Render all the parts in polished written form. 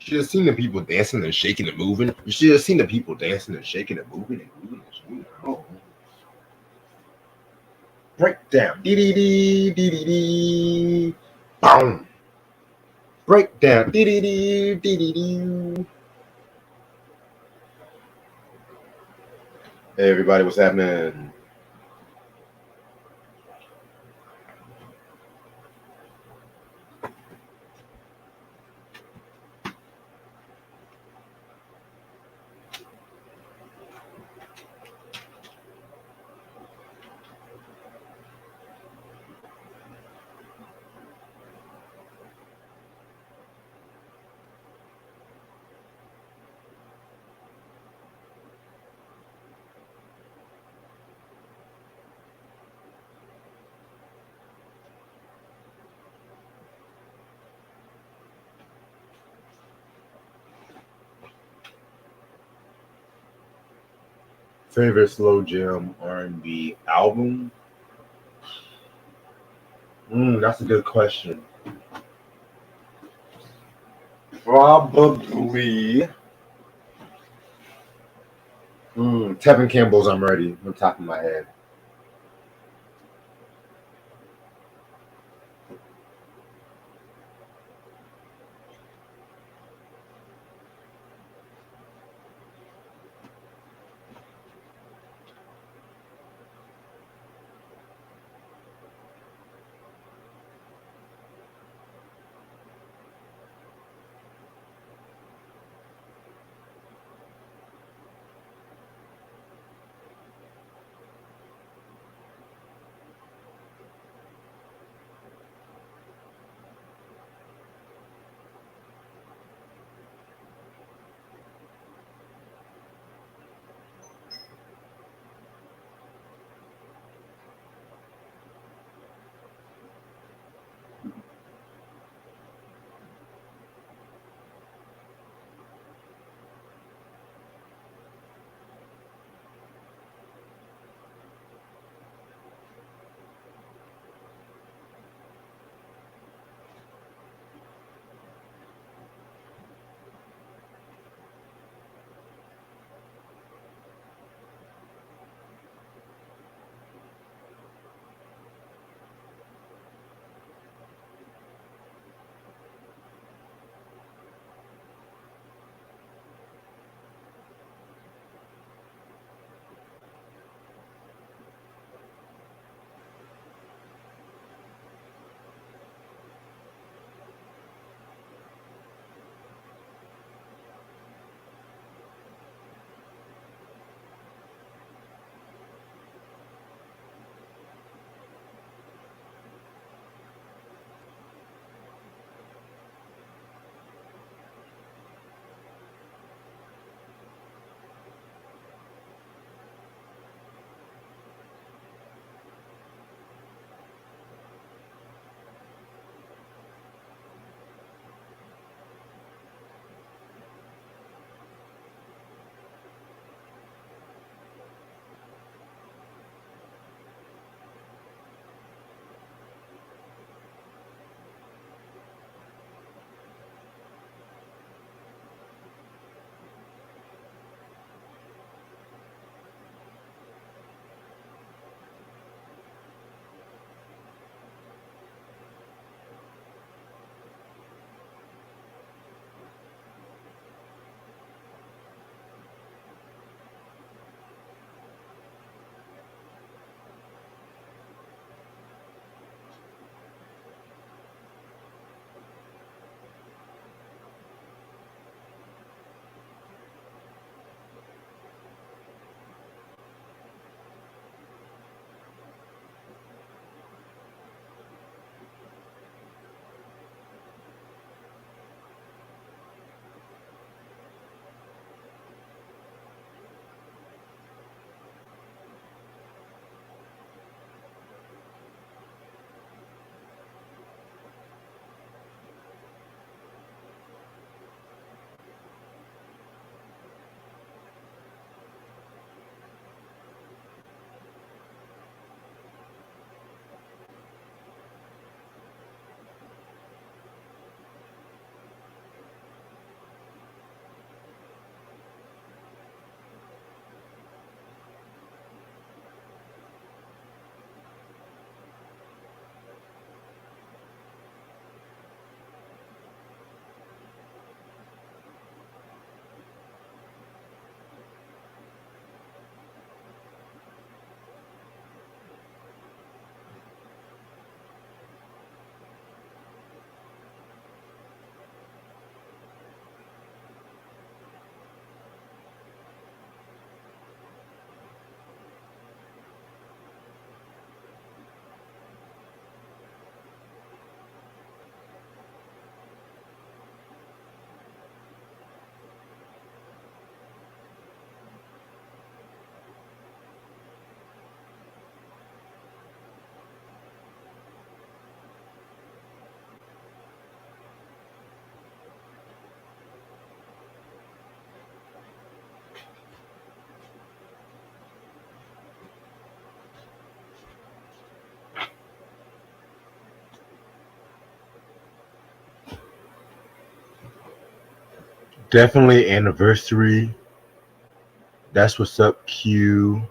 should have seen the people dancing and shaking and moving. You should have seen the people dancing and shaking and moving and moving and shaking. Oh. Breakdown. Dee dee dee dee dee dee. Boom. Breakdown. Dee dee dee dee dee dee. Hey everybody, what's happening? Favorite slow jam R&B album? That's a good question. Probably. Tevin Campbell's I'm Ready on top of my head. Definitely anniversary. That's what's up, Q.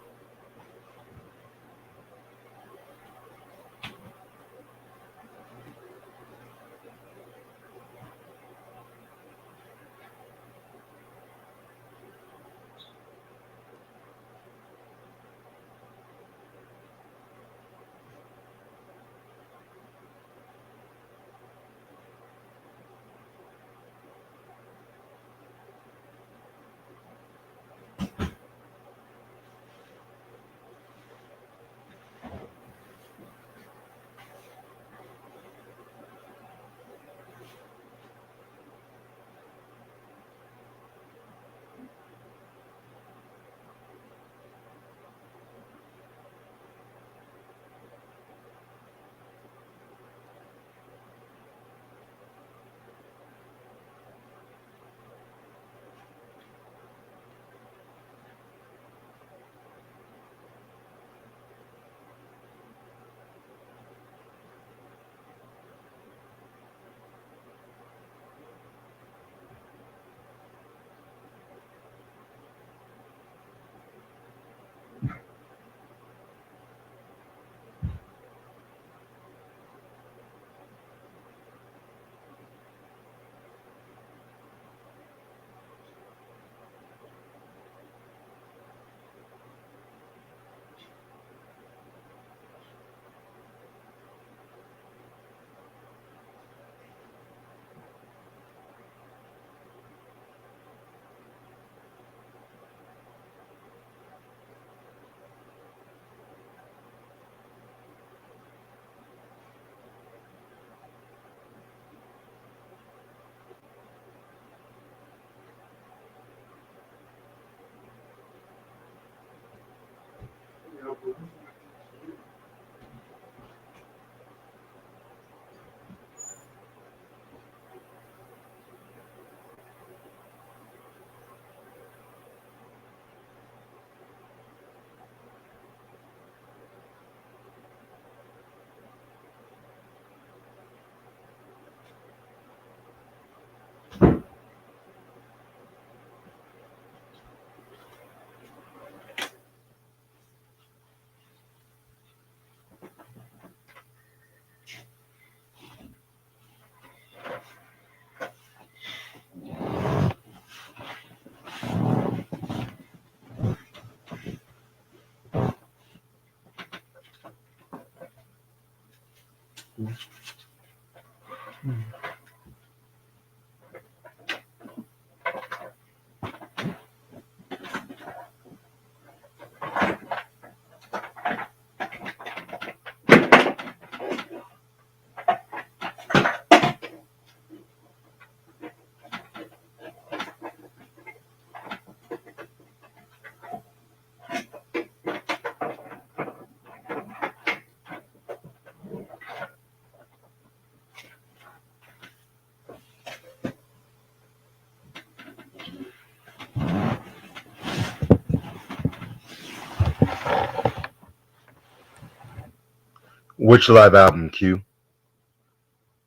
Which live album, Q?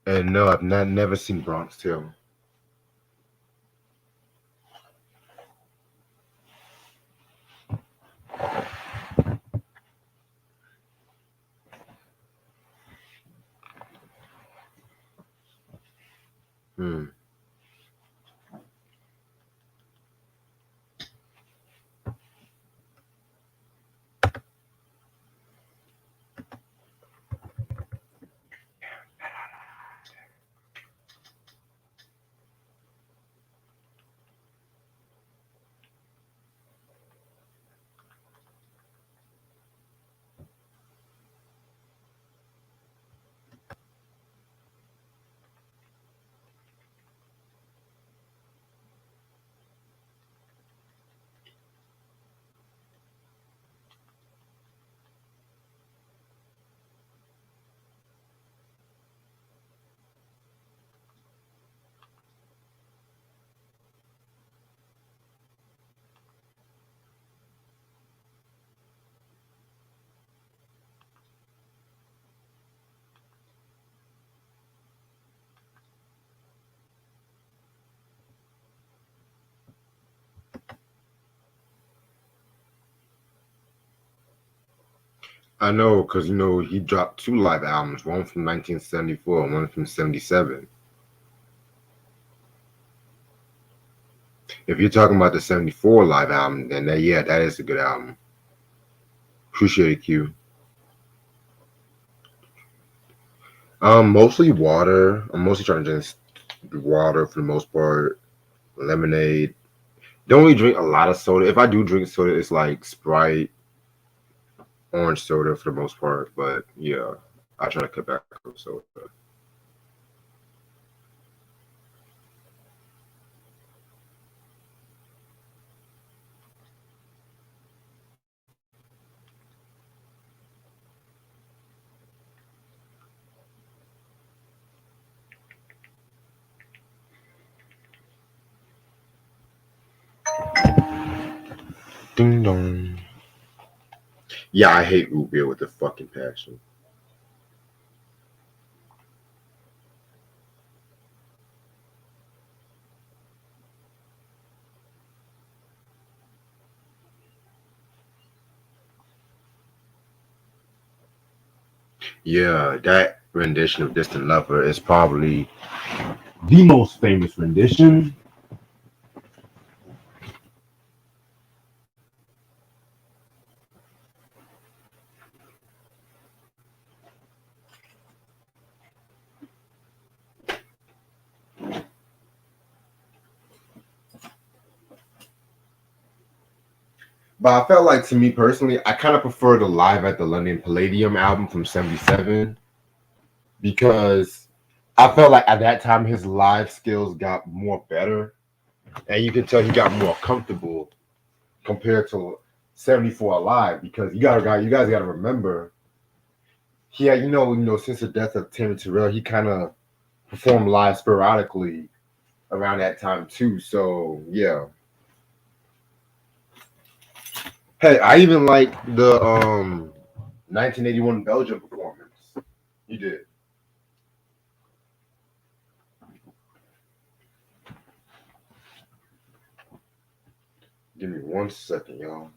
And no, I've not never seen Bronx Tale. Hmm. I know, because he dropped 2 live albums, one from 1974 and one from 77. If you're talking about the 74 live album, then that is a good album. Appreciate it, Q. Mostly water. I'm mostly trying to drink water for the most part. Lemonade. Don't really drink a lot of soda. If I do drink soda, it's like Sprite, orange soda for the most part. But yeah, I try to cut back on soda. Ding dong. Yeah, I hate root beer with a fucking passion. Yeah, that rendition of Distant Lover is probably the most famous rendition. But I felt like, to me personally, I kind of prefer the Live at the London Palladium album from 77 because I felt like at that time his live skills got more better. And you can tell he got more comfortable compared to 74 Live because you guys gotta remember he had, since the death of Timmy Terrell, he kind of performed live sporadically around that time too. So yeah. Hey, I even like the 1981 Belgium performance. You did. Give me 1 second, y'all.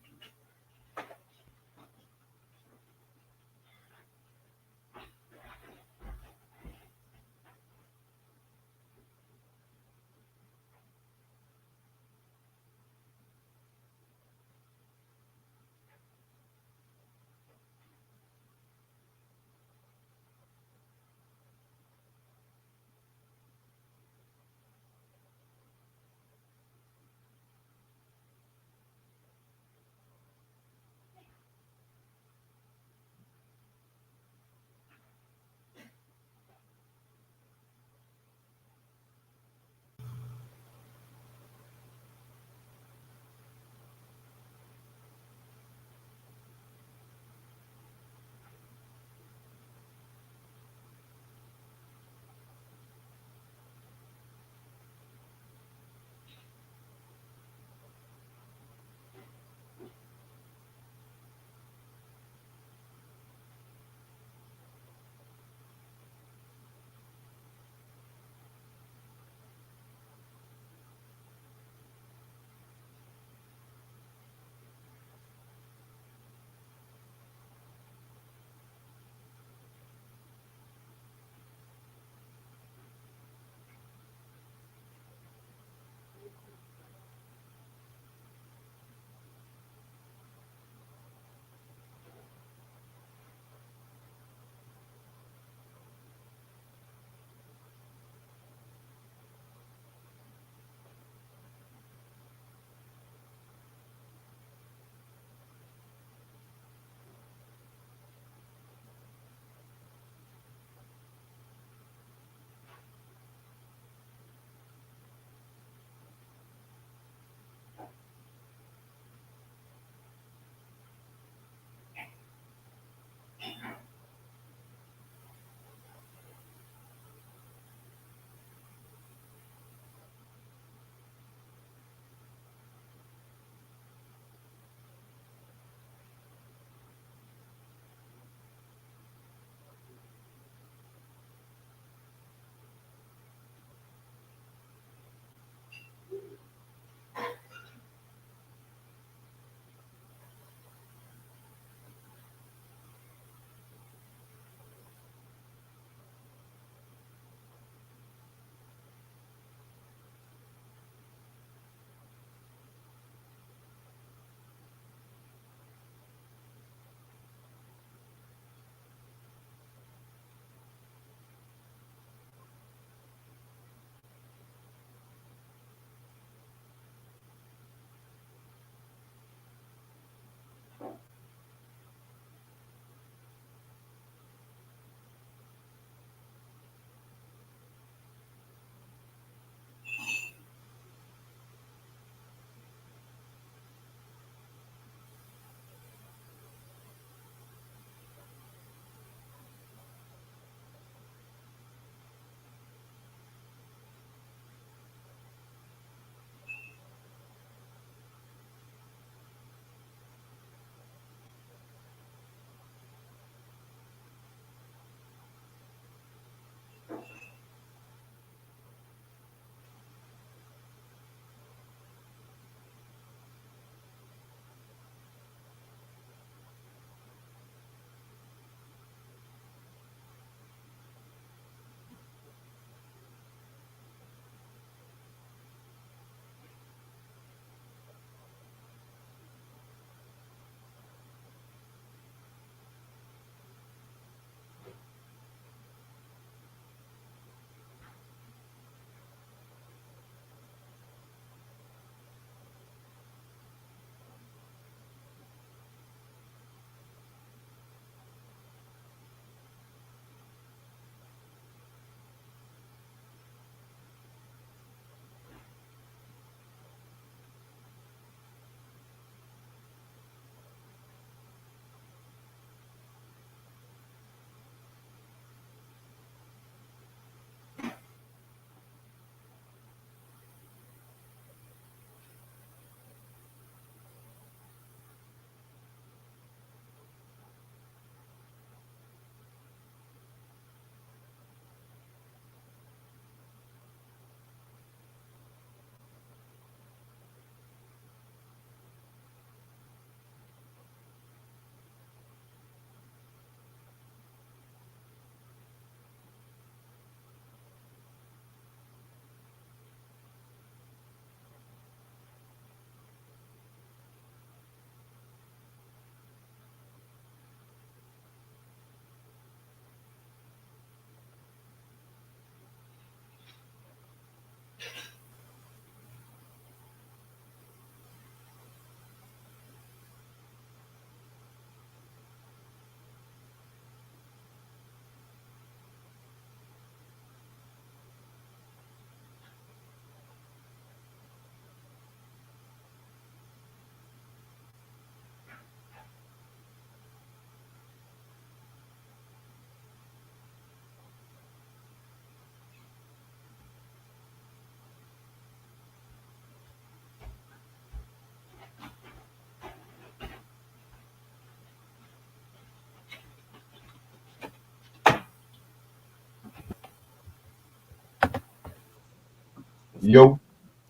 Yo,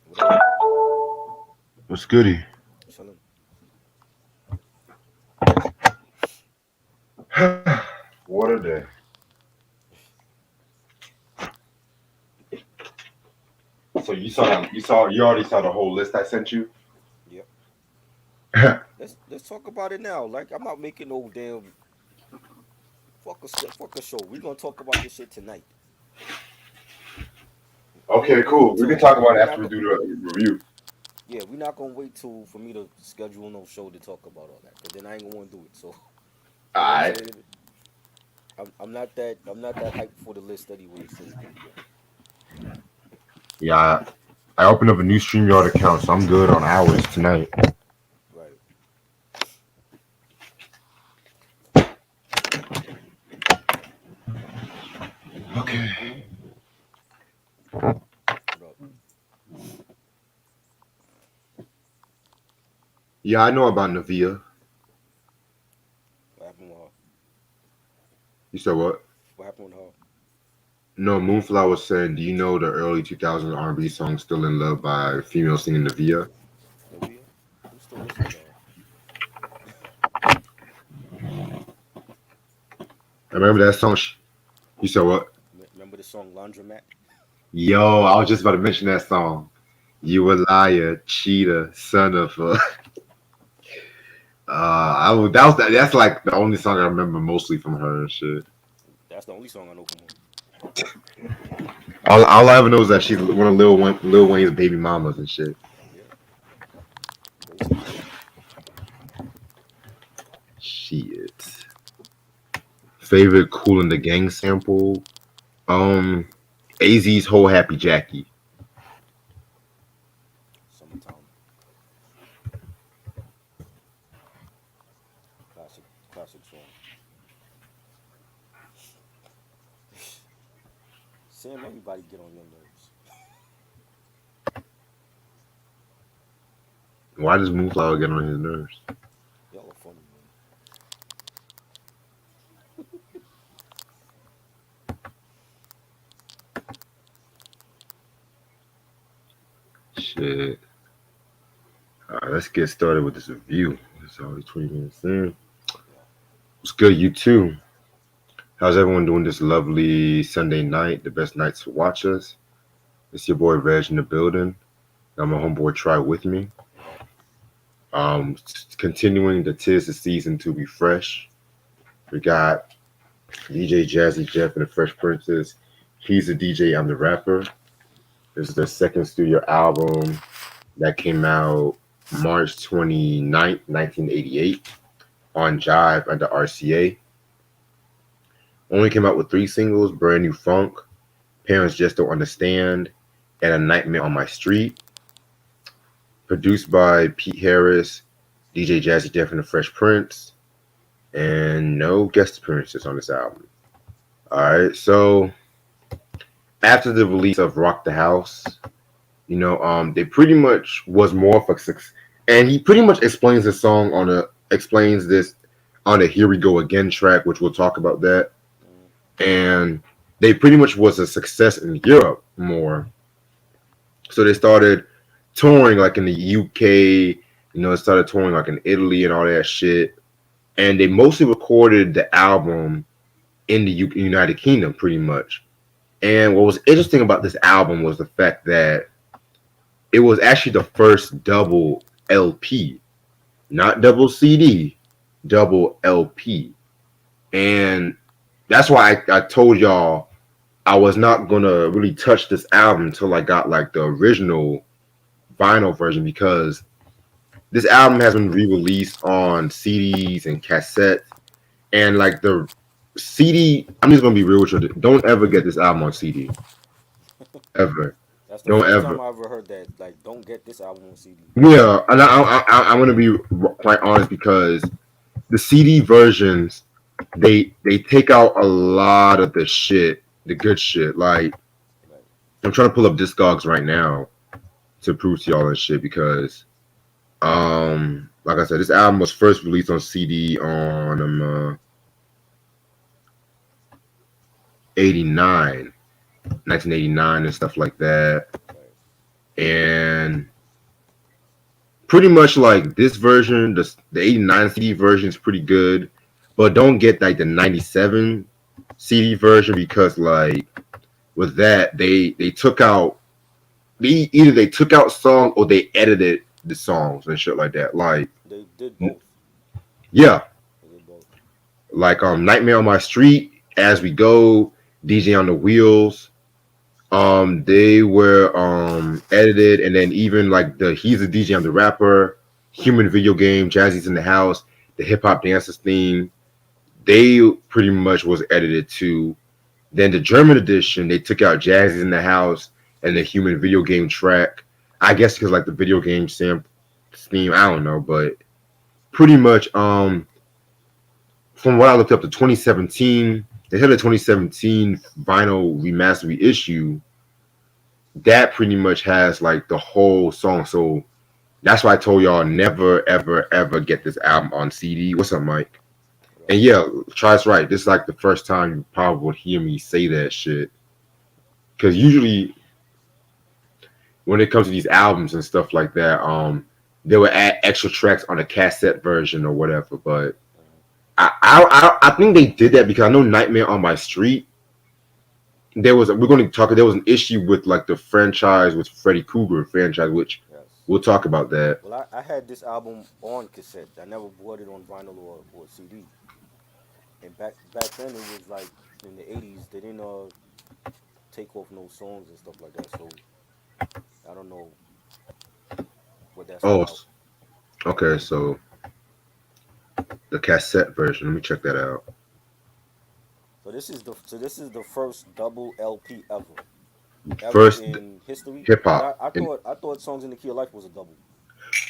What up? what's goody? Chilling. What a day. So you already saw the whole list I sent you. Yep. Let's talk about it now. Like I'm not making no damn fuck a show. We gonna talk about this shit tonight. We Okay, ain't waiting cool. We can till talk about we it not after we go. do the review. Yeah, we not gonna wait till for me to schedule no show to talk about all that. Cause then I ain't gonna want to do it. So you know what I'm Alright. saying? I'm not that hyped for the list anyway. So Yeah, I opened up a new StreamYard account, so I'm good on hours tonight. right. Okay. What up? Yeah, I know about Navia. What happened with her? You said what? What happened with her? No, Moonflower said, do you know the early 2000s R&B song Still in Love by female singing Navia? Navia? Who's still listening to her? I remember that song. You said what? Remember the song Laundromat? Yo, I was just about to mention that song. You a liar, cheater, son of a. I would, that's like the only song I remember mostly from her and shit. That's the only song I know from her. All I ever know is that she's one of Lil Wayne's baby mamas and shit. Yeah, basically. Shit. Favorite Cool in the Gang sample? Um, AZ's Whole Happy Jackie. Summertime, classic song. Sam, everybody get on your nerves. Why does Moonflower get on his nerves? Y'all are funny, man. Shit. Alright, let's get started with this review. It's already 20 minutes in. Yeah. What's good, you too? How's everyone doing this lovely Sunday night? The best night to watch us. It's your boy Reg in the building. Got my homeboy Try with me. What up? Continuing the tis the season to be fresh. We got DJ Jazzy Jeff and the Fresh Princess. He's the DJ, I'm the rapper. This is their second studio album that came out March 29th, 1988 on Jive under RCA. Only came out with three singles: Brand New Funk, Parents Just Don't Understand, and A Nightmare on My Street. Produced by Pete Harris, DJ Jazzy Jeff and the Fresh Prince, and no guest appearances on this album. Alright, so after the release of Rock the House, they pretty much was more of a success. And he pretty much explains this on a Here We Go Again track, which we'll talk about that. Mm, And they pretty much was a success in Europe more. So they started touring like in the UK, they started touring like in Italy and all that shit. And they mostly recorded the album in the United Kingdom pretty much. And what was interesting about this album was the fact that it was actually the first double LP, not double CD, double LP. And that's why I told y'all I was not gonna really touch this album until I got like the original vinyl version, because this album has been re-released on CDs and cassettes, and like the CD. I'm just gonna be real with you. Don't ever get this album on CD, ever. that's the Don't first time ever. I ever heard that. Like, don't get this album on CD. Yeah, and I'm gonna be quite honest, because the CD versions, they take out a lot of the shit, the good shit. Like, Right. I'm trying to pull up Discogs right now to prove to y'all and shit, because like I said, this album was first released on CD on 89, 1989 and stuff like that. Right. and pretty much like this version, the 89 CD version is pretty good, but don't get like the 97 CD version because like with that they took out either they took out songs or they edited the songs and shit like that. Like They did both. yeah, They did both. like Nightmare on My Street, As We Go, DJ on the Wheels. They were edited, and then even like the He's a DJ, I'm the Rapper, Human Video Game, Jazzy's in the House, the Hip Hop Dancers theme, they pretty much was edited too. Then the German edition, they took out Jazzy's in the House and the Human Video Game track. I guess because like the video game theme, I don't know, but pretty much from what I looked up, the 2017, they had a 2017 vinyl remaster reissue that pretty much has like the whole song. So that's why I told y'all never, ever, ever get this album on CD. What's up, Mike? And yeah, Try's right. This is like the first time you probably would hear me say that shit. Because usually when it comes to these albums and stuff like that, they would add extra tracks on a cassette version or whatever. But I think they did that because I know Nightmare on My Street. There was an issue with like the franchise with Freddy Krueger franchise, which Yes. we'll talk about that. Well, I had this album on cassette. I never bought it on vinyl or CD. And back then it was like in the 80s they didn't take off no songs and stuff like that. So I don't know what that's Oh, about. okay, so the cassette version. Let me check that out. This is the first double LP ever First in history. hip Because hop. I thought Songs in the Key of Life was a double.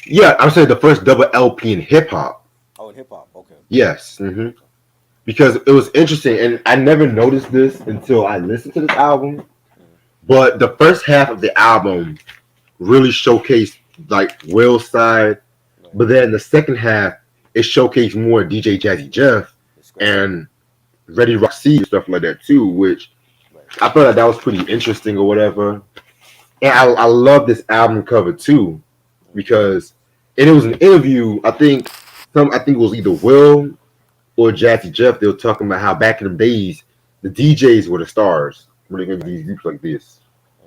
Yeah, I'm saying the first double LP in hip hop. Oh, in hip hop. Okay. Yes, because it was interesting, and I never noticed this until I listened to this album. Mhm. But the first half of the album really showcased like Will's side, Right. but then the second half it showcased more DJ Jazzy Jeff The scratch. and Ready Rock C and stuff like that too, which Right. I thought that was pretty interesting or whatever. And I love this album cover too because and it was an interview. I think it was either Will or Jazzy Jeff. They were talking about how back in the days the DJs were the stars when they gave Right. these groups like this.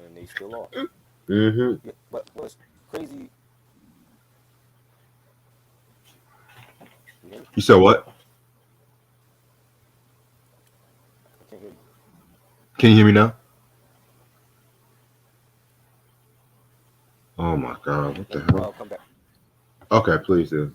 And they still are. hmm Yeah, but what's crazy? You hear me? You said what? I can't hear you. Can you hear me now? Oh my god, what the hell? I'll come back. Okay, please do.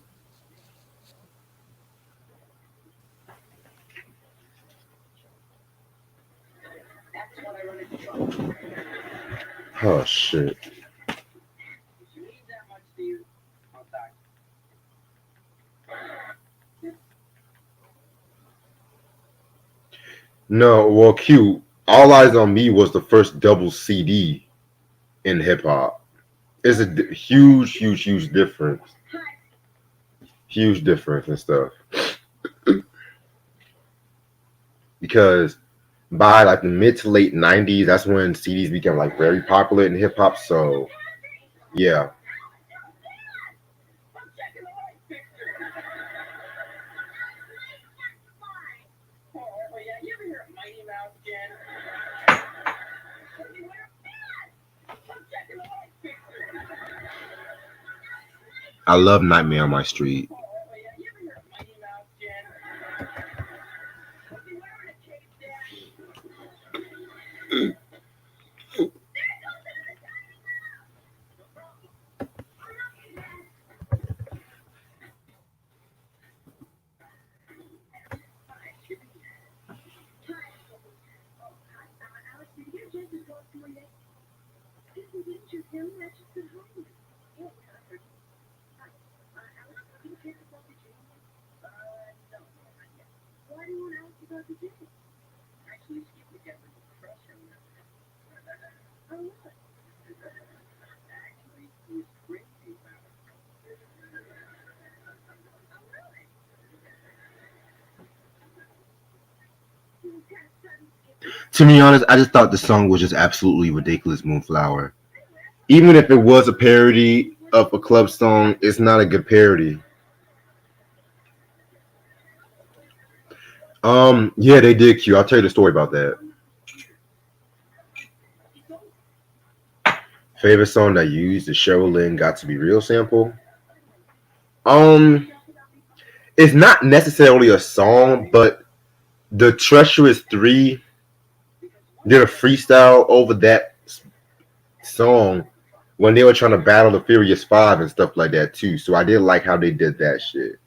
Oh shit. No, well, Q. All Eyes on Me was the first double CD in hip hop. It's a huge, huge, huge difference. Huge difference and stuff. Because by like the mid to late '90s, that's when CDs became like very popular in hip hop. So yeah, I love Nightmare on My Street. To be honest, I just thought the song was just absolutely ridiculous, Moonflower. Even if it was a parody of a club song, it's not a good parody. Yeah, they did Q. I'll tell you the story about that. Favorite song that used the Cheryl Lynn "Got to Be Real" sample. Um, it's not necessarily a song, but the Treacherous Three did a freestyle over that song when they were trying to battle the Furious Five and stuff like that too. So I did like how they did that shit.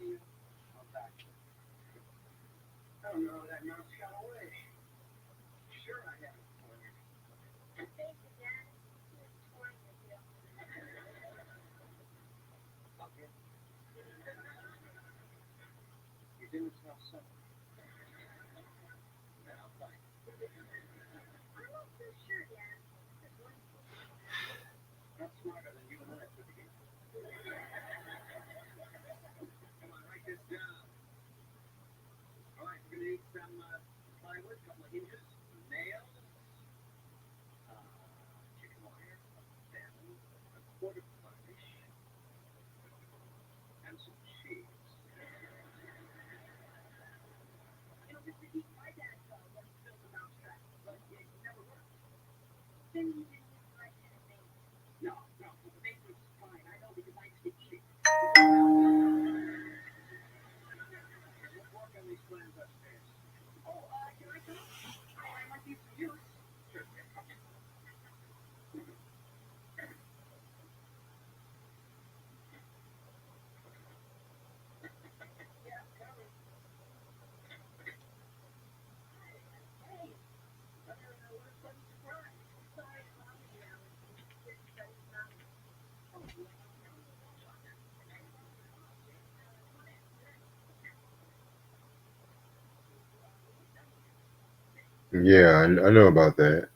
Yeah, I know about that.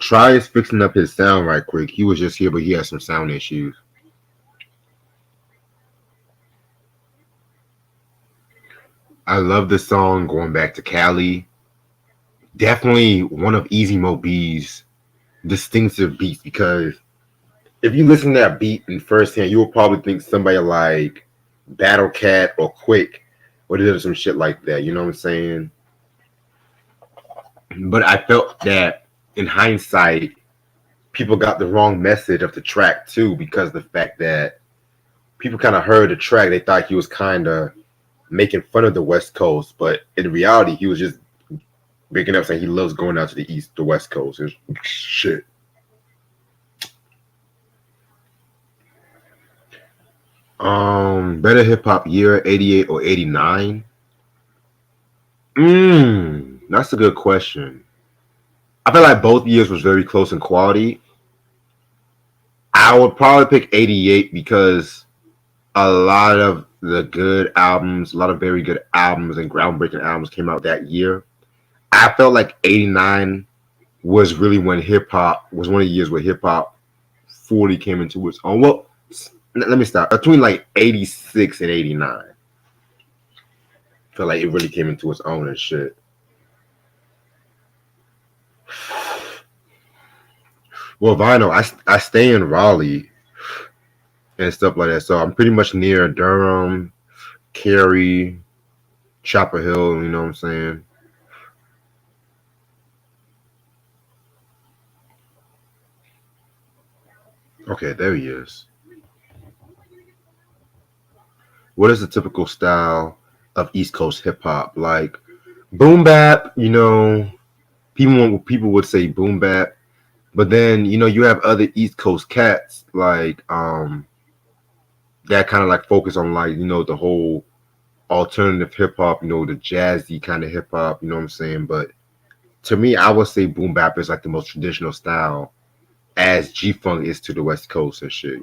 Try is fixing up his sound right quick. He was just here, but he has some sound issues. I love the song "Going Back to Cali." Definitely one of Easy Mo B's distinctive beats because if you listen to that beat in firsthand, you will probably think somebody like Battle Cat or Quick or did some shit like that. You know what I'm saying? But I felt that in hindsight, people got the wrong message of the track too because of the fact that people kind of heard the track, they thought he was kind of making fun of the West Coast, but in reality, he was just waking up saying he loves going out to the East, the West Coast. It's shit. Better hip hop year, 88 or 89? That's a good question. I feel like both years was very close in quality. I would probably pick 88 because a lot of the good albums, a lot of very good albums and groundbreaking albums came out that year. I felt like 89 was really when hip hop was one of the years where hip hop fully came into its own. Well, let me stop. Between like 86 and 89. I feel like it really came into its own and shit. Well, vinyl, I stay in Raleigh and stuff like that. So I'm pretty much near Durham, Cary, Chapel Hill, you know what I'm saying? Okay, there he is. What is the typical style of East Coast hip hop? Like boom bap, people would say boom bap, but then you have other East Coast cats like that kind of like focus on like the whole alternative hip hop, the jazzy kind of hip hop, you know what I'm saying? But to me, I would say boom bap is like the most traditional style, as G funk is to the West Coast and shit.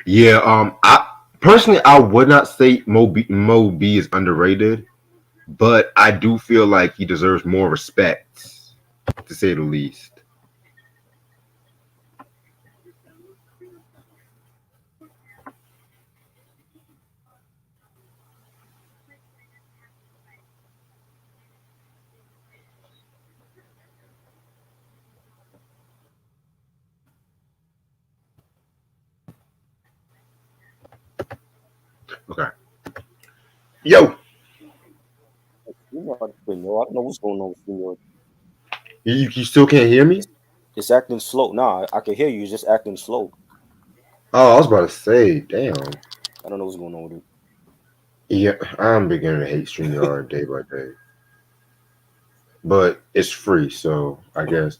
Yeah, I personally I would not say Mo B is underrated, but I do feel like he deserves more respect, to say the least. Okay, yo, You know, I don't know what's going on with you. you still can't hear me? It's, it's acting slow. Nah, I can hear you. It's just acting slow. Oh, I was about to say, damn. I don't know what's going on with Yeah, I'm beginning to hate StreamYard day by day, but it's free, so I guess.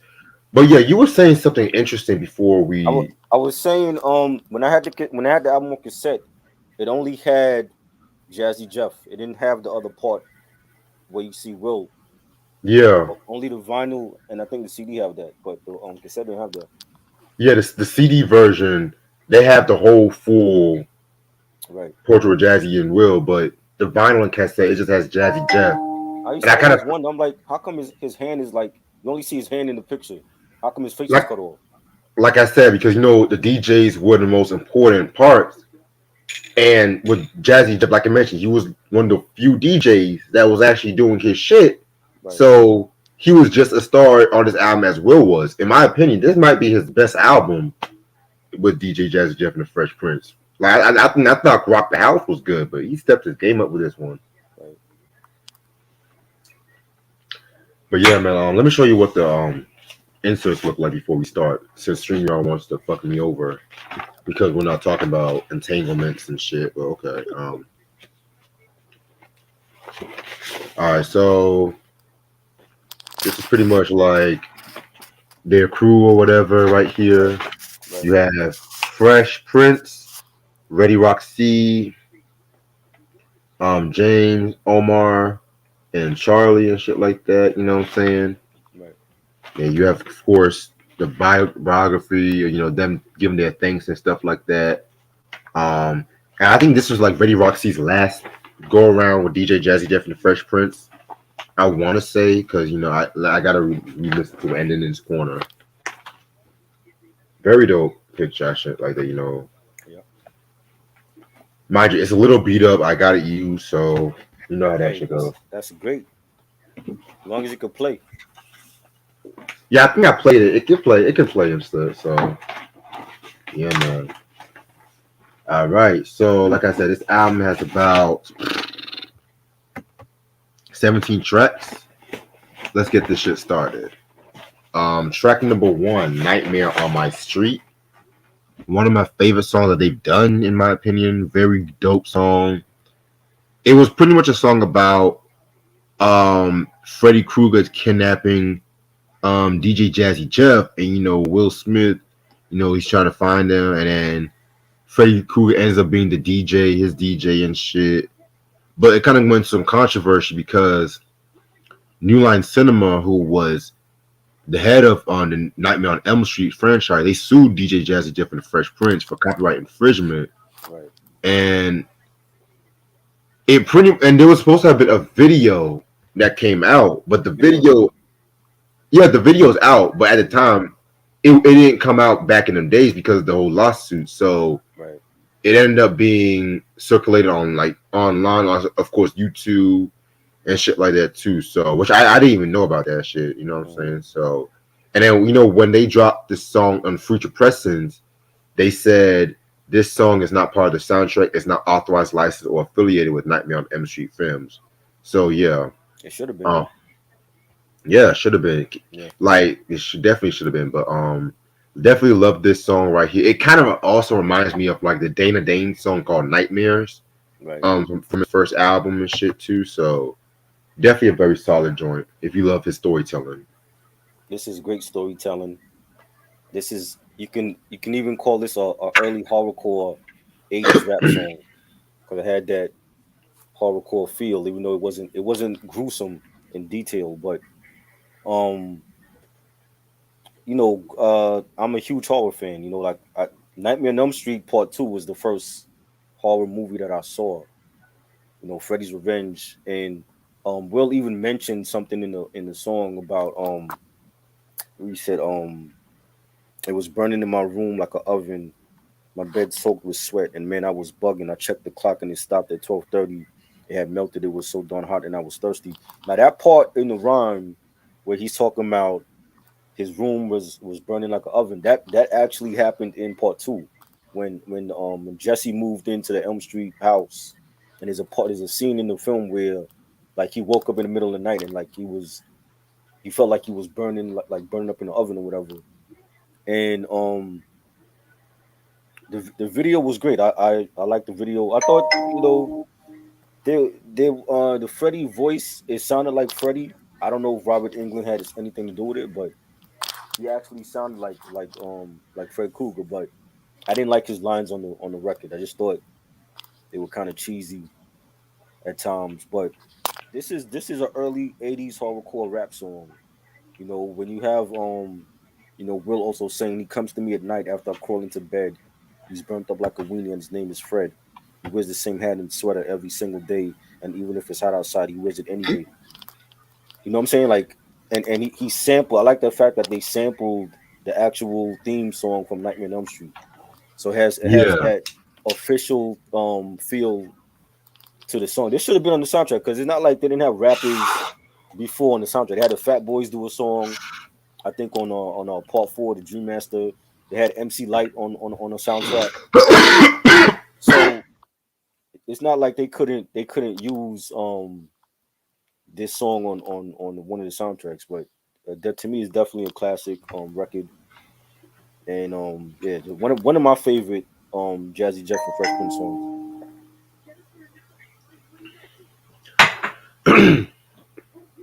But yeah, you were saying something interesting before we. I was saying when I had the album on cassette, it only had Jazzy Jeff. It didn't have the other part where you see Will. Yeah, Only the vinyl and I think the CD have that, but the cassette didn't have that. yeah, the CD version they have the whole full Right. portrait of Jazzy and Will, but the vinyl and cassette it just has Jazzy Jeff, I used and to I kind of always wonder. I'm like, how come his hand is like you only see his hand in the picture? How come his face is like cut off? like I said because the DJs were the most important parts, and with Jazzy Jeff, like I mentioned, he was one of the few DJs that was actually doing his shit, Right. so he was just a star on this album as Will was. In my opinion, this might be his best album with DJ Jazzy Jeff and the Fresh Prince. Like I thought Rock the House was good, but he stepped his game up with this one. Right. But yeah, man, let me show you what the inserts look like before we start. Since StreamYard wants to fuck me over because we're not talking about entanglements and shit. But okay, all right. So this is pretty much like their crew or whatever right here. Right. You have Fresh Prince, Ready Roxy, James, Omar, and Charlie and shit like that. You know what I'm saying? Right. And you have, of course, the biography, them giving their thanks and stuff like that. And I think this was like Ready Roxy's last go around with DJ Jazzy Jeff and the Fresh Prince. I want to say because I gotta re-listen to Ending in His Corner. Very dope picture shit like that. Yeah. Mind you, it's a little beat up. I got it used, so you know how that Hey, should go. that's great. As long as you can play. Yeah, I think I played it. It can play. It can play and stuff. So yeah, man. All right. So like I said, this album has about 17 tracks. Let's get this shit started. Track number one, Nightmare on My Street. One of my favorite songs that they've done, in my opinion. Very dope song. It was pretty much a song about Freddy Krueger's kidnapping DJ Jazzy Jeff and Will Smith. He's trying to find them, and then Freddy Krueger ends up being the DJ, his DJ and shit. But it kind of went some controversy because New Line Cinema, who was the head of the Nightmare on Elm Street franchise, they sued DJ Jazzy Jeff and the Fresh Prince for copyright infringement, Right. and there was supposed to have been a video that came out, but the video, yeah, the video is out, but at the time, it didn't come out back in the days because of the whole lawsuit. So Right. it ended up being circulated on like online, of course, YouTube and shit like that too. So, which I didn't even know about that shit. You know what I'm saying? So, and then when they dropped this song on Future Pressings, they said this song is not part of the soundtrack. It's not authorized, licensed, or affiliated with Nightmare on Elm Street films. So yeah, It should have been um, though. Yeah, should have been. Yeah, Like it should definitely should have been, but definitely love this song right here. It kind of also reminds me of like the Dana Dane song called Nightmares, right. from his first album and shit too. So definitely a very solid joint if you love his storytelling. This is great storytelling. This is you can even call this a early horrorcore '80s rap song because it had that horrorcore feel, even though it wasn't gruesome in detail. But um, I'm a huge horror fan. Nightmare on Elm Street Part Two was the first horror movie that I saw. Freddy's Revenge, and Will even mentioned something in the song about he said it was burning in my room like an oven. My bed soaked with sweat, and man, I was bugging. I checked the clock, and it stopped at 12:30. It had melted. It was so darn hot, and I was thirsty. Now that part in the rhyme where he's talking about his room was burning like an oven. That actually happened in part two, when Jesse moved into the Elm Street house, and there's a scene in the film where like he woke up in the middle of the night and like he felt like he was burning like burning up in the oven or whatever. And the video was great. I liked the video. I thought the Freddy voice, it sounded like Freddy. I don't know if Robert Englund had anything to do with it, but he actually sounded like Fred Krueger. But I didn't like his lines on the record. I just thought they were kind of cheesy at times. But this is an early '80s horrorcore rap song. When you have Will also saying he comes to me at night after I crawl into bed. He's burnt up like a weenie, and his name is Fred. He wears the same hat and sweater every single day, and even if it's hot outside, he wears it anyway. You know what I'm saying? Like, and he sampled. I like the fact that they sampled the actual theme song from Nightmare on Elm Street. So it has Yeah, that official feel to the song. This should have been on the soundtrack because it's not like they didn't have rappers before on the soundtrack. They had the Fat Boys do a song. I think on part four, the Dream Master. They had MC Light on the soundtrack. So it's not like they couldn't use this song on one of the soundtracks, but that to me is definitely a classic record. And yeah, one of my favorite Jazzy Jeff and Fresh Prince songs.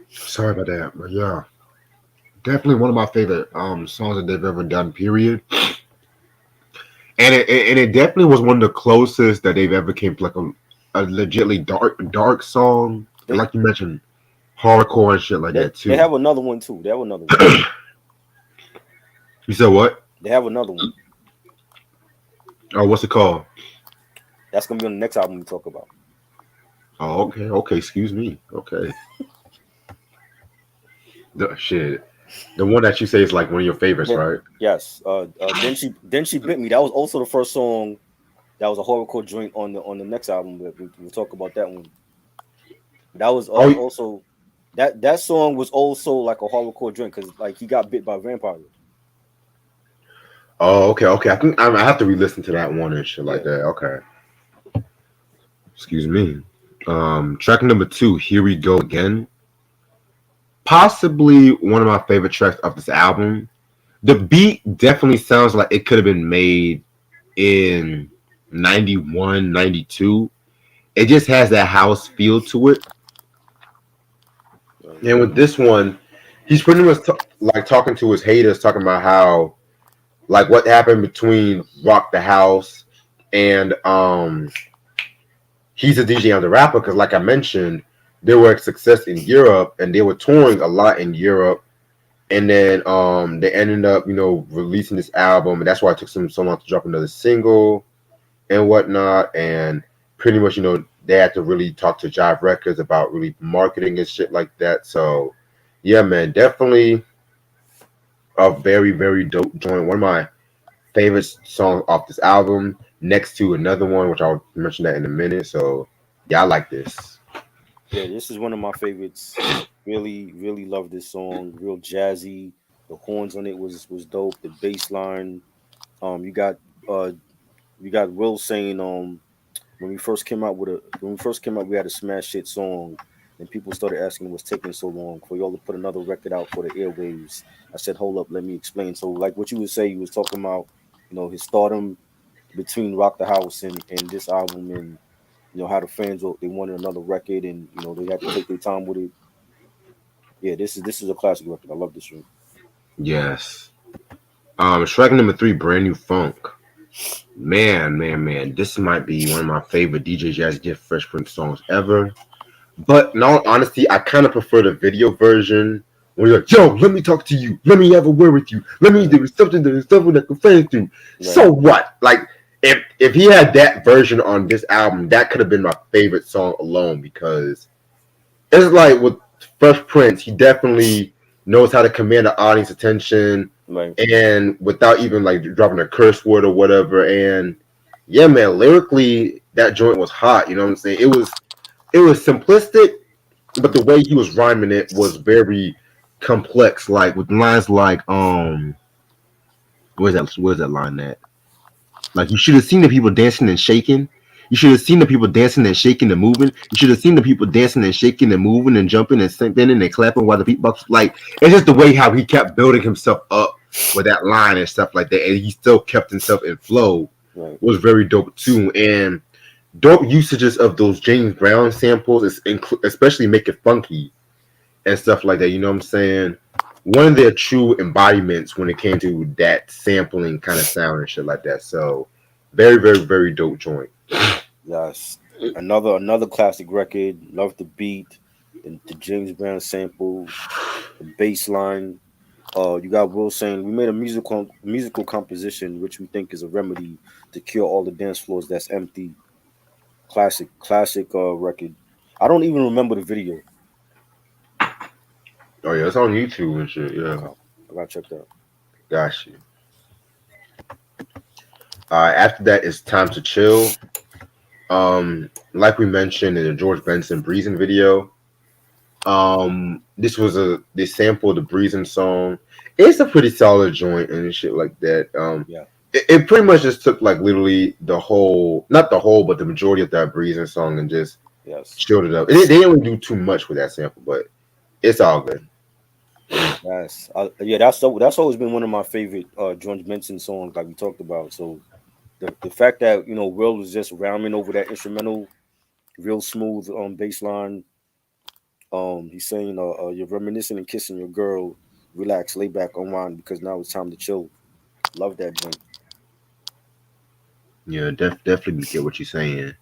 sorry about that, but yeah, definitely one of my favorite songs that they've ever done. Period. And it definitely was one of the closest that they've ever came to like a legitly dark song, and They like you mentioned, hardcore and shit like they that they too. have another one too. They have another one. You said what? They have another one. Oh, what's it called? That's gonna be on the next album we talk about. Oh, okay, okay. Excuse me. Okay, the shit. The one that you say is like one of your favorites, Yeah. right? Yes. Then she bit me. That was also the first song that was a horrorcore joint on the next album. We'll talk about that one. That was Oh, also that song was also like a horrorcore joint because like he got bit by a vampire. oh, okay, okay. I think I have to re-listen to that one and shit like Yeah. that. Okay, excuse me. Track number two. Here we go again. Possibly one of my favorite tracks of this album. The beat definitely sounds like it could have been made in 91, 92. It just has that house feel to it. Right. And with this one, he's pretty much like talking to his haters, talking about how like what happened between Rock the House and he's a DJ and the rapper because like I mentioned, they were a success in Europe and they were touring a lot in Europe. And then they ended up, releasing this album, and that's why it took them so long to drop another single and whatnot. And pretty much, they had to really talk to Jive Records about really marketing and shit like that. So yeah, man, definitely a very, very dope joint. One of my favorite songs off this album, next to another one, which I'll mention that in a minute. So yeah, I like this. Yeah, this is one of my favorites. Really, really love this song. Real jazzy. The horns on it was dope. The bass line. You got uh you got Will saying when we first came out we had a smash hit song. And people started asking what's taking so long for y'all to put another record out for the airwaves. I said, hold up, let me explain. So, like what you would say, you was talking about, his stardom between Rock the House and this album, and how the fans they wanted another record, and they had to take their time with it. Yeah, this is a classic record. I love this one. Yes. Track number 3, Brand New Funk. Man. This might be one of my favorite DJ Jazzy Jeff Fresh Prince songs ever. But in all honesty, I kind of prefer the video version. When you're like, yo, let me talk to you. Let me have a word with you. Let me Right, do something that can fans do. right, So what? Like, if he had that version on this album, that could have been my favorite song alone, because it's like with Fresh Prince, he definitely knows how to command the audience attention, right. and without even like dropping a curse word or whatever. And yeah, man, lyrically that joint was hot. You know what I'm saying? It was simplistic, but the way he was rhyming it was very complex. Like with lines like where's that line at? Like, you should have seen the people dancing and shaking. You should have seen the people dancing and shaking and moving. You should have seen the people dancing and shaking and moving and jumping and spinning and clapping while the beatbox. Like, it's just the way how he kept building himself up with that line and stuff like that, and he still kept himself in flow. Right. Was very dope too, and dope usages of those James Brown samples, especially Make It Funky and stuff like that. You know what I'm saying? One of their true embodiments when it came to that sampling kind of sound and shit like that. So very dope joint. Yes. Another classic record. Love the beat, the James Brown sample, the bass line. You got Will saying we made a musical composition which we think is a remedy to cure all the dance floors that's empty. Classic record. I don't even remember the video. Oh yeah, it's on YouTube and shit. Yeah, Okay, I gotta check that. got you. After that, it's Time to Chill. Like we mentioned in the George Benson Breezing video, this was they sampled the Breezing song. It's a pretty solid joint and shit like that. Yeah. It pretty much just took like literally the whole, not the whole, but the majority of that Breezing song and just Yes. chilled it up. They didn't really do too much with that sample, but it's all good. Yes. Yeah. That's always been one of my favorite George Benson songs, like we talked about. So the fact that Will was just rhyming over that instrumental, real smooth bass line. He's saying, "You're reminiscing and kissing your girl. Relax, lay back, unwind, because now it's time to chill." Love that joint. Yeah, definitely get what you're saying.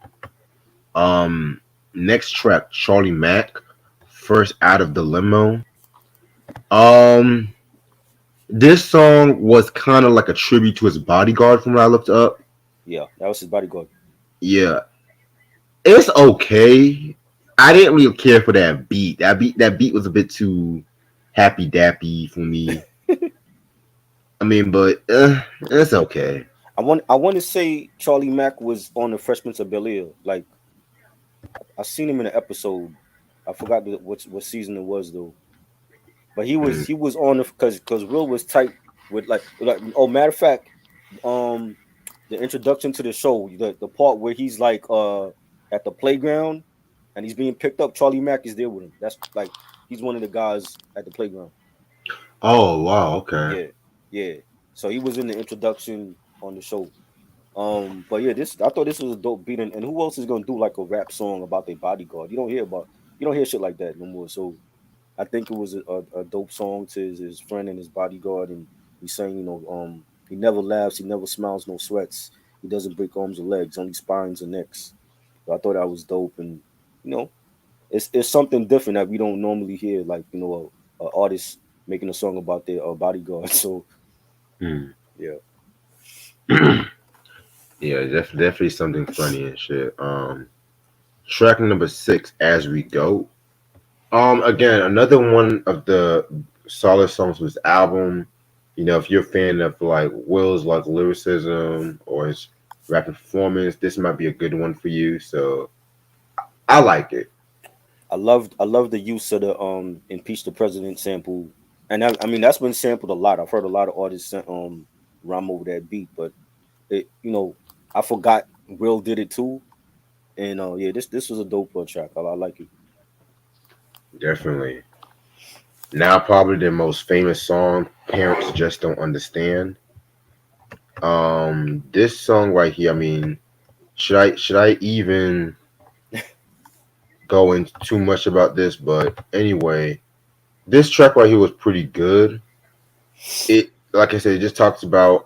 Um, Next track, Charlie Mack, First Out of the Limo. Um, this song was kind of like a tribute to his bodyguard from what I looked up. Yeah, that was his bodyguard. Yeah, it's okay. I didn't really care for that beat. That beat was a bit too happy dappy for me. I mean, but it's okay. I want to say Charlie Mack was on the Fresh Prince of Bel Air. Like I seen him in an episode. I forgot what season it was though. But he was Mm. he was on the because Will was tight with like oh, matter of fact, um the introduction to the show, the part where he's like at the playground and he's being picked up, Charlie Mack is there with him. That's like he's one of the guys at the playground. Oh wow, okay. Yeah, yeah. So he was in the introduction on the show. But yeah, this I thought this was a dope beat, and who else is gonna do like a rap song about their bodyguard? You don't hear shit like that no more. So I think it was a dope song to his friend and his bodyguard, and he's saying, he never laughs, he never smiles, no sweats, he doesn't break arms or legs, only spines and necks. So I thought that was dope, and you know, it's something different that we don't normally hear, like a artist making a song about their bodyguard. So Hmm. yeah, Yeah, definitely something funny and shit. Track number 6, As We Go. Again, another one of the solid songs from his album. You know, if you're a fan of like Will's like lyricism or his rapping performance, this might be a good one for you. So I like it. I love the use of the impeach the president sample, and I mean that's been sampled a lot. I've heard a lot of artists rhyme over that beat, but it I forgot Will did it too, and yeah, this was a dope track. I like it. Definitely. Now, probably the most famous song, "Parents Just Don't Understand." This song right here. I mean, should I even go into too much about this? But anyway, this track right here was pretty good. It, like I said, it just talks about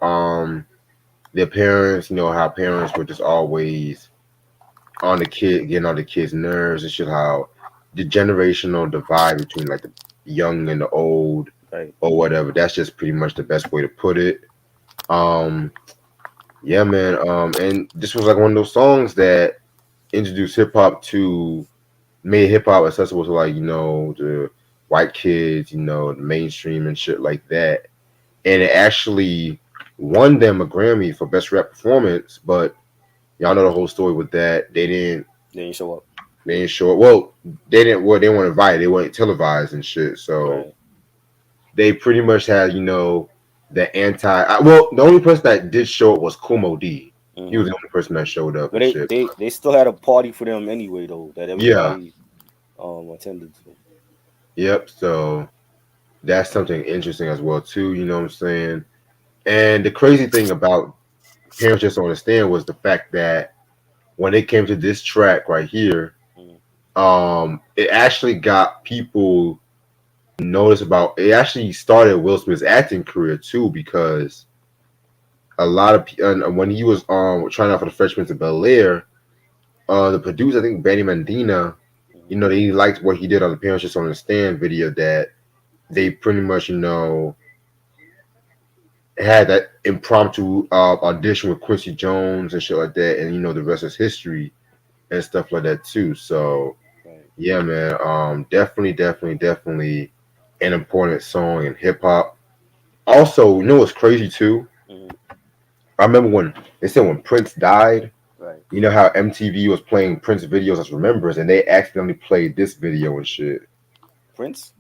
their parents. You know how parents were just always on the kid, getting on the kids' nerves and shit. How the generational divide between like the young and the old, Right. or whatever. That's just pretty much the best way to put it. Um, yeah, man. And this was like one of those songs that introduced hip hop to made hip hop accessible to like the white kids, the mainstream and shit like that. And it actually won them a Grammy for best rap performance. But y'all know the whole story with that. They didn't. They didn't show up. They didn't show it. Well, they didn't. Well, they weren't invited. They weren't televised and shit. So Right. they pretty much had the anti. Well, the only person that did show up was Kumo D. He was Hmm. the only person that showed up But and they, shit. they they still had a party for them anyway though that Yeah. everybody attended to. Yep. So that's something interesting as well too. You know what I'm saying? And the crazy thing about Parents Just Don't Understand was the fact that when it came to this track right here, Mm. it actually got people notice about. It actually started Will Smith's acting career too because a lot of when he was trying out for the Fresh Prince of Bel Air, the producer, I think Benny Mandina, Hmm. they liked what he did on the Parents Just Don't Understand video. That they pretty much had that impromptu audition with Quincy Jones and shit like that, and the rest is history and stuff like that too. So Right. yeah, man, definitely, definitely, definitely an important song in hip hop. Also, what's crazy too? Hmm. I remember when they said when Prince died. Right. You know how MTV was playing Prince videos as remembers, and they accidentally played this video and shit. Prince.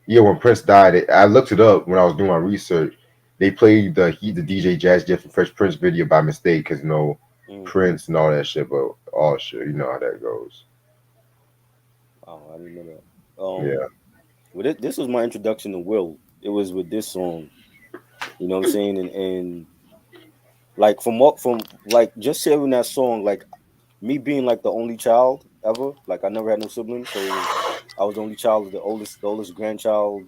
Yeah, when Prince died, I looked it up when I was doing my research. They played the DJ Jazz Jeff and Fresh Prince video by mistake because Mm. Prince and all that shit, but all shit, you know how that goes. Oh, I didn't know that. Yeah, Well, this was my introduction to Will. It was with this song. You know what I'm saying? And like from like just hearing that song, like me being like the only child ever. Like I never had no siblings, so I was the only child, the oldest grandchild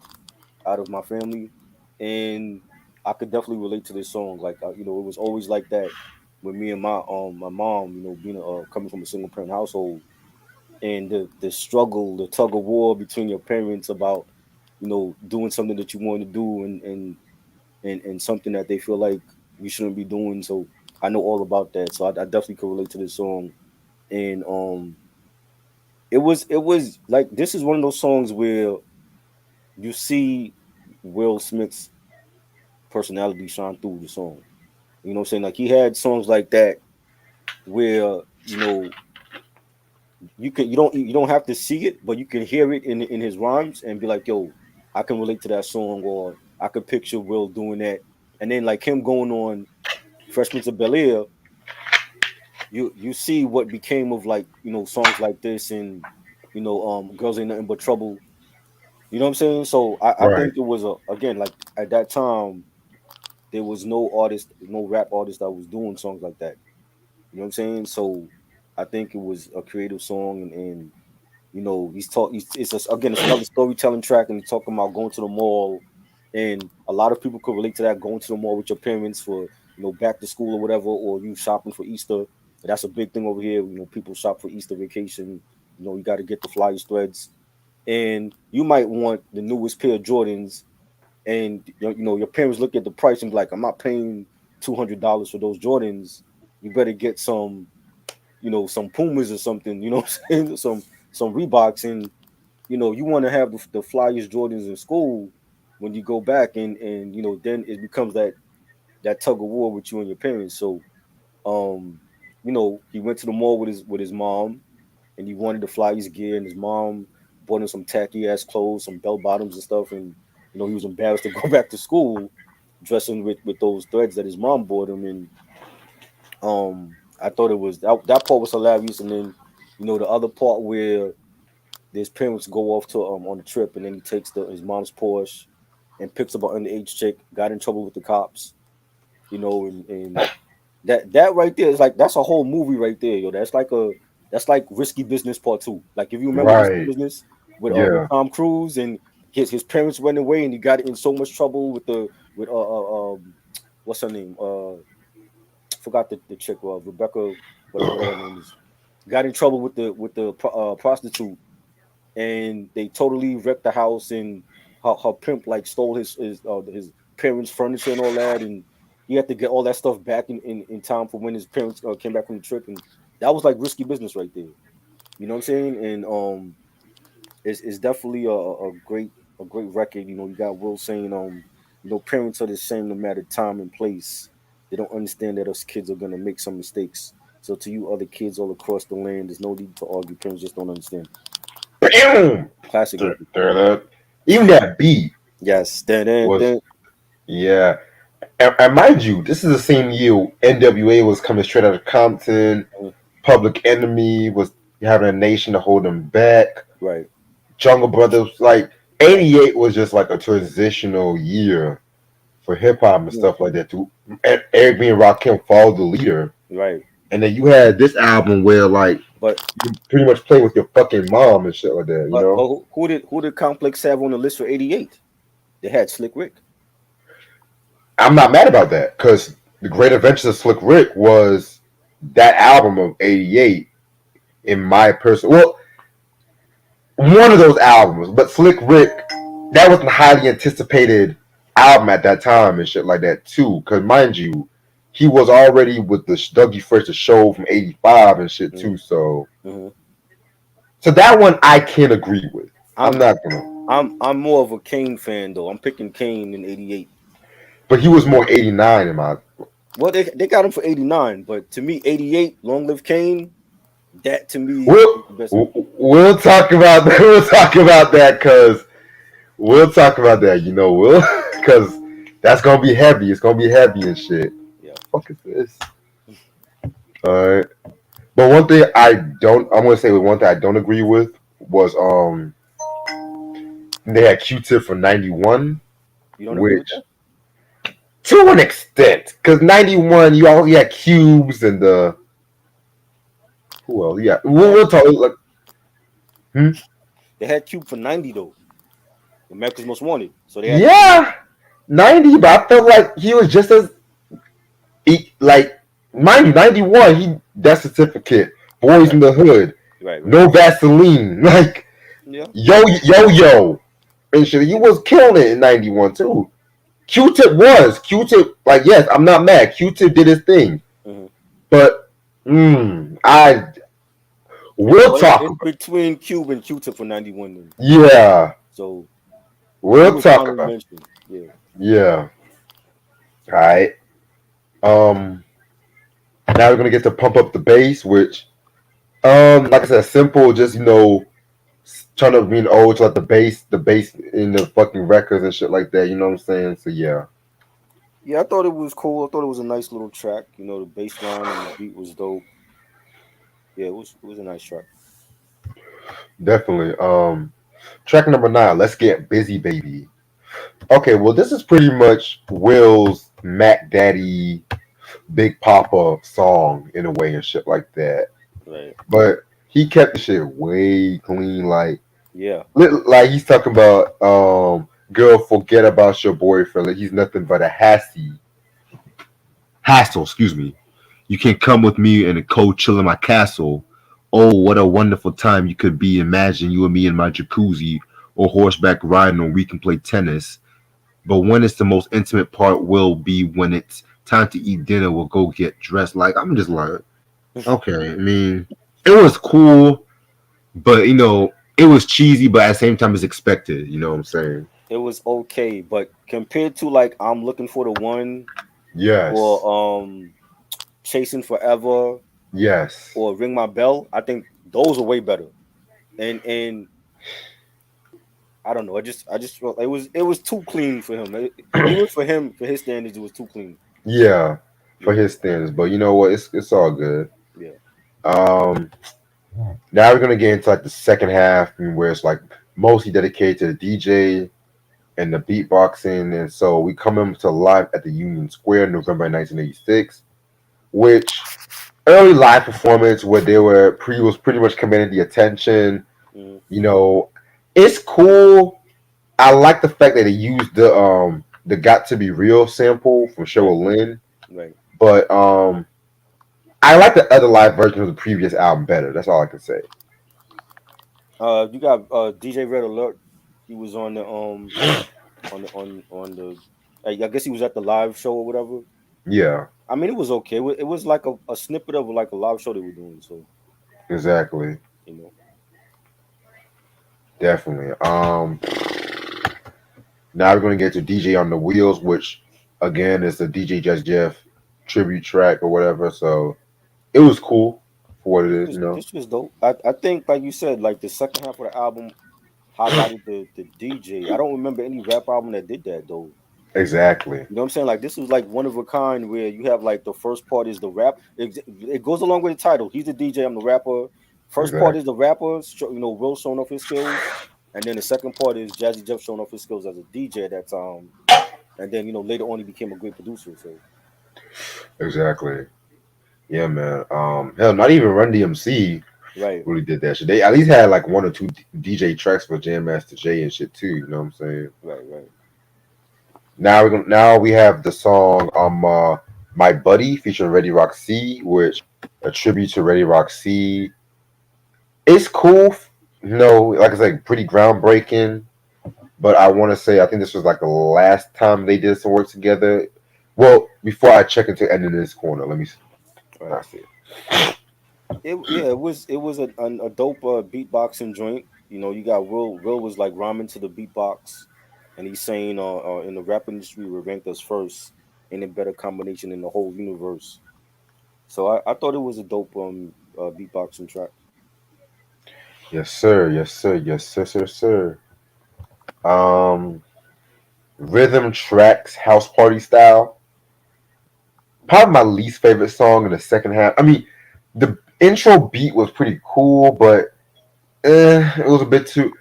out of my family, and I could definitely relate to this song. Like it was always like that with me and my mom. Being coming from a single parent household, and the struggle, the tug of war between your parents about doing something that you want to do and something that they feel like you shouldn't be doing. So I know all about that. So I definitely could relate to this song. And it was like this is one of those songs where you see Will Smith's personality shine through the song. You know what I'm saying? Like he had songs like that where you don't have to see it, but you can hear it in his rhymes and be like, yo, I can relate to that song, or I could picture Will doing that. And then like him going on Fresh Prince of Bel Air, you see what became of like songs like this and Girls Ain't Nothing But Trouble. You know what I'm saying? So I right, think it was again like at that time there was no artist, no rap artist that was doing songs like that. You know what I'm saying? So I think it was a creative song, and again, it's another storytelling track, and he's talking about going to the mall, and a lot of people could relate to that, going to the mall with your parents for back to school or whatever, or you shopping for Easter. That's a big thing over here. People shop for Easter vacation. You got to get the flyers threads, and you might want the newest pair of Jordans, and your parents look at the price and be like, I'm not paying $200 for those Jordans. You better get some Pumas or something, what I'm saying? Some Reeboks, and you want to have the flyest Jordans in school when you go back, and then it becomes that tug of war with you and your parents. So um he went to the mall with his mom, and he wanted the flyest gear, and his mom bought him some tacky ass clothes, some bell bottoms and stuff, and he was embarrassed to go back to school dressing with those threads that his mom bought him. And I thought it was that part was hilarious. And then the other part where his parents go off to on a trip, and then he takes his mom's Porsche and picks up an underage chick. Got in trouble with the cops, and that right there is like that's a whole movie right there, yo. That's like Risky Business Part Two. Like if you remember Risky Right. Business with Yeah. Tom Cruise and his parents went away and he got in so much trouble with what's her name forgot the chick Rebecca whatever her name is, got in trouble with the prostitute, and they totally wrecked the house, and her pimp like stole his parents' furniture and all that, and he had to get all that stuff back in time for when his parents came back from the trip, and that was like Risky Business right there. You know what I'm saying? And it's definitely a great record. You got Will saying parents are the same no matter time and place. They don't understand that us kids are gonna make some mistakes. So to you other kids all across the land, there's no need to argue. Parents just don't understand. Bam! Classic record. Even that beat Yes. was, yeah. And mind you, this is the same year NWA was coming straight out of Compton. Public Enemy was having a nation to hold them back. Right. Jungle Brothers, like 88 was just like a transitional year for hip hop and stuff like that. Too. And Eric B. and Rakim followed the leader. Right. And then you had this album where like But you pretty much play with your fucking mom and shit like that, you know? who did Complex have on the list for '88? They had Slick Rick. I'm not mad about that because the Great Adventures of Slick Rick was that album of '88 in my personal. Well, one of those albums, but Slick Rick, that was a highly anticipated album at that time and shit like that too. Because mind you, he was already with the Dougie Fresh the Show from '85 and shit too. So, so that one I can agree with. I'm not gonna. I'm more of a Kane fan though. I'm picking Kane in '88. But he was more '89 in my. Well, they got him for '89, but to me, '88, Long Live Kane. That to me, we'll talk about that. We'll talk about that because we'll talk about that. We'll because that's gonna be heavy. It's gonna be heavy and shit. Yeah. Fuck is this? All right. But one thing I'm gonna say one thing I don't agree with was they had Q-Tip for '91. You don't agree with that? To an extent, because '91 you already had Cubes and the who else? Yeah, we'll talk. Like, They had Cube for '90 though. America's Most Wanted. So they had 90, but I felt like he was just as like mind you, '91 he death certificate, Boys in the Hood, right. No Vaseline, like yo and shit. He was killing it in '91 too. Q-Tip like yes, I'm not mad. Q-Tip did his thing, but we'll talk about between Cube and Q-Tip for '91. Then. Yeah. So we'll talk about it. Yeah. All right. Now we're gonna get to Pump Up the Bass, which, like I said, simple. Just trying to be old to let the bass in the fucking records and shit like that. You know what I'm saying? So yeah. Yeah, I thought it was cool. I thought it was a nice little track. The bass line and the beat was dope. Yeah, it was a nice track. Definitely. Track number 9. Let's Get Busy, Baby. Okay, well, this is pretty much Will's Mac Daddy, Big Papa song in a way and shit like that. Right. But he kept the shit way clean, like he's talking about girl, forget about your boyfriend. Like he's nothing but a hassle, excuse me. You can come with me in a cold chill in my castle. Oh, what a wonderful time you could be. Imagine you and me in my jacuzzi or horseback riding, or we can play tennis. But when it's the most intimate part will be when it's time to eat dinner, we'll go get dressed. Like, I'm just like, okay. I mean, it was cool, but, it was cheesy, but at the same time, it's expected. You know what I'm saying? It was okay, but compared to, like, I'm Looking for the One. Yes. Or Chasing Forever. Yes. Or Ring My Bell, I think those are way better. And I don't know. I just felt it was too clean for him. Even for his standards, it was too clean. Yeah, for his standards. But you know what? It's all good. Yeah. Now we're gonna get into like the second half, where it's like mostly dedicated to the DJ and the beatboxing, and so we come into live at the Union Square, November 1986, which early live performance where they were was pretty much commanding the attention. Mm-hmm. You know, it's cool. I like the fact that they used the "Got to Be Real" sample from Right, Cheryl Lynn, right. but I like the other live version of the previous album better. That's all I can say. You got DJ Red Alert. He was on the. I guess he was at the live show or whatever. Yeah, I mean, it was okay. It was like a snippet of like a live show they were doing. So exactly, you know, definitely. Now we're gonna get to DJ on the Wheels, which again is the DJ Just Jeff tribute track or whatever. So it was cool for what it is, you know. this was dope. I think like you said, like the second half of the album highlighted the DJ. I don't remember any rap album that did that though. Exactly, You know what I'm saying? Like this was like one of a kind where you have like the first part is the rap. It goes along with the title. He's the DJ. I'm the rapper. First part is exactly, the rapper. Will showing off his skills, and then the second part is Jazzy Jeff showing off his skills as a DJ at that time. And then later on he became a great producer. So exactly. Yeah, man. Hell, not even Run DMC right, really did that shit. They at least had like one or two DJ tracks for Jam Master Jay and shit too. You know what I'm saying? right, right. Now we have the song My Buddy featuring Ready Rock C, which a tribute to Ready Rock C. It's cool. Like I said, pretty groundbreaking. But I want to say I think this was like the last time they did some work together. Well, before I check into ending this corner, let me see. Right. I see it. It was a dope beatboxing joint. You got Will was like rhyming to the beatbox, and he's saying in the rap industry we ranked us first in a better combination in the whole universe. So I thought it was a dope beatboxing track. Yes, sir. Yes, sir. Yes, sir, sir, sir. Um, Rhythm tracks, house party style. Probably my least favorite song in the second half. I mean, the intro beat was pretty cool, but it was a bit too.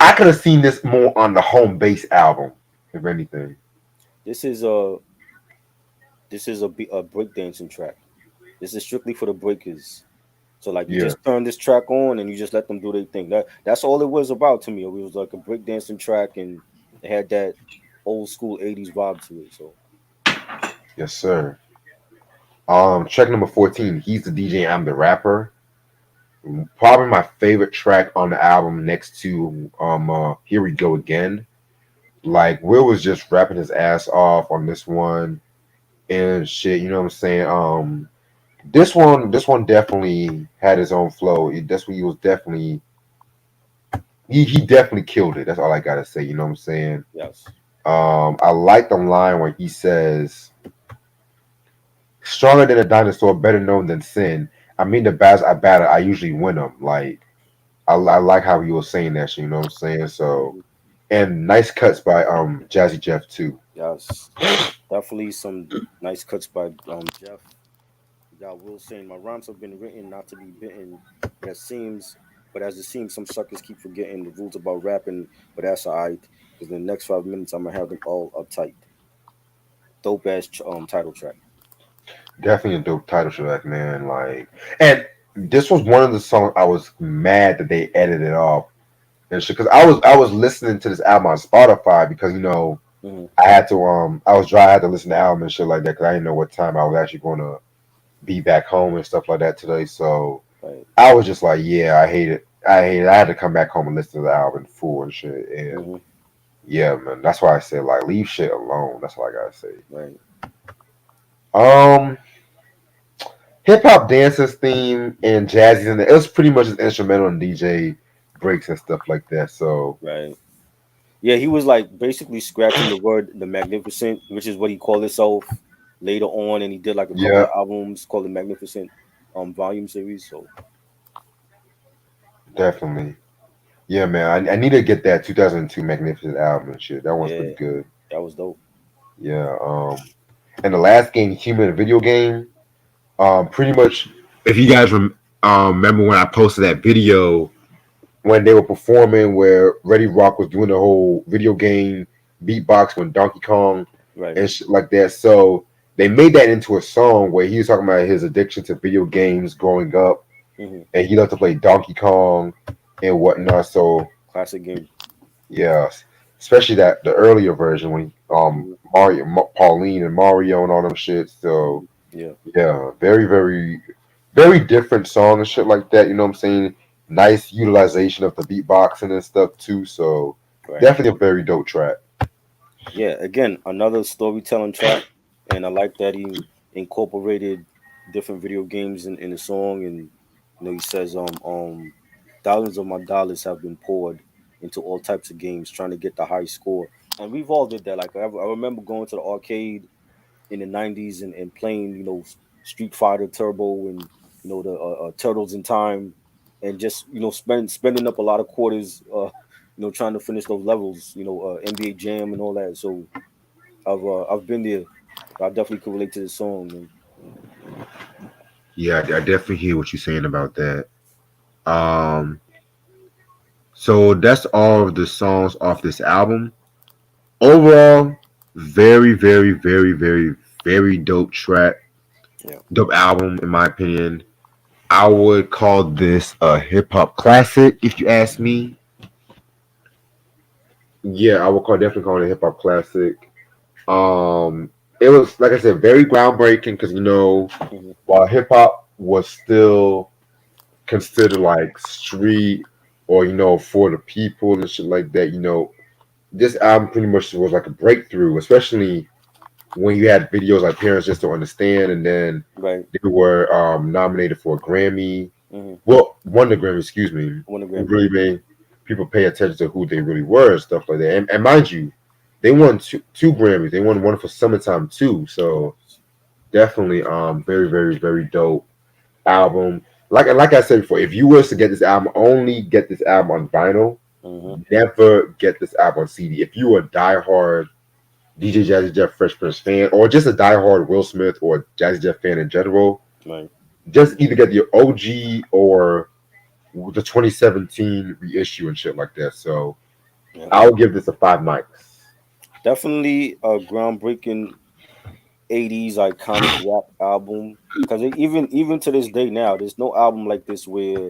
I could have seen this more on the home base album, if anything. This is a breakdancing track. This is strictly for the breakers. So like you Yeah, just turn this track on and you just let them do their thing. That's all it was about to me. It was like a breakdancing track and it had that old school '80s vibe to it. So yes, sir. Track number 14. He's the DJ, I'm the rapper. Probably my favorite track on the album, next to Here We Go Again. Like Will was just rapping his ass off on this one and shit. You know what I'm saying? This one definitely had his own flow. That's what he was definitely. He definitely killed it. That's all I gotta say. You know what I'm saying? yes, I like the line where he says, "Stronger than a dinosaur, better known than sin. I mean, the battles I battle, I usually win them." Like I like how he was saying that shit. You know what I'm saying? So, mhm, and nice cuts by Jazzy Jeff too. yes, definitely some nice cuts by Jeff. You got Will saying my rhymes have been written not to be bitten, but as it seems, some suckers keep forgetting the rules about rapping. But that's alright, because in the next 5 minutes I'm gonna have them all uptight. Dope ass title track. Definitely a dope title track, man. Like, and this was one of the songs I was mad that they edited off and shit. Because I was listening to this album on Spotify because Hmm. I had to I had to listen to the album and shit like that because I didn't know what time I was actually going to be back home and stuff like that today. So Right. I was just like, yeah, I hate it. I hate it. I had to come back home and listen to the album full and shit. And Hmm. yeah, man, that's why I said like leave shit alone. That's all I gotta say. Right. Um, Hip hop dancers theme and jazzy in there. It was pretty much just instrumental and DJ breaks and stuff like that. So Right. Yeah, he was like basically scratching the word the Magnificent, which is what he called himself later on, and he did like a couple yeah, of albums called the Magnificent volume series. So definitely. Yeah, man. I need to get that 2002 Magnificent album and shit. That one's pretty yeah, good. that was dope. Yeah. And the last game, Human video game. Pretty much. If you guys Remember when I posted that video when they were performing where Reddy Rock was doing the whole video game beatbox when Donkey Kong Right. and shit like that. So they made that into a song where he was talking about his addiction to video games growing up, Hmm. and he loved to play Donkey Kong and whatnot. So Classic game. yeah, especially that the earlier version when Hmm. Mario, Pauline, and Mario and all them shit. So Yeah. yeah, very very different song and shit like that. You know what I'm saying? Nice utilization of the beatboxing and stuff too. So Right. definitely a very dope track. Yeah. Again, another storytelling track, and I like that he incorporated different video games in the song, and he says thousands of my dollars have been poured into all types of games trying to get the high score, and we've all did that. Like I remember going to the arcade in the '90s and playing, Street Fighter Turbo and the Turtles in Time, and just spending up a lot of quarters, trying to finish those levels, NBA Jam and all that. So I've been there. I definitely could relate to this song, man. Yeah, I definitely hear what you're saying about that. Um, so that's all of the songs off this album. Overall, very dope track, Yeah. dope album in my opinion. I would call this a hip hop classic if you ask me. Yeah, I would definitely call it a hip hop classic. Um, it was like I said, very groundbreaking because Hmm. while hip hop was still considered like street or for the people and shit like that, this album pretty much was like a breakthrough, especially when you had videos like Parents Just Don't Understand, and then Right. they were nominated for a Grammy. Hmm. Well, won the Grammy, excuse me. I won a It Grammy. really made people pay attention to who they really were and stuff like that. And mind you, they won two Grammys. They won one for Summertime too. So Yes. definitely very dope album. Like I said before, if you was to get this album, only get this album on vinyl. Hmm. Never get this album on CD. If you are a diehard DJ Jazzy Jeff Fresh Prince fan, or just a diehard Will Smith or Jazzy Jeff fan in general, Right. just either get the OG or the 2017 reissue and shit like that. So Yeah. I'll give this a 5 mics. Definitely a groundbreaking '80s iconic rap album. Because even to this day now, there's no album like this where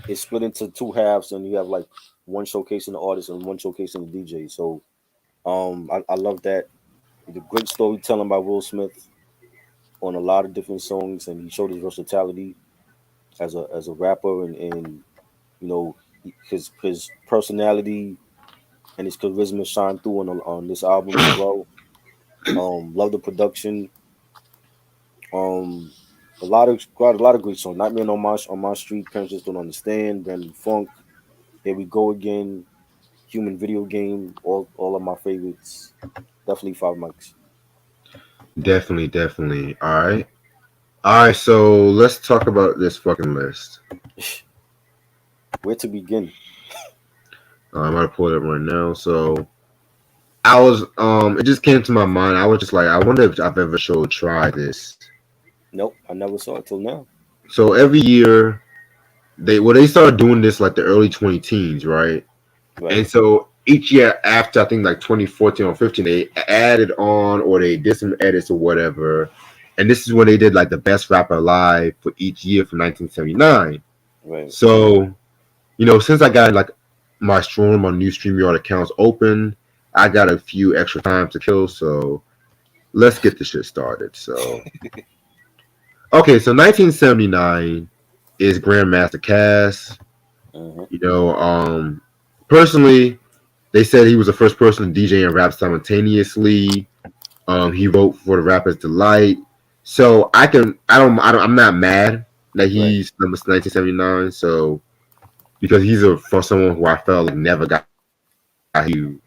it's split into two halves and you have like one showcasing the artist and one showcasing the DJ. So I love that. The great storytelling by Will Smith on a lot of different songs, and he showed his versatility as a rapper, and you know his personality and his charisma shine through on this album as well. Love the production. Um, a lot of great songs. Nightmare on my street. Parents just don't understand. Brandon Funk. Here we go again. Human video game. All of my favorites. Definitely 5 mics. Definitely. All right. So let's talk about this fucking list. Where to begin? I'm gonna pull it up right now. So I was it just came to my mind. I was just like, I wonder if I've ever showed try this. Nope, I never saw it till now. So every year they started doing this like the early 2010s, right? Right, And so each year after I think like 2014 or 15, they added on or they did some edits or whatever. And this is when they did like the best rapper alive for each year for 1979. right. So, since I got like my new StreamYard accounts open, I got a few extra time to kill. So let's get this shit started. So, okay, so 1979 is Grandmaster Cass. Hmm. You know, personally, they said he was the first person to DJ and rap simultaneously. He wrote for the Rapper's Delight. So I'm not mad that Right. he's number 1979. So because he's for someone who I felt like never got you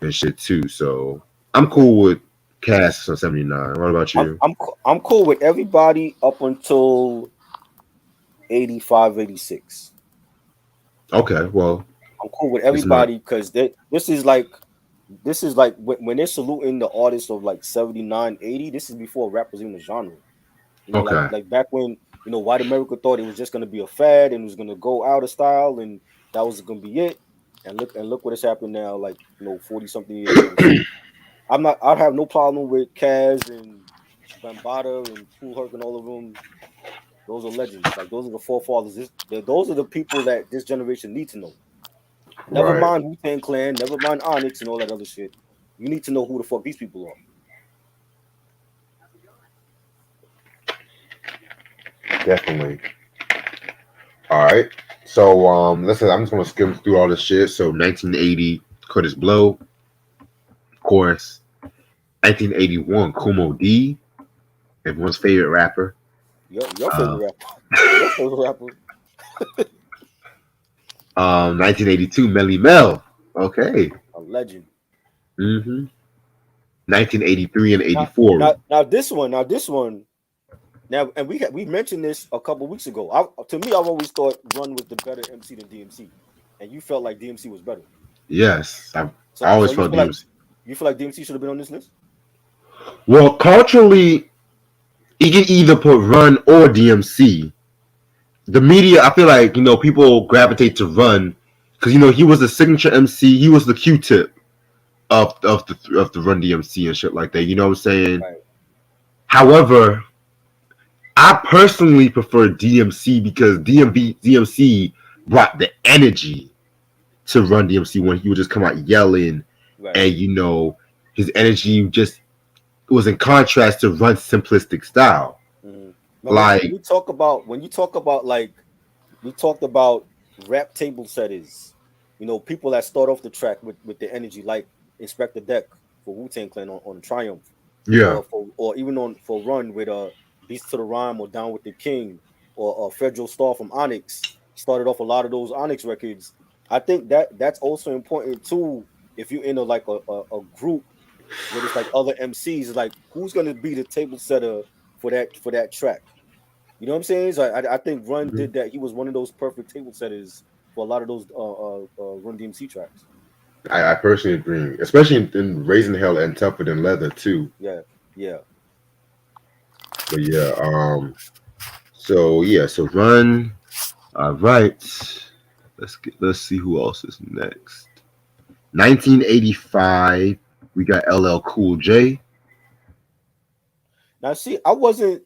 and shit too. So I'm cool with Cass on 79. What about I'm you? I'm co- I'm cool with everybody up until 85, 86. Okay, well, I'm cool with it's my everybody because this is like when they're saluting the artists of like 79, 80. This is before rap was even a genre. Like okay. back when White America thought it was just gonna be a fad and it was gonna go out of style and that was gonna be it. And look what has happened now, like 40 something years. So I'd have no problem with Kaz and Bambaataa and Kool Herc and all of them. Those are legends. Like those are the forefathers. Those are the people that this generation need to know. Never Right. mind Wu-Tang Clan, never mind Onyx and all that other shit. You need to know who the fuck these people are. Definitely. All right. So listen, I'm just gonna skim through all this shit. So 1980, Curtis Blow, of course. 1981, Kumo D, everyone's favorite rapper. Your Uh, favorite rapper. Your favorite rapper. 1982, Melly Mel. Okay. A legend. 1983 and Now, 84. now this one. Now, and we mentioned this a couple weeks ago. To me, I've always thought Run was the better MC than DMC, and you felt like DMC was better. Yes, I So always you felt feel like DMC. DMC should have been on this list. Well, culturally, you can either put Run or DMC. The media, I feel like people gravitate to Run because he was the signature MC. He was the Q-tip of the Run DMC and shit like that. You know what I'm saying? Right. However, I personally prefer DMC because DMC brought the energy to Run DMC when he would just come out yelling, Right. and his energy just was in contrast to Run's simplistic style. Mm-hmm. Now, Like, when you talk about like we talked about rap table setters, people that start off the track with the energy, like Inspector Deck for Wu-Tang Clan on Triumph, yeah, or even on for Run with Beats to the Rhyme or Down with the King or Federal Star from Onyx. Started off a lot of those Onyx records. I think that's also important too. If you're in a group where it's like other MCs, like who's gonna be the table setter for that track? You know what I'm saying? So I think Run mhm. did that. He was one of those perfect table setters for a lot of those Run DMC tracks. I personally agree, especially in Raising Hell and Tougher Than Leather too. Yeah, yeah. But yeah, so Run. All right, let's see who else is next. 1985, we got LL Cool J. Now see, I wasn't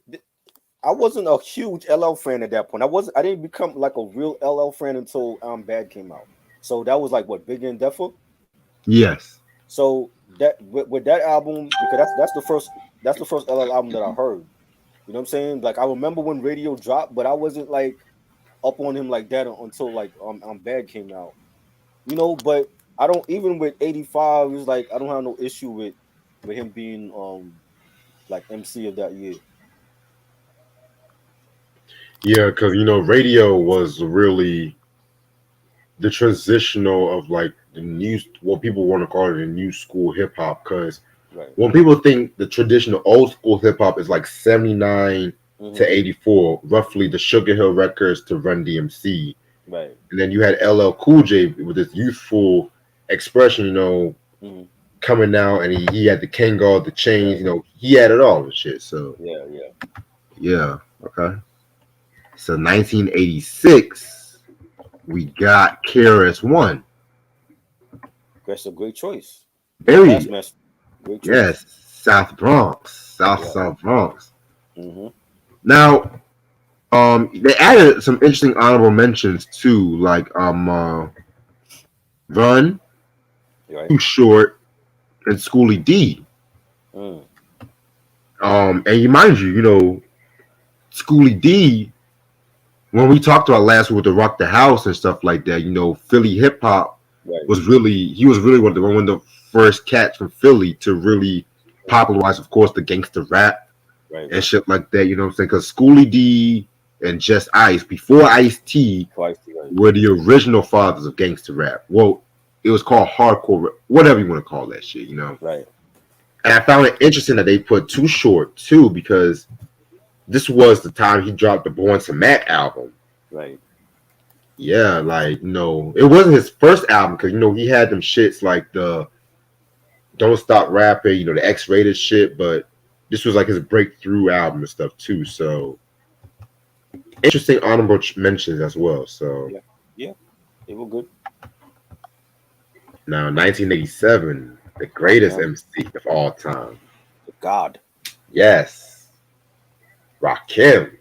a huge LL fan at that point. I didn't become like a real LL fan until Bad came out. So that was like what, Bigger and Deffer. Yes. So that with that album, because that's the first LL album that I heard. You know what I'm saying? Like I remember when Radio dropped, but I wasn't like up on him like that until like Bad came out. But I don't, even with 85, it's like I don't have no issue with him being like MC of that year. Yeah, because radio was really the transitional of like the new, what people want to call it, the new school hip hop. Because Right. when people think the traditional old school hip hop is like 79 Mm-hmm. to 84, roughly the Sugar Hill Records to Run DMC, Right. and then you had LL Cool J with his youthful expression, Mm-hmm. coming out, and he had the Kangol, the chains, Right. he had it all and shit. So Yeah. Yeah. yeah, okay. So 1986, we got KRS One. That's a great choice. And Very, Bassmaster, great choice. yes, South Bronx, Yeah. South Bronx. Mm-hmm. Now, they added some interesting honorable mentions too, like Run, Right. Too Short, and Schoolie D. Mm. And you mind you, Schoolie D, when we talked about last week with the Rock the House and stuff like that, Philly hip hop Right. he was really one of the first cats from Philly to really Right. popularize, of course, the gangster rap Right. and shit like that. You know what I'm saying? Because Schoolie D and Just Ice, before Ice T, Twice. Right. were the original fathers of gangster rap. Well, it was called hardcore rap, whatever you want to call that shit. Right. And I found it interesting that they put Too Short too, because this was the time he dropped the Born to Mac album. Right. Yeah, like it wasn't his first album because he had them shits like the Don't Stop Rapping, the X-rated shit, but this was like his breakthrough album and stuff too. So interesting honorable mentions as well. So Yeah, yeah, they were good. now 1987, the greatest Rakim, MC of all time. the God. Yes, Rakim,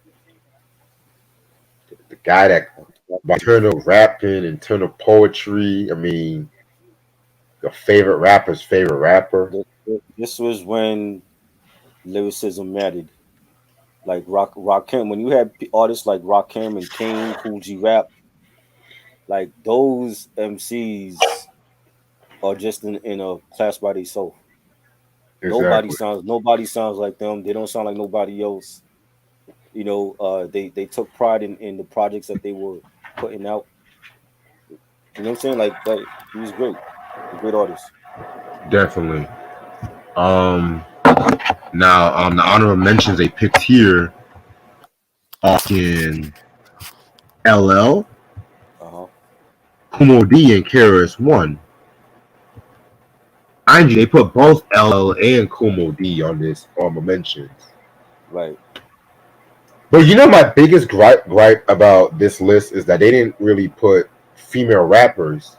the guy that by internal rapping, internal poetry. I mean, your favorite rapper's favorite rapper. This was when lyricism mattered. Like Rakim, when you had artists like Rakim and Kane, Cool G Rap, like those MCs are just in a class by themselves. Exactly. Nobody sounds like them. They don't sound like nobody else. They took pride in the projects that they were putting out. You know what I'm saying? Like he was great, a great artist. Definitely. Um, the honorable mentions they picked here are in LL, Uh huh. Kumo D, and KRS One. Mind you, they put both LL and Kumo D on this honorable mentions. Right. But you know, my biggest gripe about this list is that they didn't really put female rappers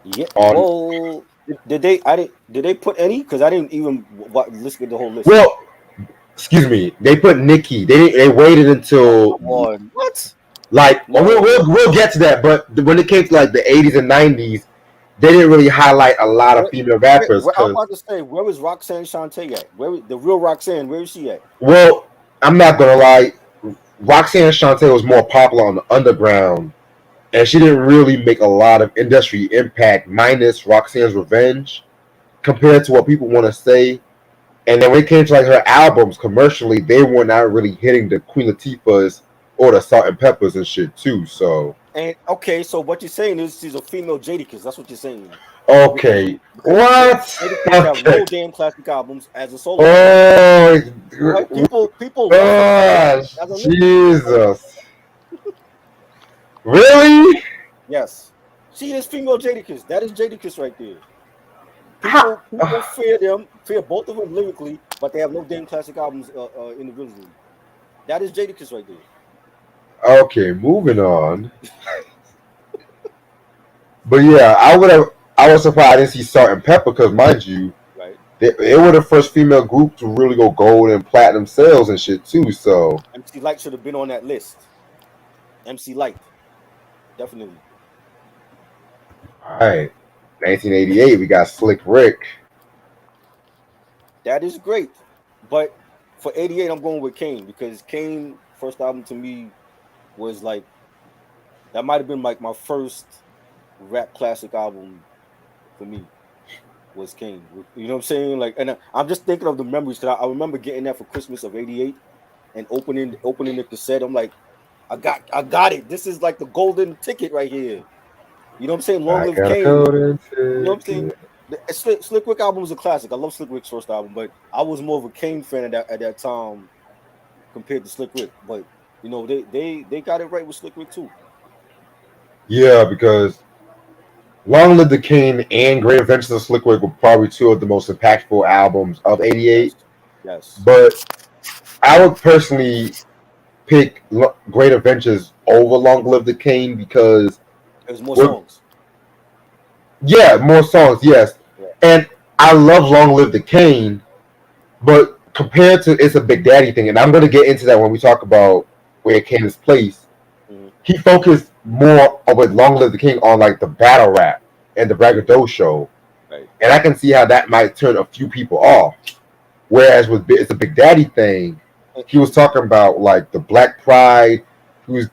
Yeah. on. Well, did they? I didn't. Did they put any? Because I didn't even listen to the whole list. Well, excuse me, they put Nicki. They waited until Come on. What? like No. we'll get to that. But when it came to like the 80s and 90s, they didn't really highlight a lot of female rappers I'm because about to say, where is Roxanne Shante at? Where is the real Roxanne? Where is she at? well, I'm not gonna lie, Roxanne Shante was more popular on the underground, and she didn't really make a lot of industry impact, minus Roxanne's Revenge, compared to what people want to say. And then when it came to like her albums commercially, they were not really hitting the Queen Latifahs or the Salt and Peppers and shit too. So And okay, so what you're saying is she's a female Jadakiss. That's what you're saying. Because okay, what? Jadakiss have Okay. no damn classic albums as a solo artist. Oh, Right? People love her gosh, as a lyricist. Jesus, really? Yes. She is female Jadakiss. That is Jadakiss right there. How? People fear them, fear both of them lyrically, but they have no damn classic albums individually. That is Jadakiss right there. Okay, moving on. But yeah, I would have. I was surprised I didn't see Salt and Pepper because, mind you, Right? they were the first female group to really go gold and platinum sales and shit too. So, MC Light should have been on that list. MC Light, definitely. all right, 1988, we got Slick Rick. That is great. But for 88, I'm going with Kane because Kane first album to me was like that might have been like my first rap classic album for me was Kane. You know what I'm saying? Like, and I'm just thinking of the memories because I remember getting that for Christmas of '88 and opening the cassette. I'm like, I got it. This is like the golden ticket right here. You know what I'm saying? Long I Live got a Kane. golden You know what I'm saying? ticket. The Slick Rick album was a classic. I love Slick Rick's first album, but I was more of a Kane fan at that time compared to Slick Rick. But they got it right with Slick Rick too. Yeah, because Long Live the King and Great Adventures of Slick Rick were probably two of the most impactful albums of '88. Yes, yes. But I would personally pick Great Adventures over Long Live the King because There's more we're, songs. yeah, more songs, yes. Yeah. And I love Long Live the King, but compared to It's a Big Daddy thing, and I'm going to get into that when we talk about where Kane is placed, Mm-hmm. he focused more with Long Live the King on like the battle rap and the braggadocio. Right. And I can see how that might turn a few people off. Whereas with It's a Big Daddy thing, he was talking about like the Black Pride.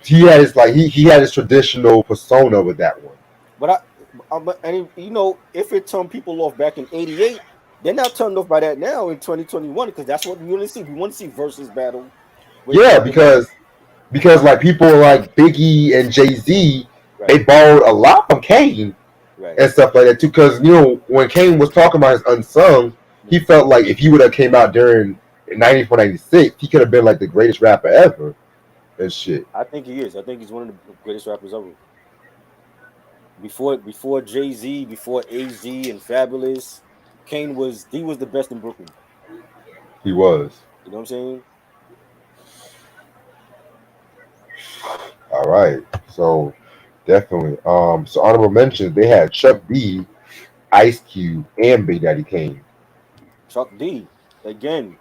He had his like he had his traditional persona with that one. But and if it turned people off back in '88, they're not turned off by that now in 2021 because that's what we want to see. We want to see versus battle Yeah, with the because like people like Biggie and Jay-Z, they right, borrowed a lot from Kane right. and stuff like that too. Because when Kane was talking about his unsung, he Mhm. felt like if he would have came out during 94, 96, he could have been like the greatest rapper ever and shit. I think he is. I think he's one of the greatest rappers ever. Before Jay Z, before AZ and Fabulous, Kane was the best in Brooklyn. He was. You know what I'm saying? All right. So definitely. So honorable mentions, they had Chuck D, Ice Cube, and Big Daddy Kane. Chuck D. Again,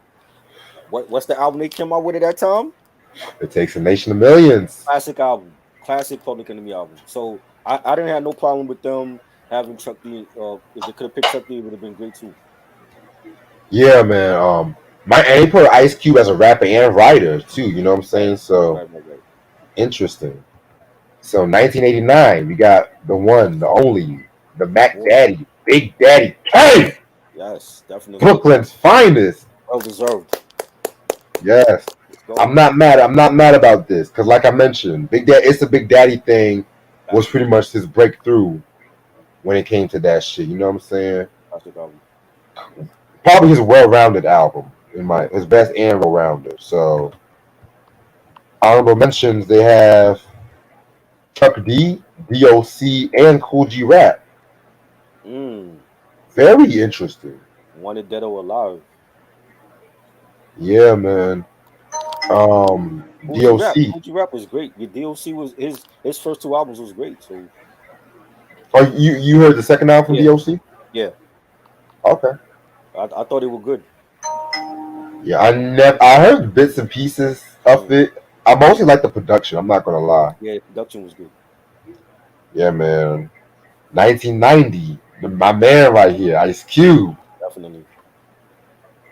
what's the album they came out with at that time? It takes a nation of millions. Classic album, classic Public Enemy album. So I didn't have no problem with them having Chuck D. If they could have picked Chuck D, it would have been great too. Yeah, man. And he put Ice Cube as a rapper and writer too. You know what I'm Right, saying? So right. interesting. So 1989, we got the one, the only, the Mac Well, Daddy, Big Daddy Kane, yes, definitely. Brooklyn's finest. Well deserved. Yes. Let's go. I'm not mad about this because, like I mentioned, Big Daddy. It's the Big Daddy thing was Classic, pretty much his breakthrough when it came to that shit. You know what I'm saying? classic album. Probably his well-rounded album, in my his best and well-rounded. So honorable mentions, they have Chuck D, DOC, and Cool G Rap. Mm. Very interesting. Wanted Dead or Alive. Yeah, man. Fuji Rap. DOC. Fuji Rap was great. Your DOC was his first two albums was great. So Oh, you heard the second album from yeah, DOC? yeah. Okay. I thought they were good. Yeah, I heard bits and pieces of Mm. it. I mostly like the production. I'm not gonna lie. Yeah, production was good. Yeah, man. 1990, my man right here, Ice Cube, Definitely.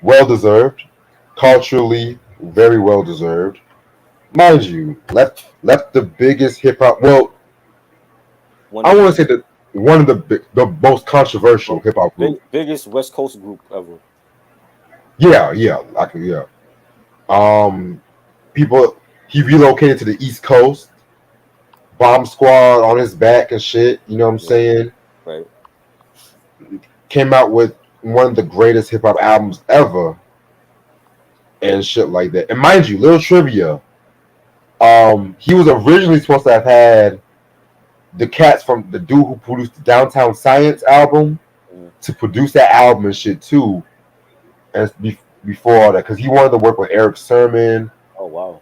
well deserved, culturally very well deserved. Mind you, left the biggest hip hop. Well, One I of want to say that one of the most controversial hip hop group. biggest West Coast group ever. Yeah. Um, people. He relocated to the East Coast, Bomb Squad on his back and shit. You know what I'm Yeah, saying? right. Came out with one of the greatest hip hop albums ever, and shit like that. And mind you, little trivia. He was originally supposed to have had the cats from the dude who produced the Downtown Science album Mm. to produce that album and shit too, and before all that, because he wanted to work with Eric Sermon Oh wow.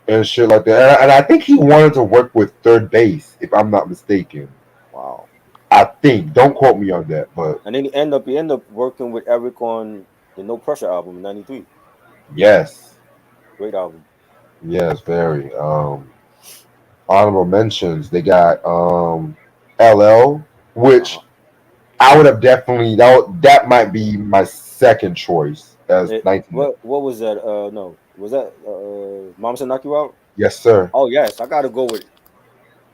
and shit like that. And I think he wanted to work with Third Base, if I'm not mistaken. Wow. I think. Don't quote me on that, but And then he end up working with Eric on the No Pressure album in '93. yes, Great album. yes, very. Honorable mentions. They got LL, which Uh-huh. I would have definitely that might be my second choice as 19. What was that? No, was that Mom Said Knock You Out? Yes, sir. Oh yes, I gotta go with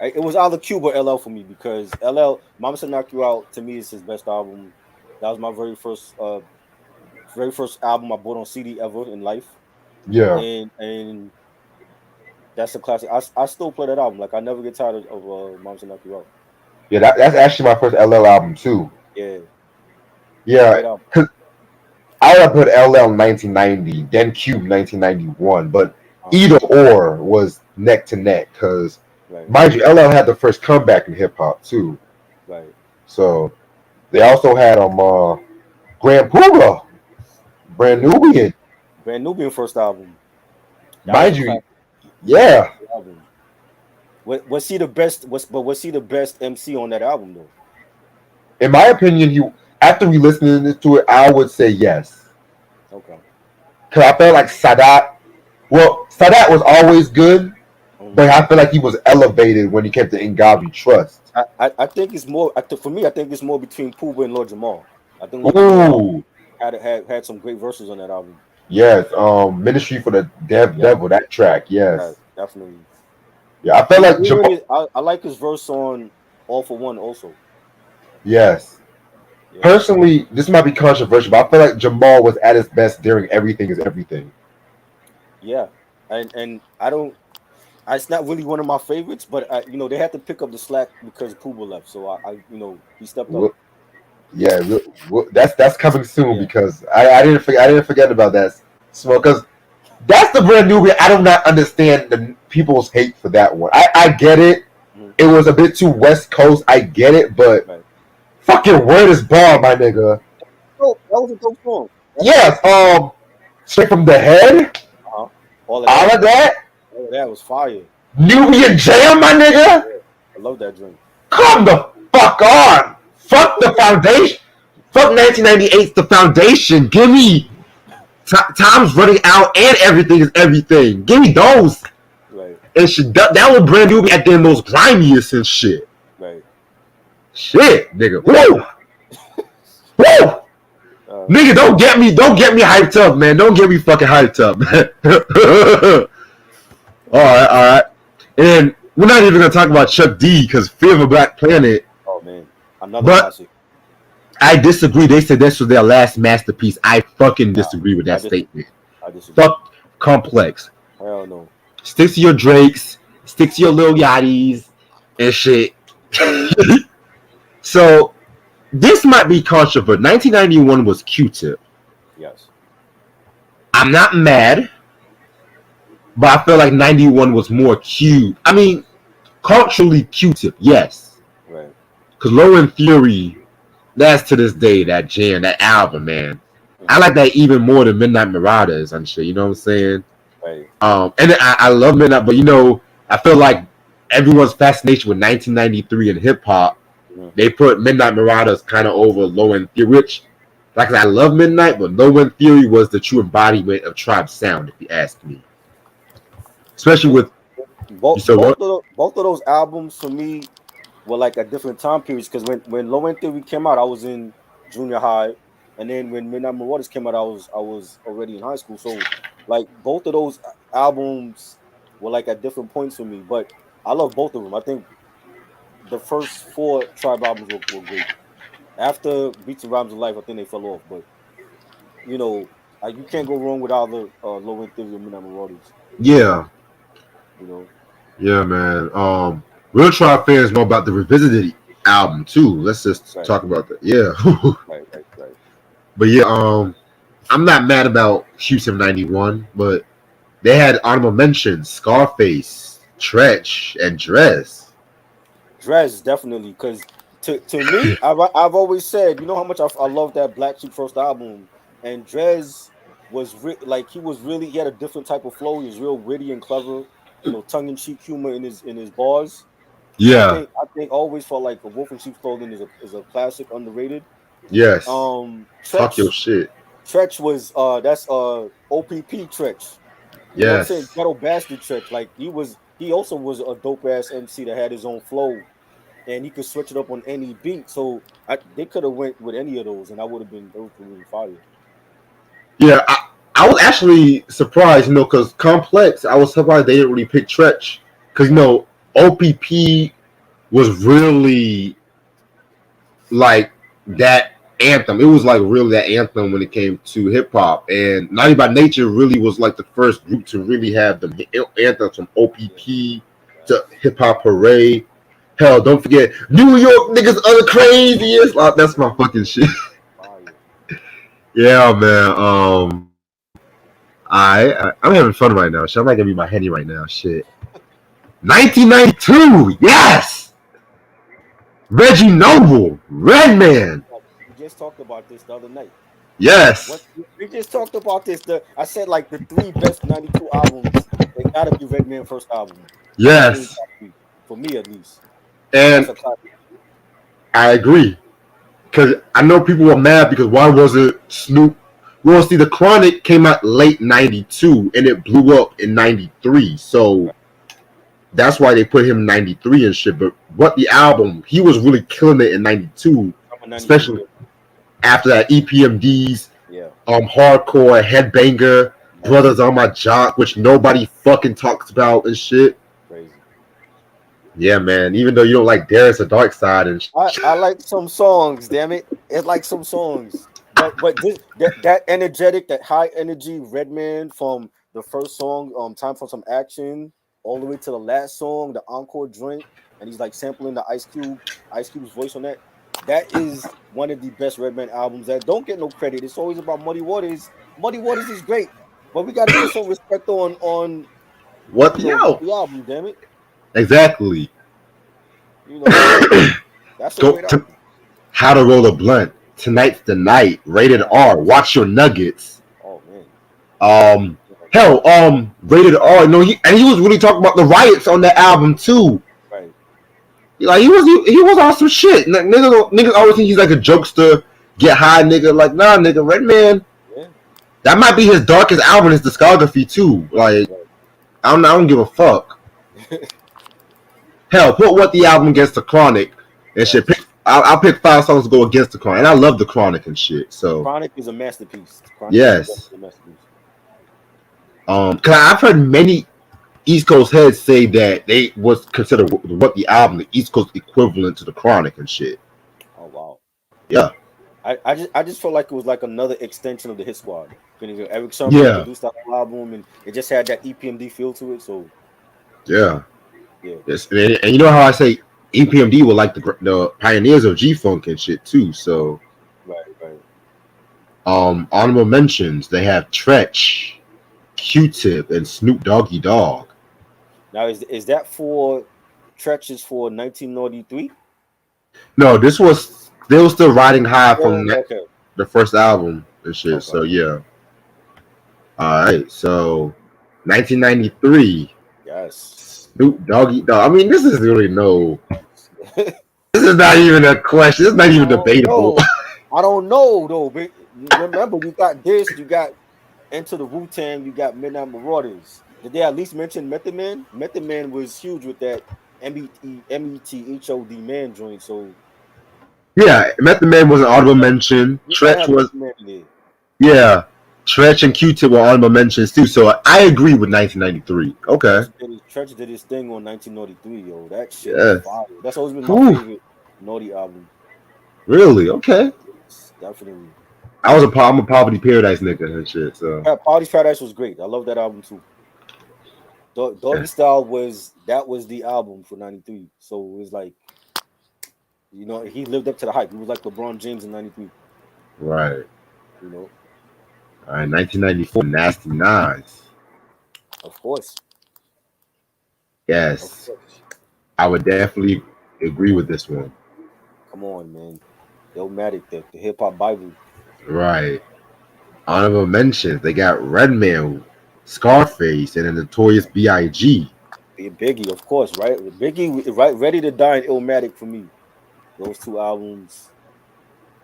it. It was either Cube or LL for me because LL Mama Said Knock You Out to me is his best album. That was my very first album I bought on CD ever in life, Yeah, and that's a classic. I still play that album. Like I never get tired of Mama Said Knock You Out. yeah. That's actually my first LL album too. Yeah, Yeah, great album. because I would have put LL 1990, then Cube 1991, but Uh, either or was neck to neck. Because right, mind you, LL had the first comeback in hip hop too. right. So they also had Grand Pooba, Brand Yeah, Nubian. Brand Nubian first album. That was Mind a you, classic yeah. album. Was he the best? Was he the best MC on that album though? In my opinion, he after we listening to it, I would say yes. Okay. Cause I felt like Sadat. Well, Sadat was always good, Mhm. but I feel like he was elevated when he came to Ngabi Trust. I think it's more. For me, I think it's more between Pooba and Lord Jamal. I think Lord Jamal Ooh, had some great verses on that album. yes. Ministry for the Yeah, Devil. That track. yeah, Yes. definitely. Yeah, I felt like Even Jamal. I like his verse on All for One also. Yes. Yeah, Personally, this might be controversial, but I feel like Jamal was at his best during Everything Is Everything. yeah, and I don't. It's not really one of my favorites, but they had to pick up the slack because Pooba left, so he stepped up. Wh- Yeah, that's coming soon Yeah, because I didn't forget about that. So because that's the brand new. I do not understand the people's hate for that one. I get it. mhm, It was a bit too West Coast. I get it, but right. fucking word is ball, my nigga. Oh, that was a dope song. Yes. Straight from the head. Uh-huh. All of All that, of that. all of that was fire. Nubian Jam, my nigga. I love that drink. Come the fuck on. Fuck the foundation. Fuck 1998's The Foundation. Give me Time's Running Out and Everything Is Everything. Give me those. Right. And shit, that was brand new at their most grimiest and shit. Right. Shit, nigga. Woo! Woo! Nigga, don't get me hyped up, man. Don't get me fucking hyped up, man. Alright. And we're not even gonna talk about Chuck D because Fear of a Black Planet. Oh man. Another classic. I disagree. They said this was their last masterpiece. I fucking disagree with that statement. I disagree. Fuck Complex. Hell no. Stick to your Drakes, stick to your Lil Yachty's and shit. So this might be controversial. 1991 was Q-Tip. Yes. I'm not mad, but I feel like 91 was more Q. I mean, culturally Q-Tip, yes. Right. Because Low in Theory, that's to this day, that jam, that album, man. Mm-hmm. I like that even more than Midnight Marauders and shit, you know what I'm saying? Right. And I love Midnight, but you know, I feel like everyone's fascination with 1993 and hip-hop, they put Midnight Marauders kind of over Low in Theory, which, like I love Midnight, but Low in Theory was the true embodiment of Tribe sound, if you ask me. Especially with both of those albums for me were like at different time periods. Because when Low in Theory came out, I was in junior high, and then when Midnight Marauders came out, I was already in high school. So like both of those albums were like at different points for me. But I love both of them. I think the first 4 Tribe albums were great. After Beats and Rhymes of Life, I think they fell off. But you know, you can't go wrong with either Low in Theory and Midnight Marauders. Yeah. You know. Yeah, man. Real Tribe fans know about the Revisited album too. Let's just talk about that. Yeah. Right. But yeah, I'm not mad about Q-Tip 91, but they had honorable mentions: Scarface, Tretch, and Dress. Dress definitely, because to me, I've always said, you know how much I love that Black Sheep first album, and Dress was he had a different type of flow. He was real witty and clever, you know, tongue in cheek humor in his bars. Yeah, I think always felt like A Wolf in Sheep's Clothing is a classic, underrated. Yes. Talk your shit. Tretch was that's OPP Tretch. You know what I'm saying? Ghetto Bastard Tretch. Like he also was a dope ass MC that had his own flow, and he could switch it up on any beat. So they could have went with any of those, and those would have been fire. Yeah, I was actually surprised, you know, because Complex, I was surprised they didn't really pick Tretch, because you know OPP was really like that anthem. It was like really that anthem when it came to hip hop, and Naughty by Nature really was like the first group to really have the anthems from OPP to Hip Hop Parade. Hell, don't forget New York niggas are the craziest. Oh, that's my fucking shit. Yeah, man. I'm having fun right now. Shit, I might give me my Henny right now. Shit. 1992. Yes. Reggie Noble, Redman. We just talked about this the other night. Yes. We just talked about this. I said like the 3 best 92 albums. They gotta be Redman first album. Yes. For me at least. And I agree. Because I know people were mad because why wasn't Snoop? Well, see, The Chronic came out late 92 and it blew up in 93. So that's why they put him in 93 and shit. But the album, he was really killing it in 92. Especially after that EPMDs, Hardcore, Headbanger, Brothers on My Jock, which nobody fucking talks about and shit. Crazy. Yeah, man. Even though you don't like Darius or Dark Side and shit. I like some songs, damn it. It's like some songs. But that energetic, that high energy Redman from the first song, Time for Some Action, all the way to the last song, the encore joint, and he's like sampling the Ice Cube's voice on that. That is one of the best Redman albums that don't get no credit. It's always about Muddy Waters. Muddy Waters is great, but we gotta put some respect on what the album, damn it. Exactly. You know, that's a great album. How to Roll a Blunt. Tonight's the Night. Rated R. Watch Your Nuggets. Oh man. Hell, Rated R. No, he was really talking about the riots on that album too. Right. Like he was on some shit. Niggas always think he's like a jokester, get high nigga. Like nah, nigga, Redman. Yeah. That might be his darkest album in his discography too. Like Right. I don't give a fuck. Hell, put what the album against the Chronic and Yes. shit. I'll pick 5 songs to go against the Chronic, and I love the Chronic and shit. So Chronic is a masterpiece. Chronic yes, is a masterpiece. cause I've heard many East Coast heads say that they was considered what the album, the East Coast equivalent to the Chronic and shit. Oh wow. Yeah, I just felt like it was like another extension of the Hit Squad. Eric Sermon yeah, produced that whole album, and it just had that EPMD feel to it. So yeah. yeah. Yes, and you know how I say EPMD were like the pioneers of G Funk and shit too. So Right. honorable mentions, they have Tretch, Q-Tip, and Snoop Doggy Dogg. Now is that for Tretches for 1993? No, they were still riding high Oh, from okay. the first album and shit. Okay. So yeah. All right. So 1993, Yes. Snoop Doggy Dogg. I mean, this is really no. This is not even a question. It's not even debatable. I don't know though. But remember, you got this. You got Enter the Wu-Tang. You got Midnight Marauders. Did they at least mention Method Man? Method Man was huge with that METHOD man joint. So Yeah, Method Man was an honorable mention. you gotta Tretch have was Method Man in there. yeah. Tretch and Q-Tip were honorable mentions too. So I agree with 1993. Okay. Tretch did his thing on 1993, yo. That shit Yeah. is fire. That's always been my Ooh. favorite Naughty album. Really? Okay. Yes, definitely. I'm a Poverty Paradise nigga and shit. So Yeah, Party's Paradise was great. I love that album too. Doggy Style was the album for '93. So it was like, he lived up to the hype. He was like LeBron James in '93. right. You know, All right. 1994, Nasty Nas. of course. Yes, I would definitely agree with this one. Come on, man. Illmatic, the hip hop Bible. Right. Honorable mentions, they got Redman, Scarface, and the Notorious B.I.G. Biggie, of course, right? Biggie, right? Ready to Die and Illmatic for me. Those two albums.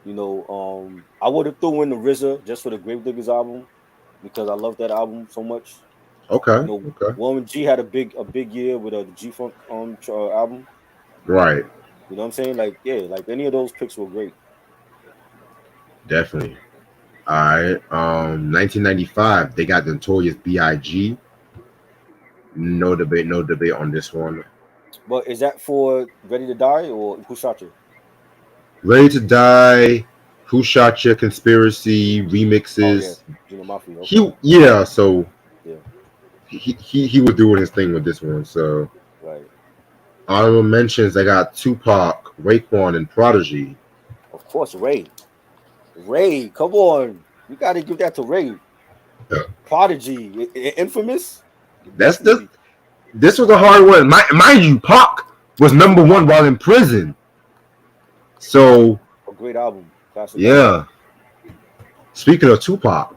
I would have threw in the RZA just for the Gravediggers album because I love that album so much. Okay. Okay. Warren G had a big year with the G Funk album. Right. You know what I'm saying? Like, yeah, like any of those picks were great. Definitely. All right. 1995, they got the Notorious B.I.G. No debate on this one. But is that for Ready to Die or Who Shot You? Ready to Die, Who Shot You, Conspiracy, remixes. Oh, yeah. Mafia. Okay. So yeah. He was doing his thing with this one. So right. Honorable mentions, I got Tupac, Raekwon, and Prodigy. Of course, Ray. Come on. You got to give that to Ray. Yeah. Prodigy, Infamous. This was a hard one. Mind you, Pac was number 1 while in prison. So a great album. Classic album. Speaking of Tupac,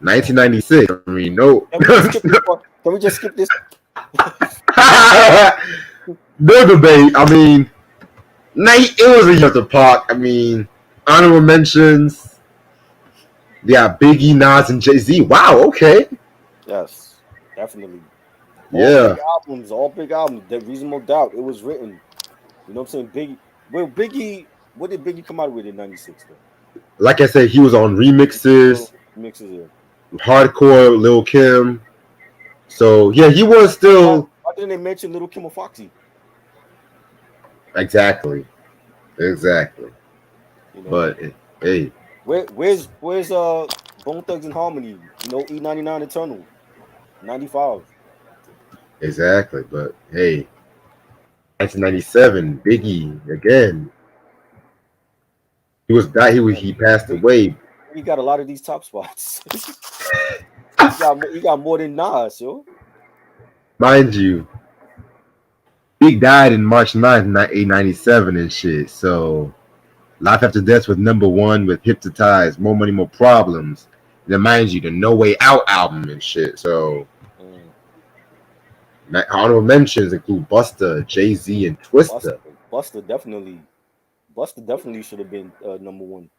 1996. I mean, no. Can we just skip this? No debate. I mean, it was a year to Pac. I mean, honorable mentions. Yeah, Biggie, Nas, and Jay-Z. Wow. Okay. Yes, definitely. All big albums. The Reasonable Doubt. It was written. You know what I'm saying? Biggie. What did Biggie come out with in '96? Like I said, he was on remixes. Hardcore, Lil Kim. So yeah, he was still. Why didn't they mention Lil Kim or Foxy? Exactly. But hey, where's Bone Thugs and Harmony? E99 Eternal, 95. Exactly, but hey, 1997, Biggie again. He passed away. He got a lot of these top spots. he got more than Nas, yo. Mind you, Big died in March 9th, 1997 and shit. So Life After Death was number 1 with Hypnotized, More Money, More Problems, Then mind you, the No Way Out album and shit. So Mm. honorable mentions include Busta, Jay-Z, and Buster, Twista. Buster definitely, Buster definitely should have been number one.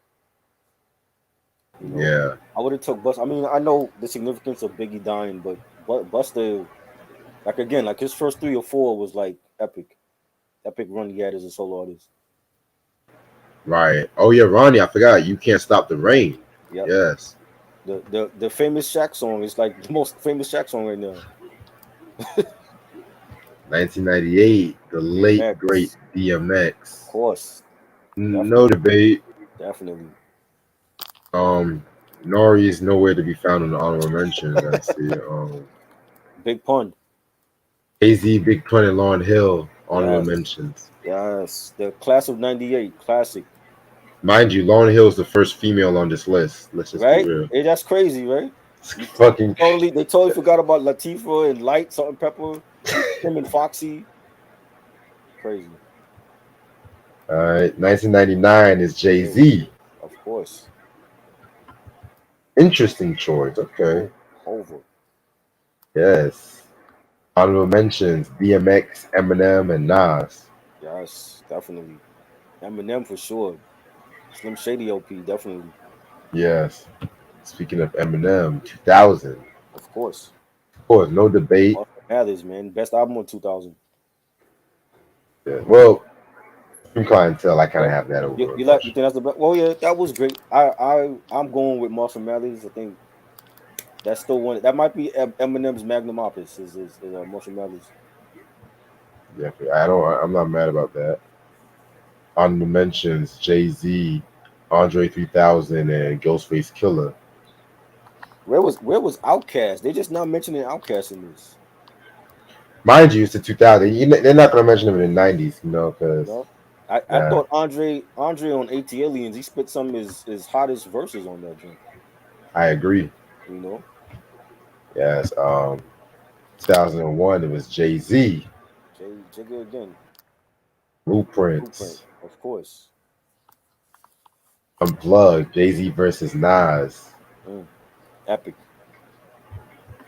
You know, Yeah, I would have took Buster. I mean, I know the significance of Biggie dying, but Buster, like again, like his first three or four was like epic run he had as a solo artist. right. Oh yeah, Ronnie, I forgot. You Can't Stop the Rain. Yep. Yes. The famous Shaq song is like the most famous Shaq song right now. 1998, the late great DMX, of DMX. course, No definitely, debate. definitely. Um, Nori is nowhere to be found in the honorable mentions. I see. Big Pun, AZ, Big Pun, and Lauryn Hill honorable yes, mentions. yes. The class of '98, classic, Mind you, Lauryn Hill is the first female on this list. Let's just be right? real. Hey, that's crazy, right? It's You fucking they totally forgot about Latifah and Light, Salt and Pepper, him and Foxy. Crazy. all right. 1999 is Jay Yeah, Z. of course. Interesting choice. Okay. Over. Yes. Honorable mentions: DMX, Eminem, and Nas. Yes, definitely. Eminem for sure. Slim Shady LP, definitely. Yes. Speaking of Eminem, 2000. Of course. Of course, no debate. Marshall Mathers, man. Best album of 2000. Yeah. Well, from clientele, I kind Yeah. of have that over You Marshall. think that's the best? Well, yeah, that was great. I'm going with Marshall Mathers. I think that's still one. That might be Eminem's magnum opus. Is Marshall Mathers. Definitely. I'm not mad about that. Honorable mentions: Jay Z, Andre 3000, and Ghostface Killer. Where was Outkast? They just now mentioning Outkast in this. Mind you, it's the 2000. They're not going to mention them in the 90s, You because know, I yeah, thought Andre on AT Aliens. He spit some of his hottest verses on that joint. I agree. You know, Yes. 2001, it was Jay Z, Jigga again. Blueprint, Blueprints, of course. Unplugged, Jay Z versus Nas. Mm, epic.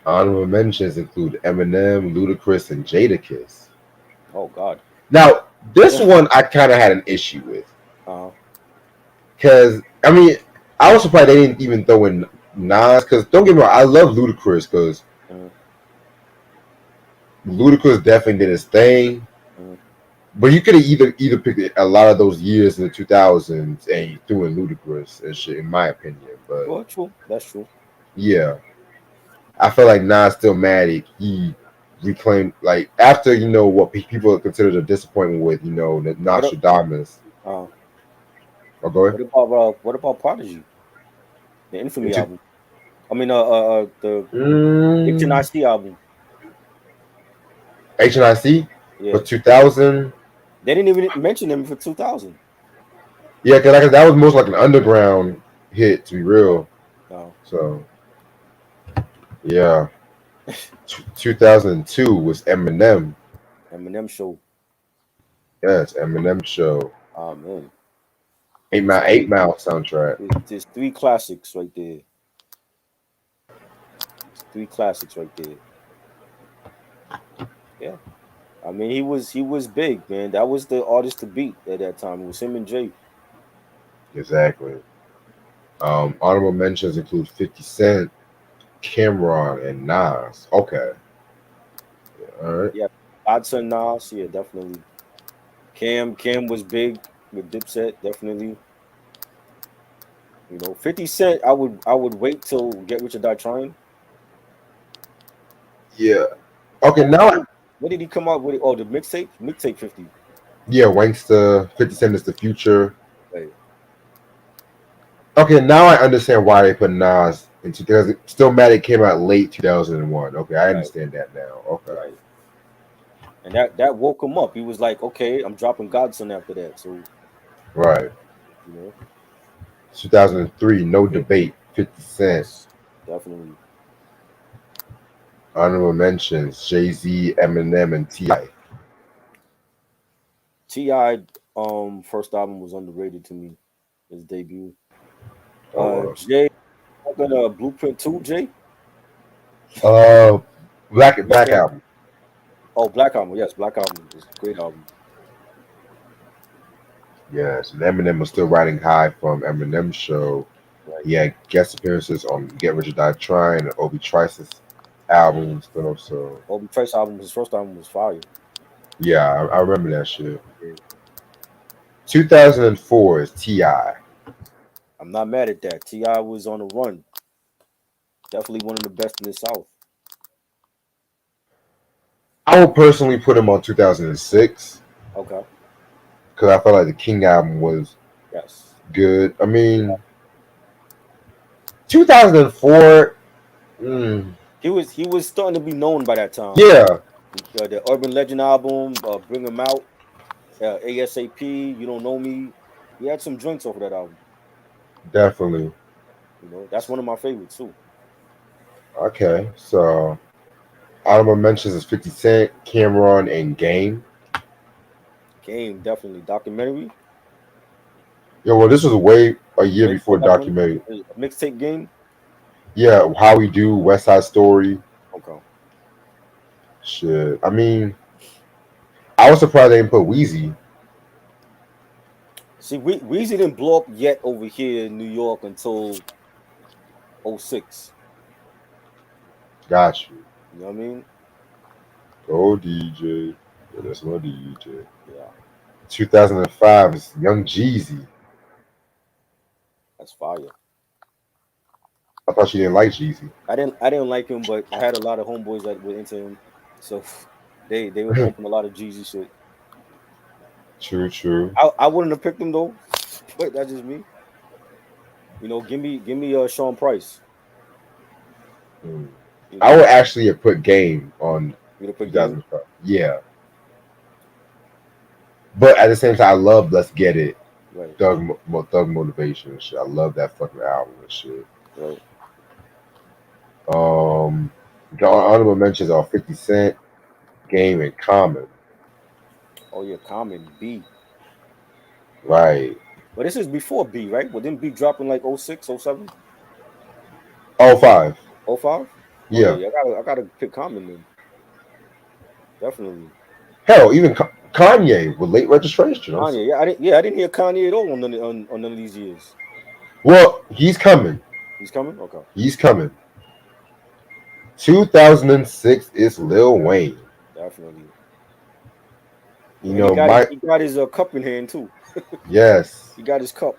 Honorable mentions include Eminem, Ludacris, and Jadakiss. Oh God. Now, this one I kind of had an issue with, Uh, because I mean, I was surprised they didn't even throw in Nas. Because don't get me wrong, I love Ludacris because mm, Ludacris definitely did his thing. mm. But you could have either picked a lot of those years in the 2000s and threw in Ludacris and shit, in my opinion. But Well, true. That's true. yeah, I feel like Nas Stillmatic, he reclaimed, like, after what people considered a disappointment with the What up? Nostradamus. Uh, Oh, go ahead. what about Prodigy, the Infamy Into album? I mean, the mm, HNIC album. HNIC for Yeah, 2000. they didn't even mention him for 2000. Yeah, because that was most like an underground hit, to be Oh, real. no. So yeah, 2002 was Eminem. Eminem show. Yes, Eminem show. Oh man, 8 Mile, it's 8 Mile soundtrack. there's three classics right there. It's three classics right there. Yeah, I mean he was big, man. That was the artist to beat at that time. It was him and Jay. Exactly. Honorable mentions include 50 Cent, Cameron, and Nas. Okay. All right. Yeah, Godson Nas. Yeah, definitely. Cam was big with Dipset. Definitely. 50 Cent. I would wait till Get Rich or Die Trying. Yeah. Okay, What now, what did he come out with? Oh, the mixtape 50. yeah, Wanksta, 50 Cent is the future. Right, Okay, now I understand why they put Nas into, because Stillmatic came out late 2001. Okay, I right, understand that now. Okay. right. And that woke him up. He was like, okay, I'm dropping Godson after that. So Right. you know, 2003, no debate, 50 Cent. yes, definitely. Honorable mentions, Jay-Z, Eminem, and T.I. Ti first album was underrated to me. His debut. Oh, Jay Talking Blueprint 2, Jay. Uh, Which Black one? Album. Oh, Black Album. Yes, Black Album is a great album. Yes, and Eminem was still riding high from Eminem's show. Right. He had guest appearances on Get Rich or Die Trying and Obi Trice's albums. So Obi Trice album, his first album was fire. yeah, I remember that shit. Yeah. 2004 is Ti. I'm not mad at that. Ti was on the run. Definitely one of the best in the South. I would personally put him on 2006 Okay. because I felt like the King album was Yes. good. I mean, 2004. He was starting to be known by that time. Yeah, The Urban Legend album, Bring 'Em Out, ASAP, You Don't Know Me. He had some joints off of that album. definitely. That's one of my favorites too. Okay, so honorable mentions is 50 Cent, Cameron, and Game. Game, definitely. Documentary, Yeah, well, this was way a year way before before that one. documentary. A mixtape game. Yeah, How We Do, West Side Story. Okay. Shit. I mean, I was surprised they didn't put Wheezy. See, Weezy didn't blow up yet over here in New York until '06. Got you. You know what I mean? Go DJ. Yeah, that's my DJ. Yeah, 2005 is Young Jeezy. that's fire. I thought she didn't like Jeezy. I didn't like him, but I had a lot of homeboys that were into him, so they were bumping a lot of Jeezy shit. True, true. I wouldn't have picked him though, but that's just me. Give me Sean Price. Mm. You I know, would actually have put Game on you to pick game. 2005. Yeah. But at the same time, I love Let's Get It. Right, Thug Motivation and shit. I love that fucking album and shit. right. Um, the honorable mentions are 50 Cent, Game, and Common. Oh yeah, Common B. Right. But this is before B, right? Well, didn't B drop in like '06, '07, Oh, five. '05? Oh yeah, Yeah. yeah. I gotta pick Common then. Definitely. Hell, even Kanye with late registration. Kanye. I didn't hear Kanye at all on none of these years. Well, he's coming. He's coming? Okay. He's coming. 2006 is Lil Wayne. Definitely. You And he know, got his my he got his cup in hand too. yes, He got his cup.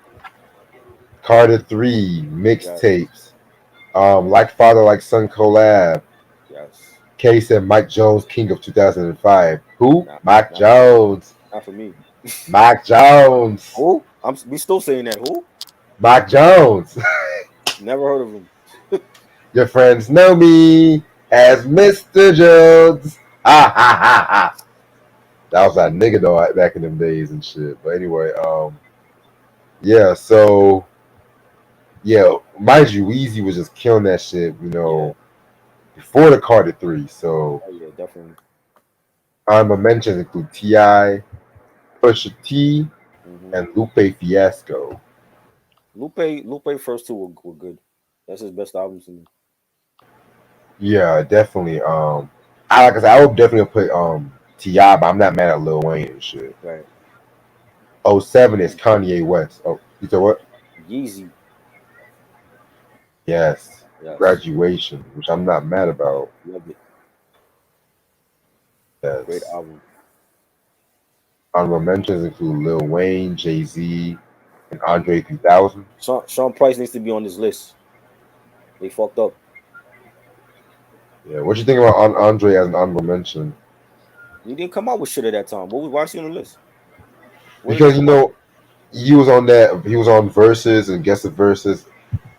Carter 3 Yes. mixtapes. Like Father, Like Son collab. Yes. K said Mike Jones, King of 2005. Who? Not Mike not for me. Jones. Not for me. Mike Jones. Who? We still saying that. Who? Mike Jones. Never heard of him. Your friends know me as Mr. Jones. Ha ha ha ha. That was that nigga though back in them days and shit. But anyway, yeah, so yeah, mind you, Weezy was just killing that shit, Yeah. before the Carter 3. So Oh yeah, definitely. honorable mentions include T.I., Pusha T, Hmm. and Lupe Fiasco. Lupe first two were good. That's his best albums to me. Yeah, definitely. Like I said, I would definitely put T.I., but I'm not mad at Lil Wayne and shit. Right. '07 is Kanye West. Oh, you said what? Yeezy. Yes. Yes. Graduation, which I'm not mad about. Love it. Great Yes. album. Honorable mentions include Lil Wayne, Jay-Z, and Andre 3000. Sean Price needs to be on this list. They fucked up. Yeah, what you think about Andre as an honorable mention? He didn't come out with shit at that time. Why is he on the list? When did he Because come out? he was on Versus and Guess the Versus,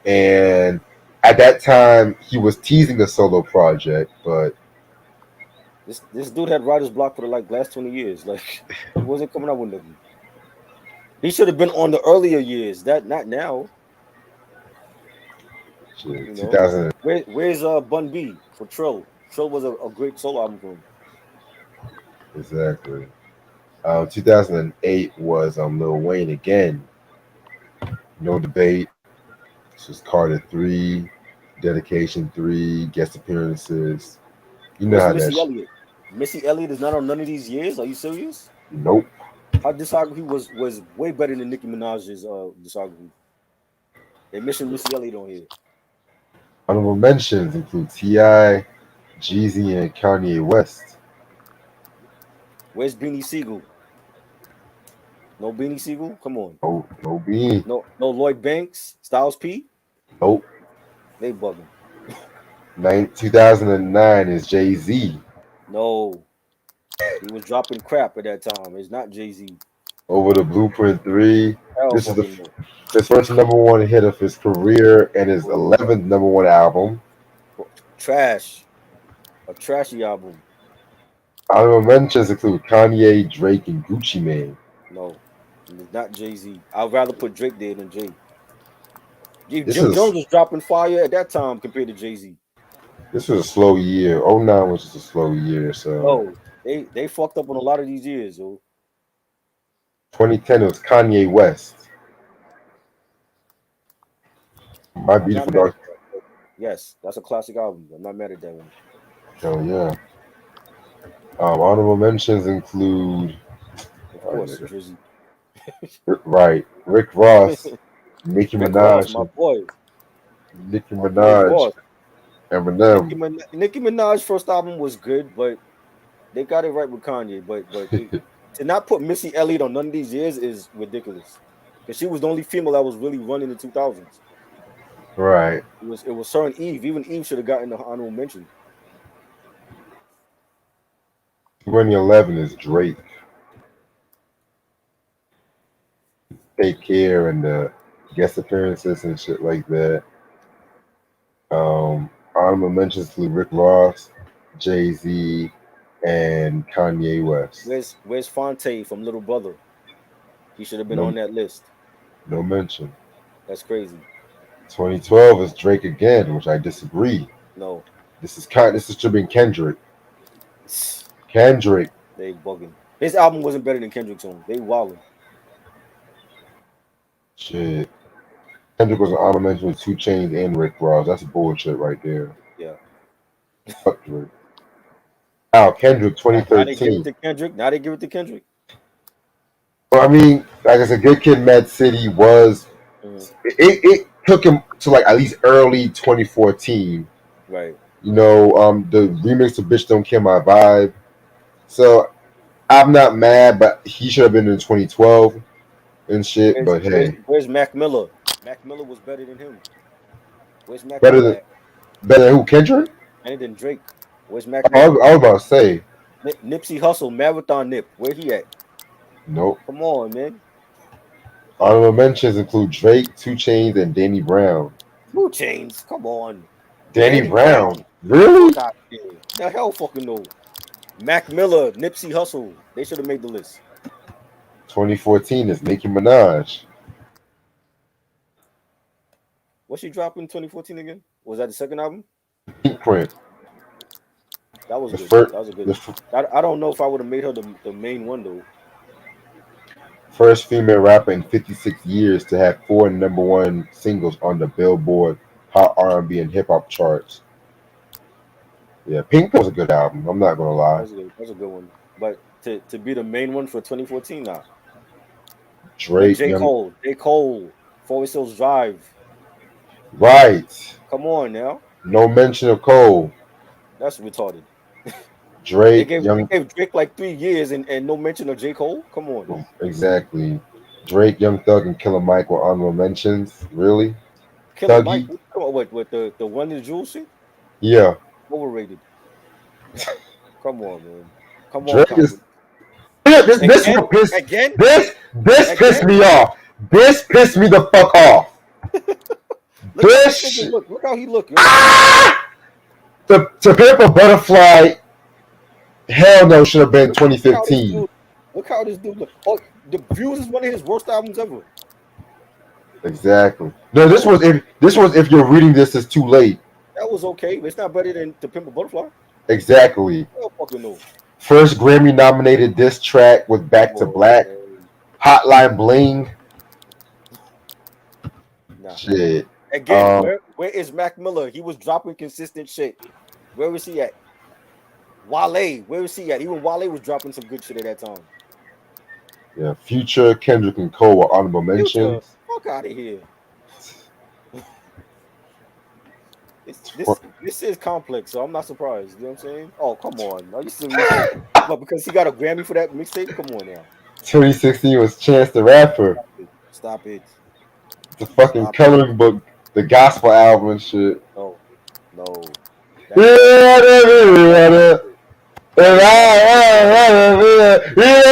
and at that time he was teasing a solo project, but This dude had writer's block for the like last 20 years. Like he wasn't coming out with nothing. He should have been on the earlier years. That not now. shit, You know. 2000 Where's Bun B for Trill? Trill was a great solo album for him. exactly. 2008 was Lil Wayne again. No debate. This is Carter 3, Dedication 3, guest appearances. You know Where's how that Missy Elliott? Missy Elliott is not on none of these years. Are you serious? Nope. Her discography was way better than Nicki Minaj's discography. They mentioned Missy Elliott on here. Honorable mentions include T.I., Jeezy, and Kanye West. Where's Beanie Siegel? No Beanie Siegel? Come on. No, no B. No Lloyd Banks? Styles P? Nope. They bugging. 2009 is Jay-Z. No. He was dropping crap at that time. It's not Jay-Z. Over the Blueprint 3. Hell This is fucking no. his first number one hit of his career and his Oh, 11th number one album. trash. A trashy album. Honorable mentions include Kanye, Drake, and Gucci Mane. No. It's not Jay-Z. I'd rather put Drake there than Jay. This Jim is Jones was dropping fire at that time compared to Jay-Z. this was a slow year. '09 was just a slow year. So No. They fucked up on a lot of these years, yo. 2010 was Kanye West. My I'm not Beautiful mad at Dark. that. But yes, that's a classic album. I'm not mad at that one. Hell yeah. Honorable mentions include Of oh, course, nigga. Drizzy. Right, Rick Ross, Nicki Rick Ross, Minaj, my boy. Nicki My boy Minaj, Ross. Eminem. Nicki Minaj's first album was good, but they got it right with Kanye. But to not put Missy Elliott on none of these years is ridiculous. Because she was the only female that was really running in the 2000s. Right. It was her and Eve. Even Eve should have gotten the honorable mention. 2011 is Drake. Take Care and the guest appearances and shit like that. Honorable mentions include Rick Ross, Jay Z, and Kanye West. Where's Fonte from Little Brother? He should have been No, on that list. no mention. That's crazy. 2012 is Drake again, which I disagree. No. This should have been Kendrick. Kendrick. They bugging. His album wasn't better than Kendrick's own. They wilding. Shit. Kendrick was an honorable mention with 2 Chainz and Rick Ross. That's bullshit right there. Yeah. Fuck Drake. Now Kendrick Now they give it 2013. to Kendrick. Now they give it to Kendrick. Well, I mean, like I said, Good Kid, Mad City was Mhm. it took him to like at least early 2014. Right. You know, the remix of "Bitch Don't Kill My Vibe." So I'm not mad, but he should have been in 2012 and shit. But hey, Where's Mac Miller? Mac Miller was better than him. Where's Mac better Miller than at? better than who? Kendrick? And then Drake. Where's Mac I Miller? was about to say Nipsey Hussle, Marathon Nip. Where he at? nope. Come on, man. Honorable mentions include Drake, 2 Chainz, and Danny Brown. 2 Chains. Come on. Danny Danny Brown, Brown. really? Fuck out here. The hell fucking no. Mac Miller, Nipsey Hussle. They should have made the list. 2014 is Nicki Minaj. What she dropped in 2014 again? Was that the second album? Pink Print. That was The good. first, That was a good. the I don't know if I would have made her the main one though. first female rapper in 56 years to have 4 number one singles on the Billboard Hot R&B and Hip Hop charts. Yeah, Pink was a good album. I'm not gonna lie. That's a good one. But to be the main one for 2014, nah. Then Drake, Young, J. Cole, Forest Hills Drive. right? Come on now. No mention of Cole. That's retarded. They Drake, gave Young, Drake like 3 years and no mention of J. Cole. Come on. exactly. Drake, Young Thug, and Killer Mike were honorable mentions. Really? Killer Mike, Thuggy? come on, with the one in the jewel shit? Yeah. Overrated. Come on, man. Come on, Drake is. Kanye. This Again? what pissed. Again? This pissed Again? me off. This pissed me the fuck off. Look how This this nigga shit. look. Look how he look, yo. Ah! To Pimp a Butterfly, hell no, should have been Look how this 2015. dude. Look how this dude look. Oh, The Views is one of his worst albums ever. Exactly. No, this was if you're reading this, it's too late. That was okay, but it's not better than To Pimp a Butterfly. Exactly. I don't fucking know. First Grammy nominated diss track with Back to Oh, Black, man. Hotline Bling. Nah. Shit. Again, where is Mac Miller? He was dropping consistent shit. Where was he at? Wale, where was he at? Even Wale was dropping some good shit at that time. Yeah, Future, Kendrick, and Cole were honorable Future, mentions. fuck out of here. This is complex, so I'm not surprised. You know what I'm saying? Oh, come on. Are you serious? But because he got a Grammy for that mixtape? Come on now. 2016 was Chance the Rapper. Stop it. The fucking Stop it. coloring book, the gospel album and shit. No. No. That that is not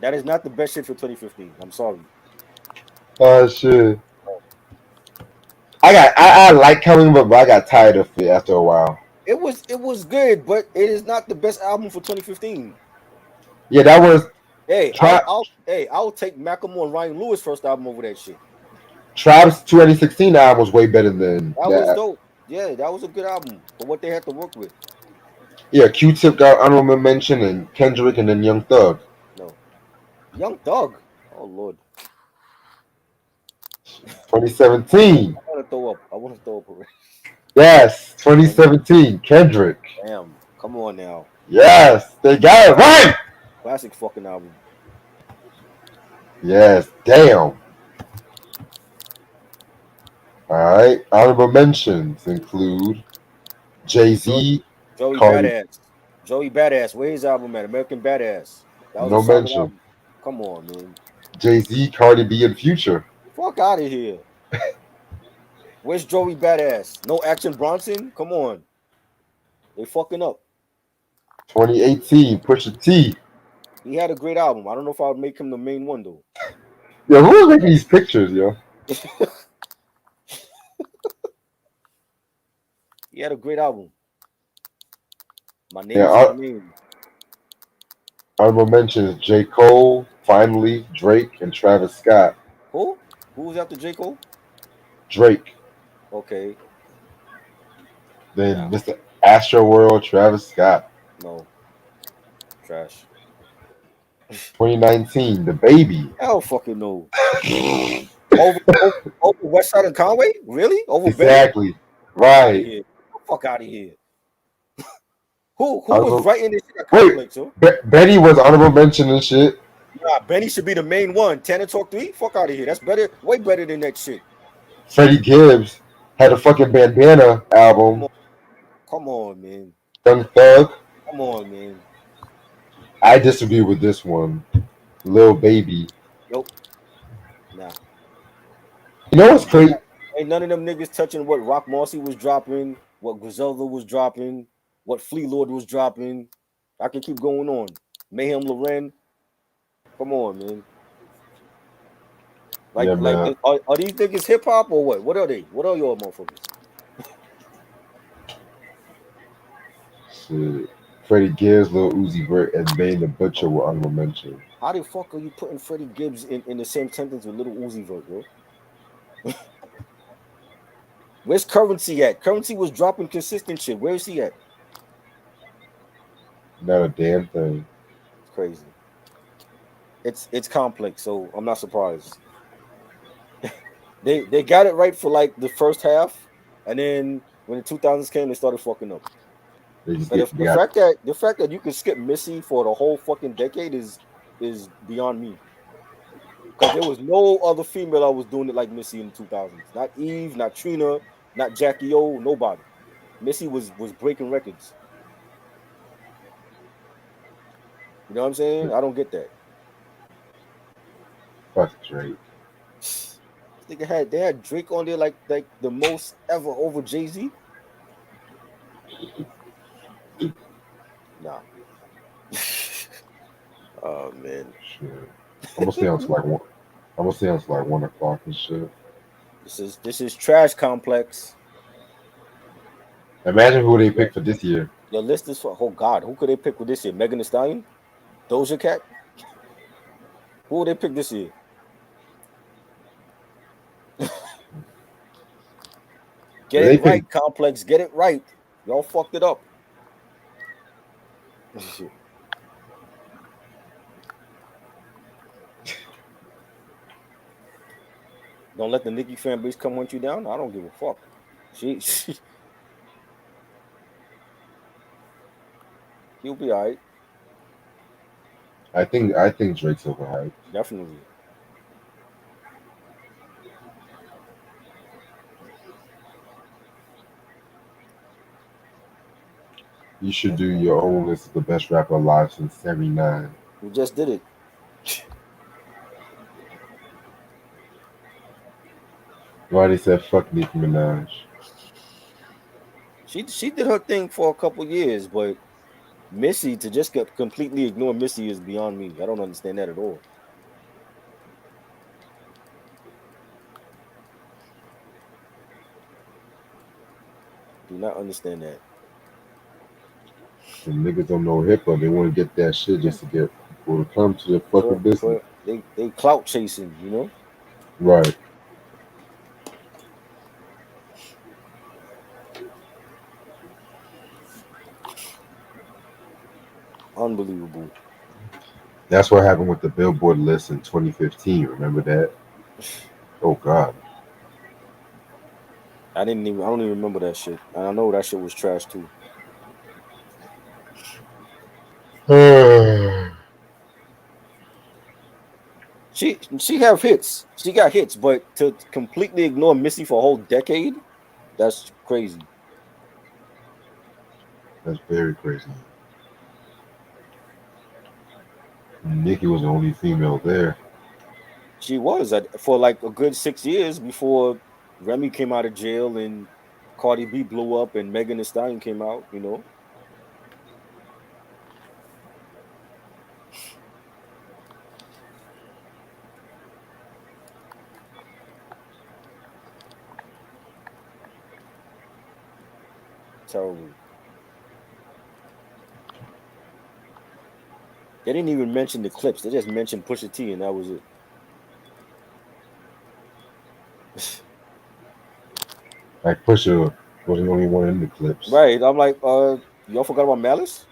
that is not the best shit for 2015. I'm sorry. Oh shit. I like coloring book, but I got tired of it after a while. It was good, but it is not the best album for 2015. Yeah, that was Hey, Tri- I'll take Macklemore and Ryan Lewis first album over that shit. Tribe's 2016 album was way better than That was that. dope. Yeah, that was a good album for what they had to work with. Yeah, Q-Tip got honorable mention, and Kendrick, and then Young Thug. No. Young Thug. Oh Lord. 2017. I want to throw up. I want to throw up already. Yes, 2017. Kendrick. Damn. Come on now. Yes, they got it right. Classic fucking album. Yes, damn. All right. Honorable mentions include Jay-Z, Joey Cardi. Badass. Joey Badass. Where his album at? American Badass. That was a No solid mention. album. Come on, man. Jay-Z, Cardi B, and Future. Fuck out of here. Where's Joey Badass? No Action Bronson? Come on. They fucking up. 2018, Pusha T. He had a great album. I don't know if I would make him the main one though. Yo, who was making these pictures, yo? He had a great album. My name Yeah, is my name. honorable mentions J. Cole, Finally, Drake, and Travis Scott. Who? Who was after J. Cole? Drake. Okay. Then Nah. Mr. Astro World, Travis Scott. No. Trash. 2019, The Baby. Hell fucking no. over West Side and Conway? Really? Over Exactly. Benny? Right. Fuck out of here. Who Honorable, was writing this shit at wait, Complex, yo? Betty was honorable mention and shit. Nah, Benny should be the main one. Tanner Talk 3? Fuck out of here. That's better, way better than that shit. Freddie Gibbs had a fucking bandana album. Come on, man. Young Thug. Come on, man. I disagree with this one. Lil Baby. Nope. Nah. You know what's crazy? Ain't none of them niggas touching what Rock Marcy was dropping, what Griselda was dropping, what Flea Lord was dropping. I can keep going on. Mayhem Loren. Come on, man. Like, Yeah, man. are these niggas hip hop or what? What are they? What are y'all motherfuckers? Shit. Freddie Gibbs, Lil Uzi Vert, and Bane the Butcher were honorable mention. How the fuck are you putting Freddie Gibbs in the same sentence with Little Uzi Vert, bro? Where's Currency at? Currency was dropping consistent shit. Where is he at? Not a damn thing. It's crazy. It's complex, so I'm not surprised. They got it right for like the first half, and then when the 2000s came, they started fucking up. They just But the fact that you can skip Missy for the whole fucking decade is beyond me. Because there was no other female that was doing it like Missy in the 2000s. Not Eve, not Trina, not Jackie O, nobody. Missy was breaking records. You know what I'm saying? I don't get that. Fuck Drake. They had Drake on there like the most ever over Jay-Z. Nah. Oh man. Shit. I'm gonna stay on to like one. I'm gonna stay on to like 1 o'clock and shit. This is trash complex. Imagine who they picked for this year. Your list is for, oh God, who could they pick for this year? Megan Thee Stallion? Doja Cat? Who would they pick this year? Get it right, Complex. Get it right. Y'all fucked it up. Don't let the Nicki fan base come hunt you down. I don't give a fuck. She he'll be all right. I think Drake's overhyped. Definitely. You should do your own list of the best rapper alive since '79. We just did it. Why they said fuck Nicki Minaj? She did her thing for a couple years, but Missy to just completely ignore Missy is beyond me. I don't understand that at all. Do not understand that. The niggas don't know hip hop. They want to get that shit just to get people to come to the fucking business. For they clout chasing, you know? Right. Unbelievable. That's what happened with the Billboard list in 2015. Remember that? Oh God. I don't even remember that shit. And I know that shit was trash too. She have hits. She got hits, but to completely ignore Missy for a whole decade, that's crazy. That's very crazy. Nicki was the only female there. She was for like a good 6 years before Remy came out of jail and Cardi B blew up and Megan Thee Stallion came out, you know. Terrible. They didn't even mention the clips. They just mentioned Pusha T and that was it. Like Pusha was the only one in the clips. Right. I'm like, y'all forgot about Malice?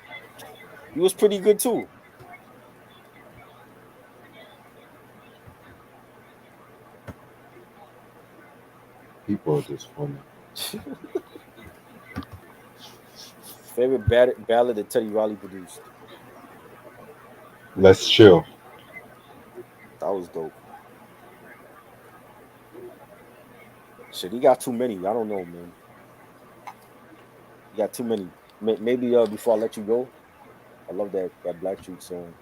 He was pretty good too. People are just funny. Favorite ballad that Teddy Riley produced. Let's chill. That was dope. Shit, he got too many. I don't know, man. He got too many. Maybe before I let you go, I love that Blackstreet song.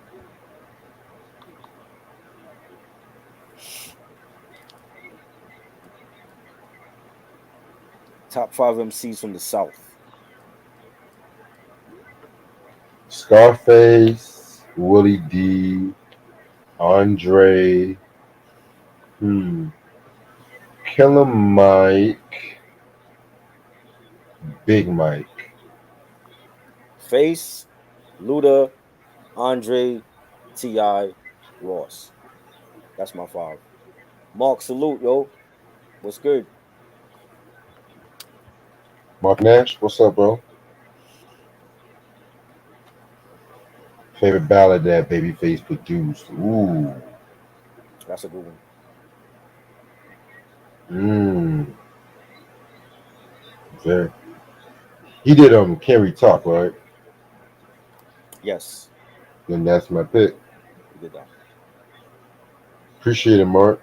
Top five MCs from the South. Scarface, Willie D, Andre, Killer Mike, Big Mike. Face, Luda, Andre, Ti, Ross. That's my five. Mark, salute, yo. What's good? Mark Nash, what's up, bro? Favorite ballad that Babyface produced. Ooh. That's a good one. Mmm. Very. He did Can We Talk, right? Yes, Then that's my pick. he did that. Appreciate it, Mark.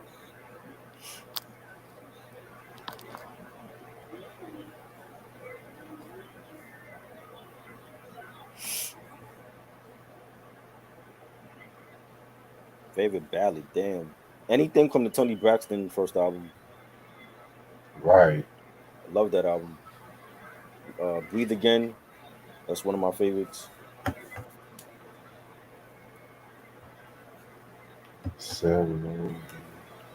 Favorite ballad, damn. Anything from the Tony Braxton first album. Right. I love that album. Breathe Again. That's one of my favorites. 7.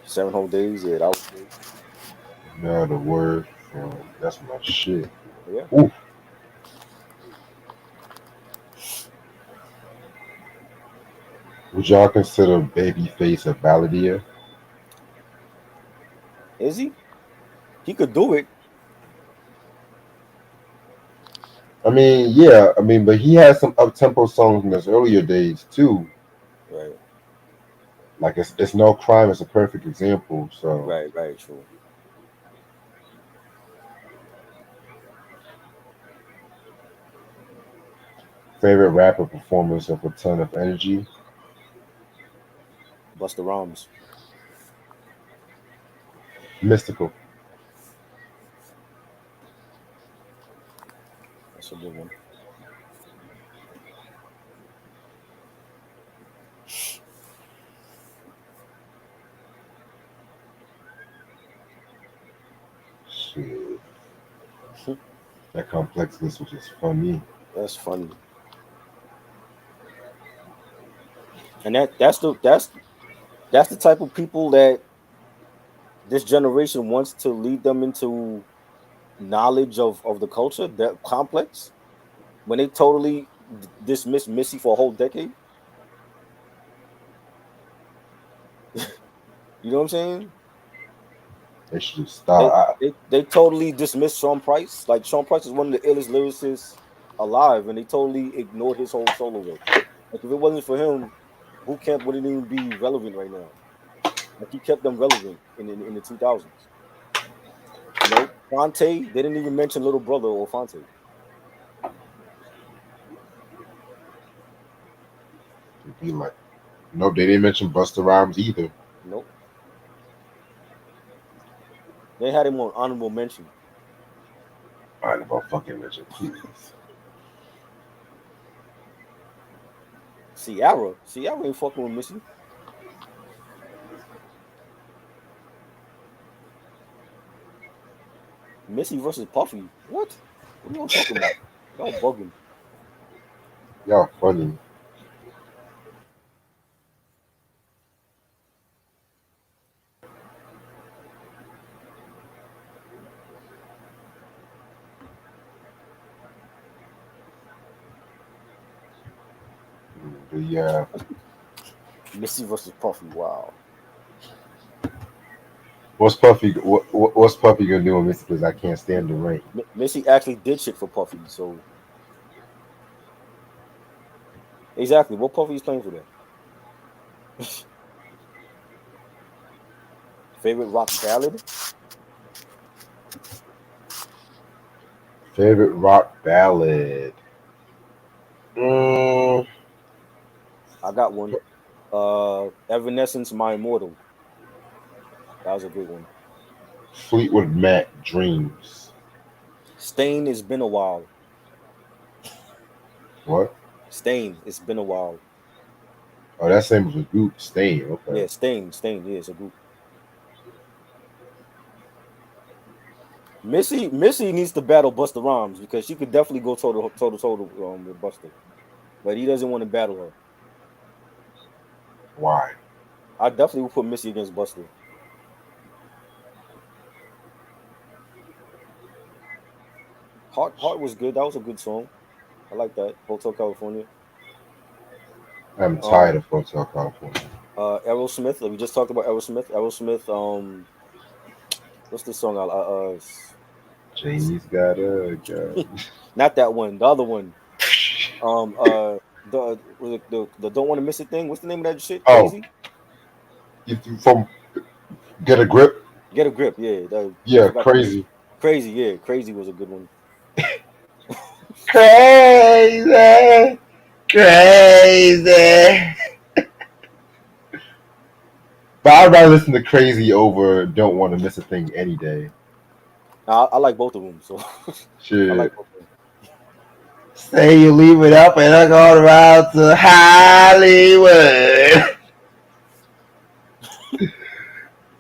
7 Whole Days. Yeah, that was dope. Now the word from that's my shit. Yeah. Ooh. Would y'all consider Babyface a balladeer? Is he? He could do it. I mean, yeah. I mean, but he had some up tempo songs in his earlier days too. Right. Like it's no crime. It's a perfect example. So Right, right, true. favorite rapper performance of a ton of energy. Busta Rhymes. Mystical. That's a good one. Shit. That complex list was just funny. That's funny. And that's the type of people that this generation wants to lead them into knowledge of the culture, that complex. When they totally dismiss Missy for a whole decade, you know what I'm saying? They should just They stop. they totally dismissed Sean Price. Like Sean Price is one of the illest lyricists alive, and they totally ignored his whole solo work. Like if it wasn't for him, Boot Camp wouldn't even be relevant right now. Like he kept them relevant in the 2000s. You know, Fonte, they didn't even mention Little Brother or Fonte. It'd be like, nope, they didn't mention Busta Rhymes either. Nope. They had him on honorable mention. I ain't about fucking mention, please. Ciara ain't fucking with Missy. Missy versus Puffy. What? What are y'all talking about? Y'all bugging. Y'all funny. But yeah, Missy versus Puffy. Wow. What's Puffy gonna do on this? Because I can't stand the rain. Missy actually did shit for Puffy. So exactly, what Puffy is playing for that? Favorite rock ballad? Favorite rock ballad. Mm, I got one. Evanescence, My Immortal. That was a good one. Fleetwood Mac Dreams. Stain, It's Been a While. What? Stain, It's Been a While. Oh, that same was a group. Stain. Okay. Yeah, Stain. Yeah, it's a group. Missy needs to battle Busta Rhymes because she could definitely go toe to toe with Busta, but he doesn't want to battle her. Why? I definitely would put Missy against Busta. Heart was good. That was a good song. I like that. Hotel California. I'm Um, tired of Hotel California. Aerosmith. We just talked about Aerosmith. Aerosmith. What's the song? Janie's got a gun. Not that one. The other one. Um, uh, the Don't Want to Miss a Thing. What's the name of that shit? Oh, Crazy. from Get a Grip. Get a grip. Yeah. I Yeah, forgot the name. crazy. Crazy. Yeah. Crazy was a good one. Crazy, crazy. But I'd rather listen to Crazy over Don't Want to Miss a Thing any day. I like both of them. So I like Shit. both of them. Say you leave it up and I go around to Hollywood.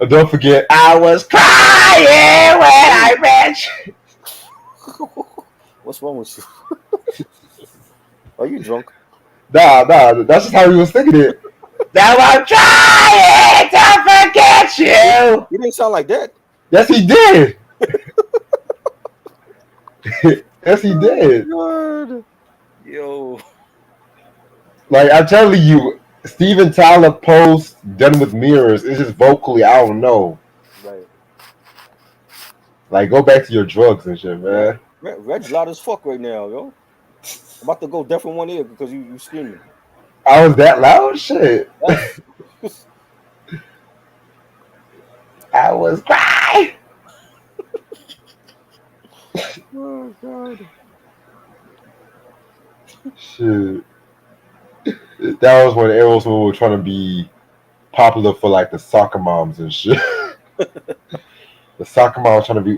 Don't forget, I was crying when I met you. What's wrong with you? Are you drunk? Nah, that's just how he was thinking it. Now I'm trying to forget you. You didn't sound like that. Yes, he did. Yes, he did. Oh my god. Yo. Like I'm telling you, Steven Tyler post Done with Mirrors is just vocally, I don't know. Right. Like go back to your drugs and shit, man. Reg's loud as fuck right now, yo. I'm about to go deaf in one ear because you screaming. I was that loud? Shit. Yes. I was crying. Oh God. Shit. That was when everyone were trying to be popular for like the soccer moms and shit. The soccer moms trying to be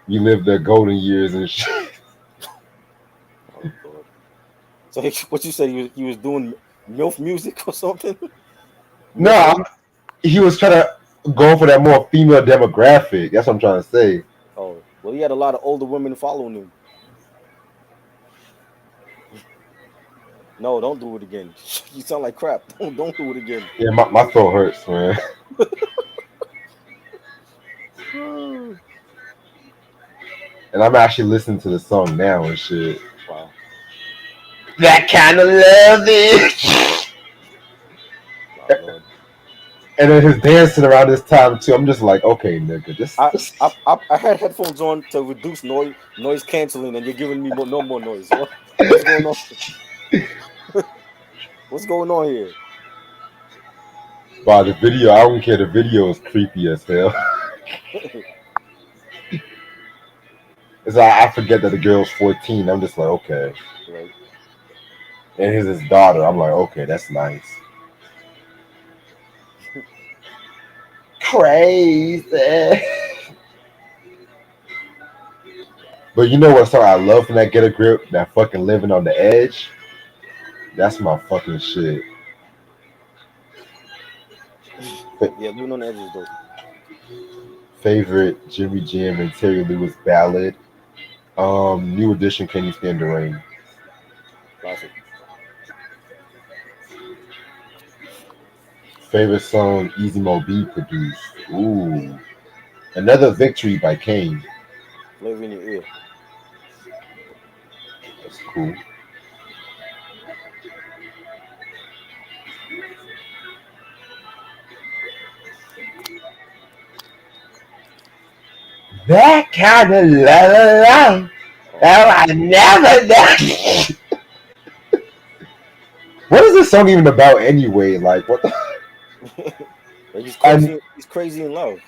relive their golden years and shit. Oh God. So what you said he was doing MILF music or something? No, MILF rap? he was trying to go for that more female demographic. That's what I'm trying to say. Oh, well, he had a lot of older women following him. No, don't do it again. You sound like crap. Don't do it again. Yeah, my throat hurts, man. And I'm actually listening to the song now and shit. Wow. That kind of love it. My Lord. And then his dancing around this time too. I'm just like, okay, nigga, I, just I had headphones on to reduce noise canceling, and you're giving me no more noise. What's going on? What's going on here? by the video. I don't care. The video is creepy as hell. It's like I forget that the girl's 14. I'm just like, okay. Right. And here's his daughter. I'm like, okay, that's nice. Crazy. But you know what song I love from that Get a Grip? That fucking Living on the Edge. That's my fucking shit. Yeah, living on the edge is dope. Favorite Jimmy Jam and Terry Lewis ballad. New edition. Can you stand the rain? Classic. Favorite song Easy Mo B produced. Ooh, another victory by Kane. Flavor in your ear. That's cool. That kind of love. Oh, Oh God. I never done. What is this song even about anyway? Like, what the? Like he's I, crazy. He's crazy in love.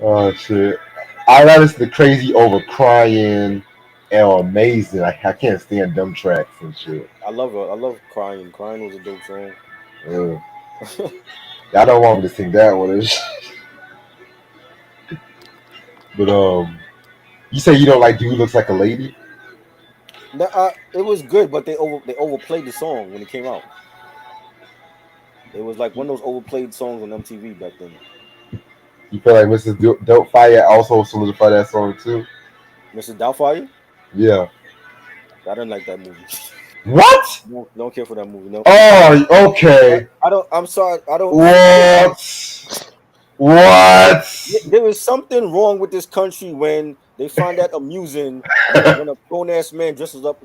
oh shit! I listen to Crazy over crying and amazing. I can't stand dumb tracks and shit. I love her. I love crying. Crying was a dope song. Ugh. I don't want me to sing that one. But you say you don't like Dude Looks Like a Lady? It was good, but they overplayed the song when it came out. It was like one of those overplayed songs on MTV back then. You feel like Mrs. Doubtfire also solidified that song too? Mrs. Doubtfire. Yeah. I didn't like that movie. What? No, don't care for that movie. No, Oh, I, okay. I don't. I'm sorry. I don't. What? What? There is something wrong with this country when they find that amusing when a grown ass man dresses up,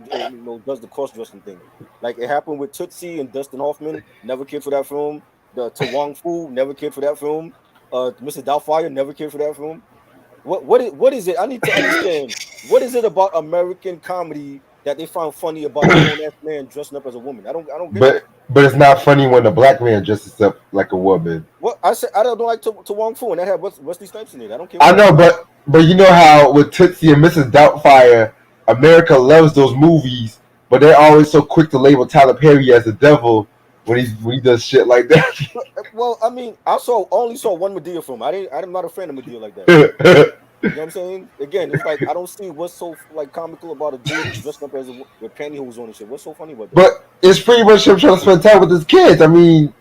does the cross dressing thing. Like it happened with Tootsie and Dustin Hoffman. Never cared for that film. The To Wong Fu never cared for that film. Mr. Doubtfire never cared for that film. What is it? I need to understand. What is it about American comedy that they find funny about a grown ass man dressing up as a woman? I don't get that. But it's not funny when a black man dresses up like a woman. What I said, I don't like to Wong Fu, and that had Wesley Snipes in it. I don't care I what that know, movie. but you know how with Tootsie and Mrs. Doubtfire, America loves those movies, but they're always so quick to label Tyler Perry as the devil when he does shit like Well, I mean, only saw one Medea film. I'm not a fan of Medea like that. that. You know what I'm saying? Again, it's like I don't see what's so like comical about a dude dressed up with pantyhose on and shit. What's so funny about that? But it's pretty much him trying to spend time with his kids. I mean,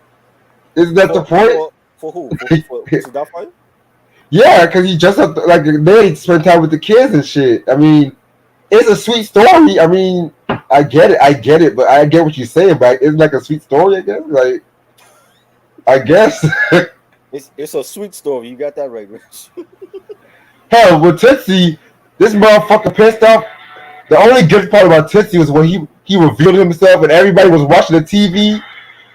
isn't that the For point? for who? For Mr. Doubtfire? Yeah, because he dressed up like they spend time with the kids and shit. I mean, it's a sweet story. I mean, I get it, but I get what you're saying. But it's like a sweet story, I guess. Like, I guess. It's a sweet story. You got that right, Rich. Hell, with Tootsie, this motherfucker pissed off. The only good part about Tootsie was when he revealed himself and everybody was watching the TV.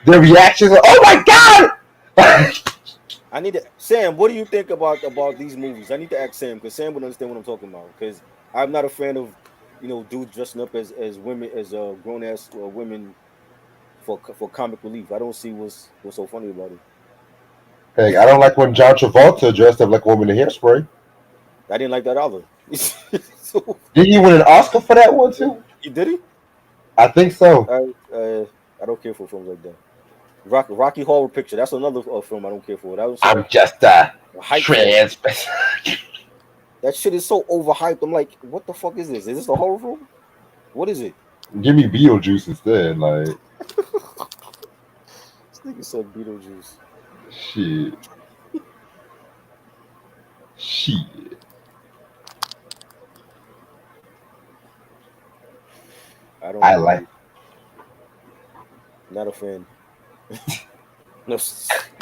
Their reactions were, "Oh my god!" I need to Sam. What do you think about these movies? I need to ask Sam because Sam would understand what I'm talking about. Because I'm not a fan of dudes dressing up as women as grown ass women for comic relief. I don't see what's so funny about it. Hey, I don't like when John Travolta dressed up like a woman in Hairspray. I didn't like that either. So Did he win an Oscar for that one too? he did he? I think so. I don't care for films like that. Rocky Horror Picture. That's another film I don't care for. That was I'm just a a hype film. trans. That shit is so overhyped. I'm like, what the fuck is this? Is this a horror film? What is it? Give me Beetlejuice instead. Like This nigga said Beetlejuice. shit, shit. I don't I know. like. Not a fan. No,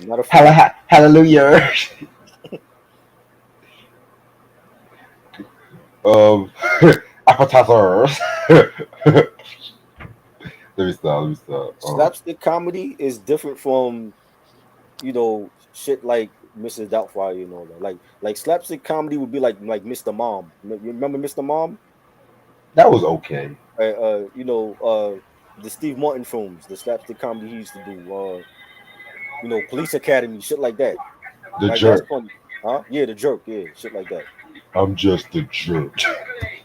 not a fan. Hallelujah. Appetizers. Let me stop. Slapstick comedy is different from shit like Mrs. Doubtfire and all that. Like slapstick comedy would be like Mr. Mom. You remember Mr. Mom? That was okay. The Steve Martin films, the slapstick comedy he used to do. Police Academy, shit like that. The Like that's jerk. funny, huh? Yeah, the jerk, yeah, shit like that. I'm just a jerk.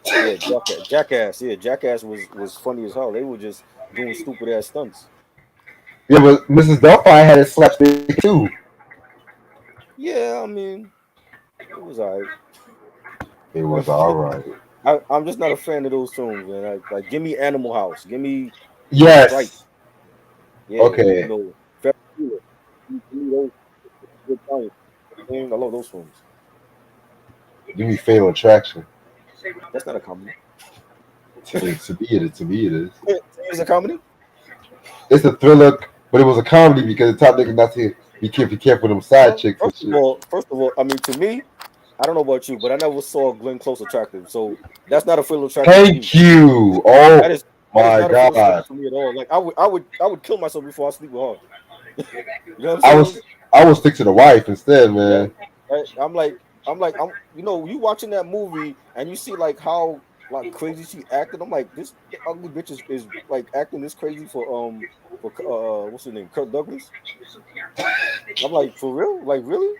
Yeah, Jackass, yeah, Jackass was funny as hell. They were just doing stupid ass stunts. Yeah, but Mrs. Doubtfire had a slapstick too. Yeah, I mean, it was alright. It was all right. I'm just not a fan of those films, man. Like give me Animal House, give me Strike, Yes. yeah, Okay. Ferris Bueller. Give me those good times. Man, I love those films. Give me Fatal Attraction. That's not a comedy. To me it is. It's a comedy. It's a thriller, but it was a comedy because the top nigga not to be careful with them side chicks and shit. First of all, I mean, to me, I don't know about you, but I never saw Glenn Close attractive. So that's not a fatal attraction. Thank you. Oh That is my not a fatal god. attraction for me at all. Like I would kill myself before I sleep with her. You know what I'm saying? I would stick to the wife instead, man. Right? I'm you watching that movie and you see like how like crazy she acted. I'm like, this ugly bitch is like acting this crazy for what's her name? Kirk Douglas. I'm like, for real? Like really?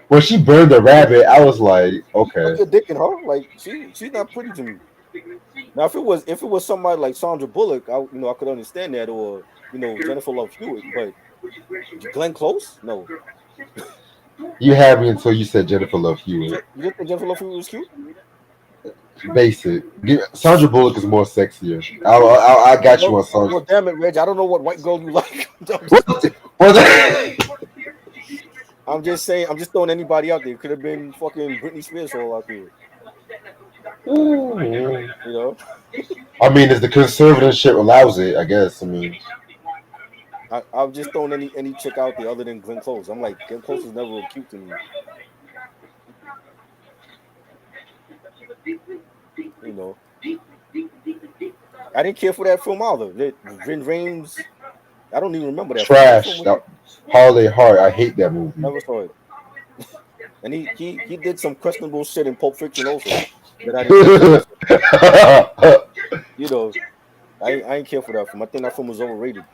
When she burned the rabbit, I was like, Put okay. your dick in her. Like she's not pretty to me. Now if it was somebody like Sandra Bullock, I could understand that, or Jennifer Love Hewitt, but Glenn Close, no. You had me until you said Jennifer Love Hewitt. You didn't think Jennifer Love Hewitt was cute? Basic. Sandra Bullock is more sexier. I got you on Sandra. Well, damn it, Reg. I don't know what white girl you like. I'm just saying. I'm just throwing anybody out there. It could have been fucking Britney Spears all out there. I mean, if the conservatorship allows it, I guess. I mean, I've just thrown any chick out there other than Glenn Close. I'm like, Glenn Close is never cute to me. I didn't care for that film either. Vin Rames, I don't even remember that. Trash. Holiday Heart. I hate that movie. Never saw it. And he did some questionable shit in Pulp Fiction also. That I didn't. I ain't care for that film. I think that film was overrated.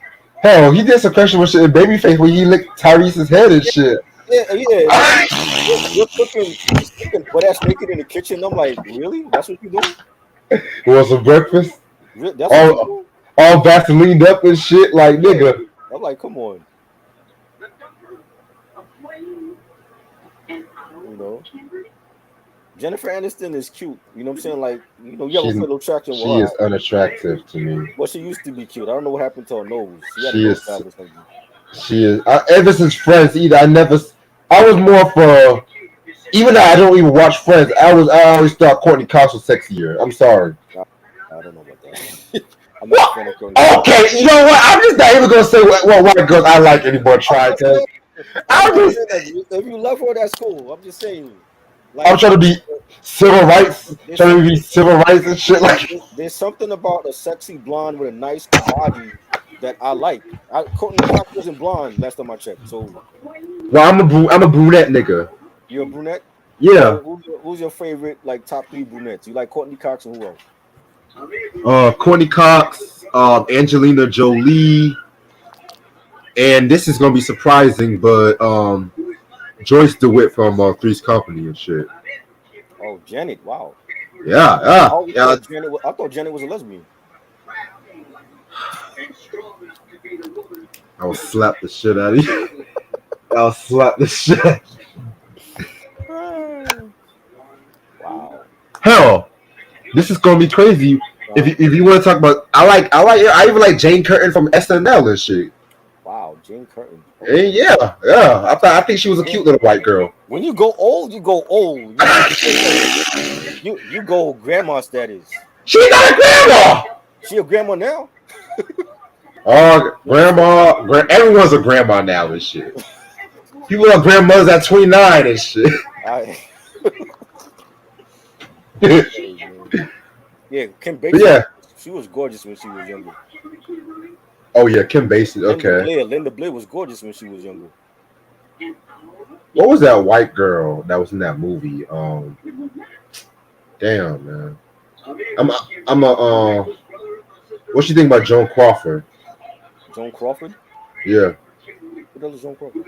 Hell, he did some questionable shit in Babyface where he licked Tyrese's head and shit. Yeah. You're cooking butt ass naked in the kitchen. I'm like, really? That's what you doing? It was some breakfast. That's what you doing? All Vaselined up and shit, like nigga. I'm like, come on. Jennifer Aniston is cute. You know what I'm saying? Like, you have a fatal attraction with her. She is unattractive to me. Well, she used to be cute. I don't know what happened to her nose. She is. Ever since Friends, I was more for. Even though I don't even watch Friends, I always thought Courtney Cox was sexier. I'm sorry. I don't know about that. I'm not a fan of Courtney. Okay, you know what? I'm just not even gonna say what white girls I like anymore. If you love her, that's cool. I'm just saying. Like, I'm trying to be civil rights, and shit. Like, there's something about a sexy blonde with a nice body that I like. Courtney Cox wasn't blonde last time I checked. So, well, I'm a brunette nigga. You're a brunette? Yeah. Who's your favorite top 3 brunettes? You like Courtney Cox and who else? Courtney Cox, Angelina Jolie, And this is gonna be surprising, but Joyce DeWitt from Three's Company and shit. Oh, Janet. Wow. Yeah, I yeah, always yeah. thought Janet. I thought Janet was a lesbian. I'll slap the shit out of you. I'll slap the shit. Wow. Hell, this is gonna be crazy. If you want to talk about, I even like Jane Curtin from SNL and shit. Wow, Jane Curtin. Okay. And yeah. I think she was a cute little white girl. When you go old, you go old. You go grandma status. She's not a grandma. She a grandma now? Grandma. Everyone's a grandma now and shit. People are grandmothers at 29 and shit. Yeah, Kim Basinger. Yeah. She was gorgeous when she was younger. Oh yeah, Kim Basinger. Okay. Linda Blair was gorgeous when she was younger. What was that white girl that was in that movie? Damn man. What you think about Joan Crawford? Joan Crawford? Yeah. What else is Joan Crawford?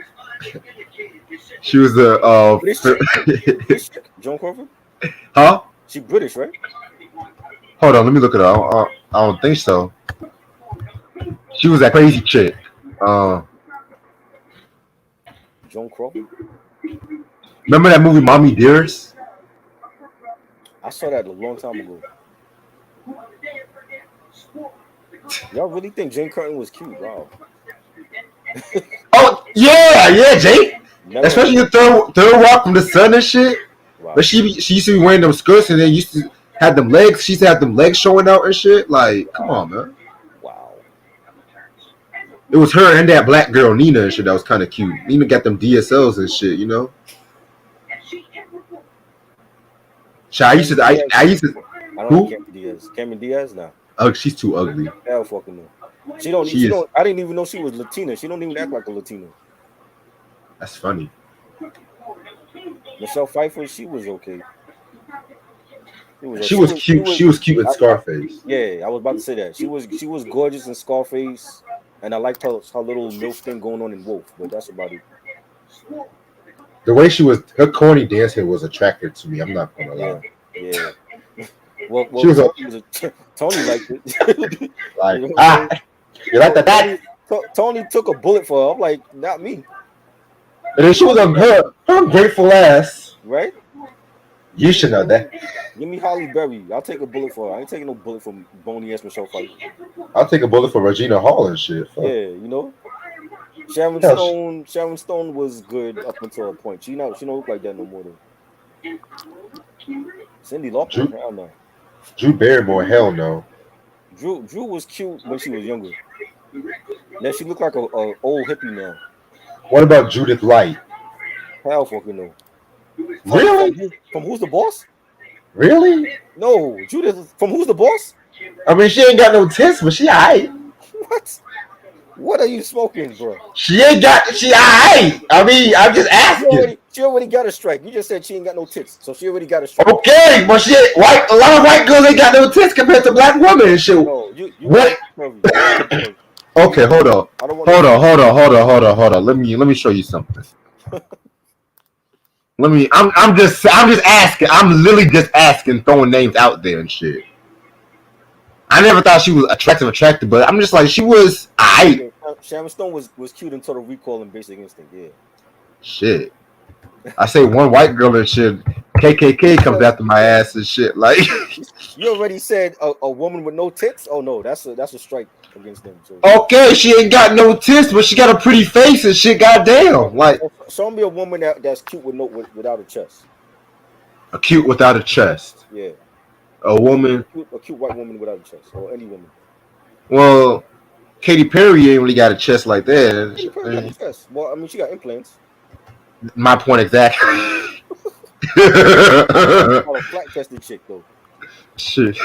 She was the British Joan Crawford? Huh? She British, right? Hold on, let me look it up. I don't think so. She was that crazy chick. Joan Crawford? Remember that movie Mommy Dearest? I saw that a long time ago. Y'all really think Jane Curtin was cute? Wow. Oh yeah, Jake. Especially your third walk from the sun and shit. Wow. But she used to be wearing them skirts and then used to have them legs. She used to have them legs showing out and shit. Like, come on, man. Wow. It was her and that black girl Nina and shit that was kind of cute. Nina got them DSLs and shit, you know. I used to. I don't know Cameron Diaz. Cameron Diaz, nah. Oh, she's too ugly. Hell fucking no. She don't. I didn't even know she was Latina. She don't even act like a Latina. That's funny. Michelle Pfeiffer, she was okay. She was cute. She was cute in Scarface. Yeah, I was about to say that. She was gorgeous in Scarface, and I liked her little MILF thing going on in Wolf, but that's about it. The way she was, her corny dance here was attractive to me. I'm not gonna lie. Yeah. Well, she was Tony liked it. Like, you like that? Tony took a bullet for her. I'm like, not me. And then she was on her grateful ass. Right? You should know that. Give me Holly Berry. I'll take a bullet for her. I ain't taking no bullet from bony ass Michelle Pfeiffer. I'll take a bullet for Regina Hall and shit. Fuck. Yeah, you know. Sharon Stone was good up until a point. She don't look like that no more though. Cyndi Lauper, hell no. Drew Barrymore, hell no. Drew was cute when she was younger. Now she look like a old hippie now. What about Judith Light? Hell fucking no. Really? From Who's the Boss? Really? No, Judith from Who's the Boss? I mean, she ain't got no tits, but she aight. What? What are you smoking, bro? She aight. I mean, I'm just asking. She already got a strike. You just said she ain't got no tits, so she already got a strike. Okay, but a lot of white girls ain't got no tits compared to black women and shit. No, you what? Okay, hold on. Hold on. Let me show you something. I'm just asking. I'm literally just asking, throwing names out there and shit. I never thought she was attractive, but I'm just like, she was aight. Sharon Stone was cute in Total Recall and Basic Instinct, yeah. Shit. I say one white girl and shit, KKK comes after my ass and shit. Like, you already said a woman with no tits. Oh no, that's a strike against them. So. Okay, she ain't got no tits, but she got a pretty face and shit. Goddamn, like, show me a woman that's cute without a chest. A cute without a chest. Yeah. A woman. A cute white woman without a chest, or any woman. Well, Katy Perry ain't really got a chest like that. Katy Perry got a chest. Well, I mean, she got implants. My point exactly. A flat chested chick though. Shit.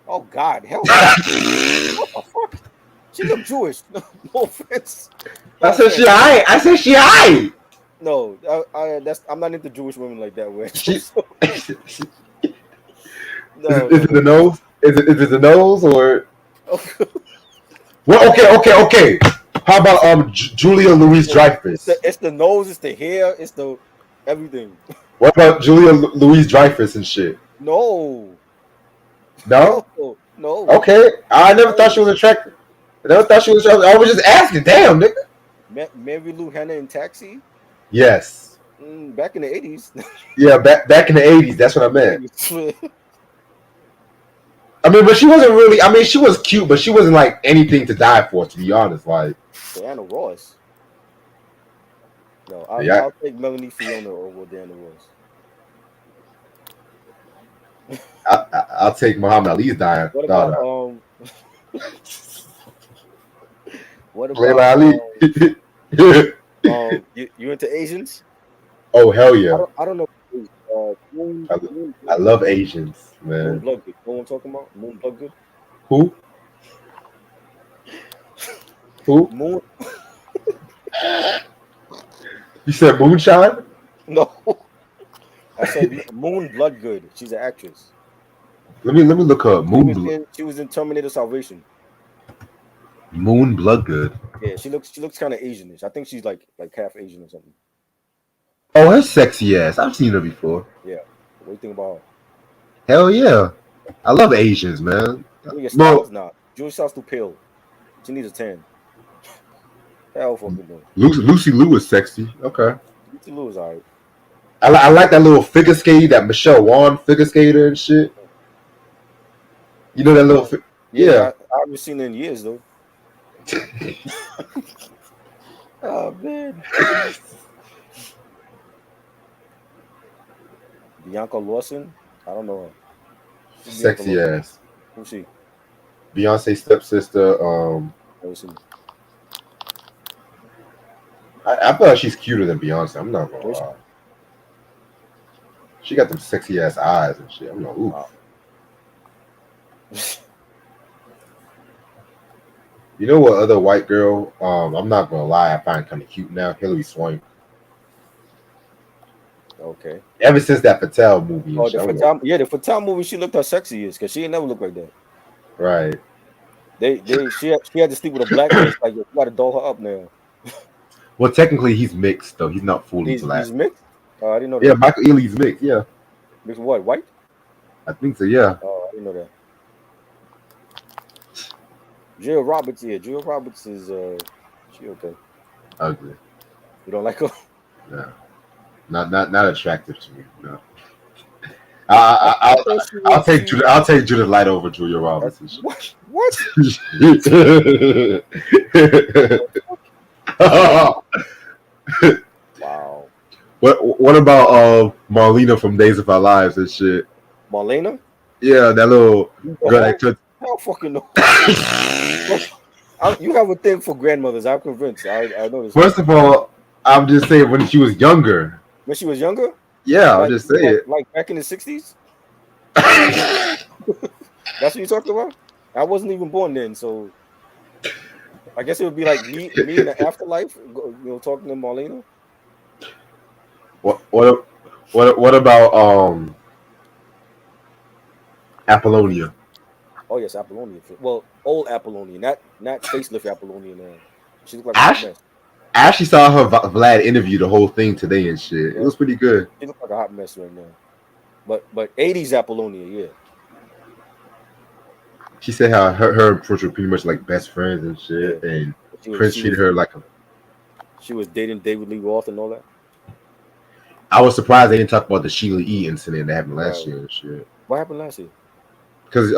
Oh God, hell! What the fuck? She look Jewish. No offense. I said she aight. No, I'm not into Jewish women like that. Way. No, is it the nose? Is it the nose or? Okay. Well, okay. How about Julia Louise Dreyfus? It's the nose, it's the hair, it's the everything. What about Julia Louise Dreyfus and shit? No, No. hell no, Okay, I never thought she no. was attractive. I never thought she was. I was just asking. Damn, nigga. Mary Lou Hanna in Taxi. Yes. Back in the 80s. Yeah, back in the '80s. That's what I meant. Diana I mean, but she wasn't really. I mean, she was cute, but she wasn't like anything to die for. To be honest, like Ross. No, yeah, I'll take Melanie Fiona over Diana Ross. I'll take Muhammad Ali's dying What about daughter. What Layla about Ali. you into Asians? Oh hell yeah! I don't know. Moon, I, Moon, I love Asians, Moon man. Bloodgood. Know what I'm talking about? Moon Bloodgood. Who? Who? Moon. You said Moonshine? No, I said Moon Bloodgood. She's an actress. Let me look her up. She was in Terminator Salvation. Moon Bloodgood. Yeah, she looks kind of Asianish. I think she's like half Asian or something. Oh, her sexy ass. I've seen her before. Yeah. What do you think about her? Hell yeah. I love Asians, man. Julia Well, Stiles not. Julia Stiles too pale. She needs a tan. Hell fucking no. Lucy Liu is sexy. Okay. Lucy Liu is alright. I like that little figure skater, that Michelle Wan figure skater and shit. You know that little. Yeah. I haven't seen her in years though. Oh man. Bianca Lawson? I don't know her. Sexy ass. Who's she? Beyonce's stepsister. Never seen her. I feel like she's cuter than Beyonce. I'm not gonna lie. She got them sexy ass eyes and shit. I'm like, ooh. Wow. You know what other white girl? I'm not gonna lie, I find kind of cute now. Hilary Swank. Okay. Ever since that Patel movie. Oh, the Patel movie. She looked her sexiest because she ain't never looked like that. Right. She had to sleep with a black man. Like, you got to doll her up now. Well, technically, he's mixed though. He's not fully black. He's mixed. I didn't know that. Yeah, Michael Ealy's mixed. Yeah. Mixed what? White? I think so. Yeah. Oh, I didn't know that. Jill Roberts. Yeah, Jill Roberts is she okay? Ugly. You don't like her? Yeah. Not attractive to me. No. I'll take Judith Light over Julia Roberts. What? Wow. What about Marlena from Days of Our Lives and shit? Marlena? Yeah, that little girl that took. I don't fucking know. You have a thing for grandmothers. I'm convinced. I know this. First of all, I'm just saying when she was younger. When she was younger? Yeah, I'll just say it. Like back in the 60s? That's what you're talking about? I wasn't even born then, so I guess it would be like me in the afterlife, talking to Marlena. What about Apollonia? Oh yes, Apollonia. Well, old Apollonia, not facelift Apollonia now. She looked like a hot mess. I actually saw her Vlad interview the whole thing today and shit. Yeah. It was pretty good. She looked like a hot mess right now. But 80s Apollonia, yeah. She said how her and Prince were pretty much like best friends and shit, and Prince treated her like a. She was dating David Lee Roth and all that. I was surprised they didn't talk about the Sheila E. incident that happened last year and shit. What happened last year? Because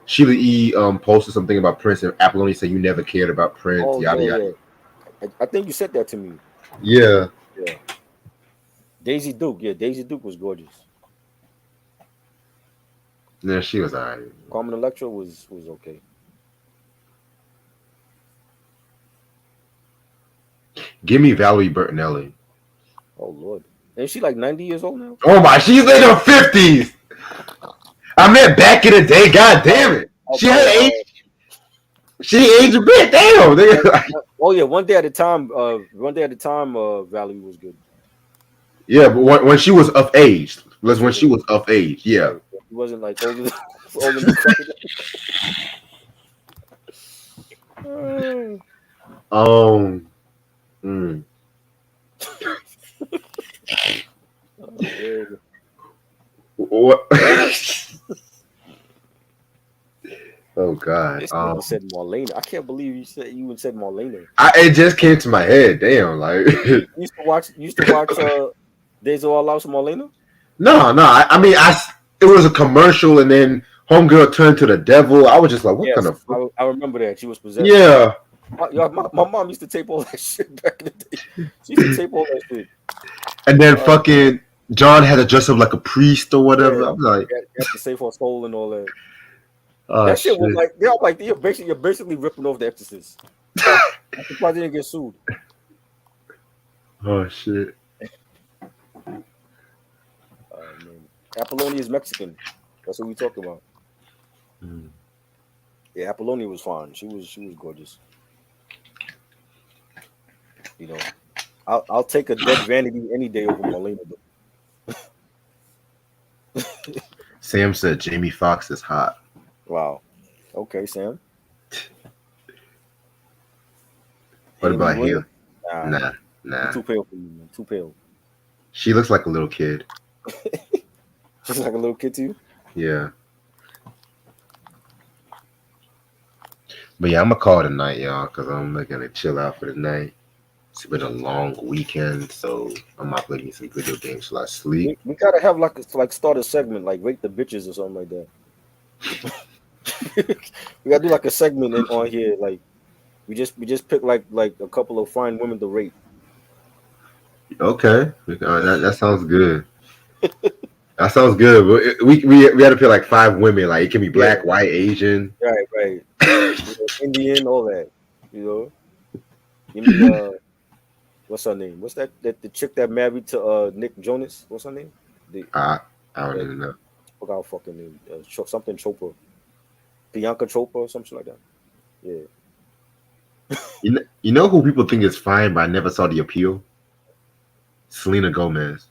Sheila E. Posted something about Prince, and Apollonia said you never cared about Prince. Oh, yada yeah, yada. yeah. I think you said that to me. Yeah. Yeah. Daisy Duke. Yeah, Daisy Duke was gorgeous. Yeah, she was alright. Carmen Electra was okay. Give me Valerie Bertinelli. Oh Lord, ain't she like 90 years old now? Oh my, she's in her 50s. I meant back in the day. God damn it, she had age. She aged a bit. Damn. Oh yeah, one day at a time. Valerie was good. Yeah, but when she was of age, when she was of age, yeah. He wasn't like older than, older than fucking. Um, mm. Oh, man. What? Oh God. This nigga said Marlena. I can't believe you even said Marlena. It just came to my head. Damn, like You used to watch. You used to watch. Days of Our Lives with Marlena. no. I mean, it was a commercial, and then homegirl turned to the devil. I was just like, what kind Yes, of? I remember that. She was possessed. Yeah. My mom used to tape all that shit back in the day. She used to tape all that shit. And then fucking John had to dress up like a priest or whatever. Yeah, I'm like, you have to save her soul and all that. oh That shit shit. was like, you're basically ripping off The Exorcist. I'm surprised they didn't get sued. Oh shit. Man. Apollonia is Mexican. That's what we talked about. Mm. Yeah, Apollonia was fine. She was gorgeous. You know, I'll take a dead vanity any day over Marlena. Sam said Jamie Foxx is hot. Wow. Okay, Sam. What about Williams? him? Nah. Too pale for you, man. Too pale. She looks like a little kid. She's like a little kid to you? Yeah. But yeah, I'm gonna call it a night, y'all, because I'm gonna chill out for the night. It's been a long weekend, so I'm not playing some video games till I sleep. We gotta have like start a segment like rate the bitches or something like that. We gotta do like a segment on here, like we just pick like a couple of fine women to rate. Okay, that sounds good. That sounds good. But we had to pick like 5 women. Like it can be black, white, Asian. Right. Indian, all that. You know. Give me what's her name? What's that the chick that married to Nick Jonas? What's her name? I don't even know. Forgot her fucking name. Something Chopra. Bianca Chopra or something like that. Yeah. You know who people think is fine, but I never saw the appeal? Selena Gomez.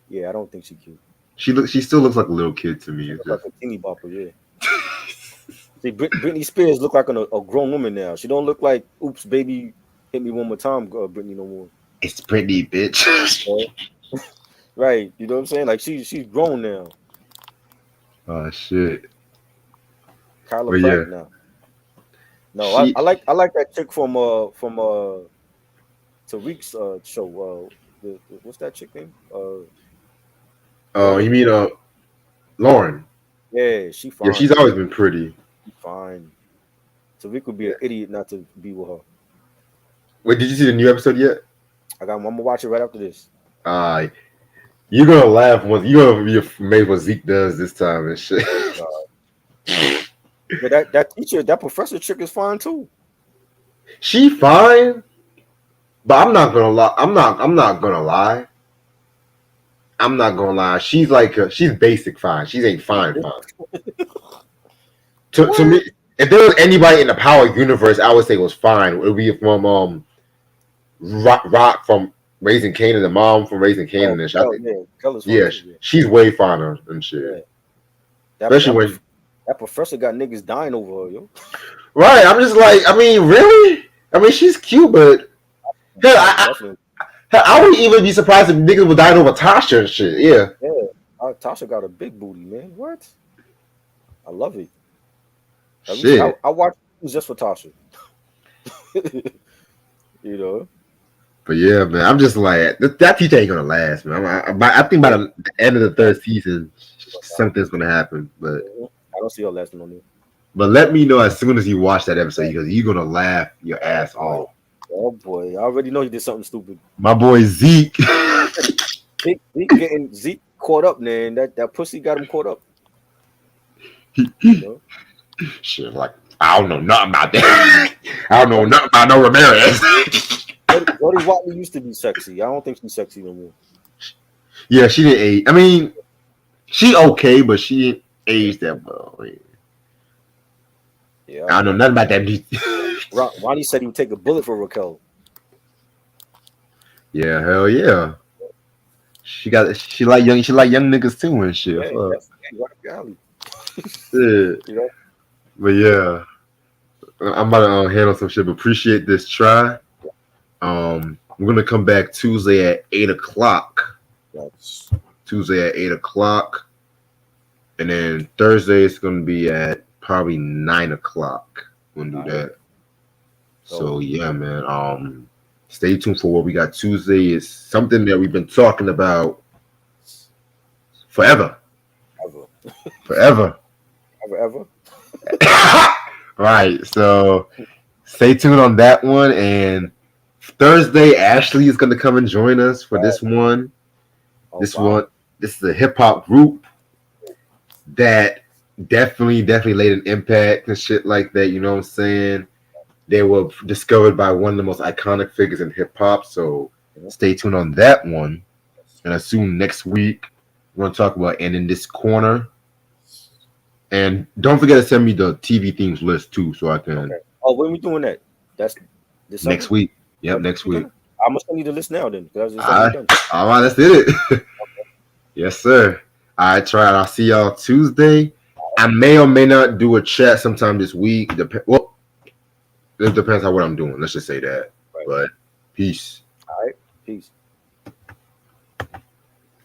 Yeah, I don't think she's cute. She still looks like a little kid to me. She looks like a teeny bopper, yeah. See, Britney Spears look like a grown woman now. She don't look like "Oops, Baby, Hit Me One More Time," Britney no more. It's Britney, bitch. Right, you know what I'm saying? Like she's grown now. Oh shit. Kyla Pratt now. No, I like that chick from Tariq's show. What's that chick name? Oh, you mean Lauren? Yeah, she fine. Yeah, she's always been pretty. She's fine. Tariq would be an idiot not to be with her. Wait, did you see the new episode yet? I'm gonna watch it right after this. You're gonna laugh once. You're gonna be amazed what Zeke does this time and shit. But that teacher, that professor chick is fine too. She fine, but I'm not gonna lie. I'm not gonna lie. I'm not gonna lie. She's like she's basic fine. She ain't fine. To me, if there was anybody in the Power universe, I would say was fine. It would be from Rock from Raising Kanan, the mom from Raising Kanan, and shit. She's way finer than shit. Yeah. Especially when that professor got niggas dying over her, yo. Right, I'm just like, I mean, really? I mean, she's cute, but hell, I wouldn't even be surprised if niggas were dying over Tasha and shit. Yeah. Tasha got a big booty, man. What? I love it. Shit. I watch it just for Tasha. You know. But yeah, man, I'm just like that teacher ain't gonna last, man. I think by the end of the 3rd season, something's gonna happen. But I don't see her lasting on there. But let me know as soon as you watch that episode because you're gonna laugh your ass off. Oh boy, I already know you did something stupid. My boy Zeke. Zeke caught up, man. That pussy got him caught up. You know? Shit, like I don't know nothing about that. I don't know nothing about no Ramirez. Jodie Watley used to be sexy. I don't think she's sexy no more. Yeah, she didn't age. I mean, she okay, but she didn't age that well. I mean, yeah, I don't know nothing about that. Ronnie said he would take a bullet for Raquel. Yeah, hell yeah. she like young niggas too and shit. Yeah, Fuck. that's right up your alley. Yeah. You know? But yeah, I'm about to handle some shit. But appreciate this try. We're gonna come back Tuesday at 8 o'clock. That's Tuesday at 8 o'clock, and then Thursday is gonna be at probably 9 o'clock. We'll do that. So yeah, man. Stay tuned for what we got Tuesday. Is something that we've been talking about forever, ever, forever. ever. Right. So stay tuned on that one. And Thursday, Ashley is gonna come and join us for this one. This is a hip hop group that definitely laid an impact and shit like that. You know what I'm saying? They were discovered by one of the most iconic figures in hip hop. So stay tuned on that one. And assume next week we're gonna talk about And in This Corner. And don't forget to send me the TV themes list too, so I can. Okay. Oh, when we doing that? That's this next week. Yep, next week. I'm gonna send you the list now then, because All right, let's hit it. Yes, sir. All right, try it. I'll see y'all Tuesday. I may or may not do a chat sometime this week. Well, it depends on what I'm doing. Let's just say that. Right. But peace.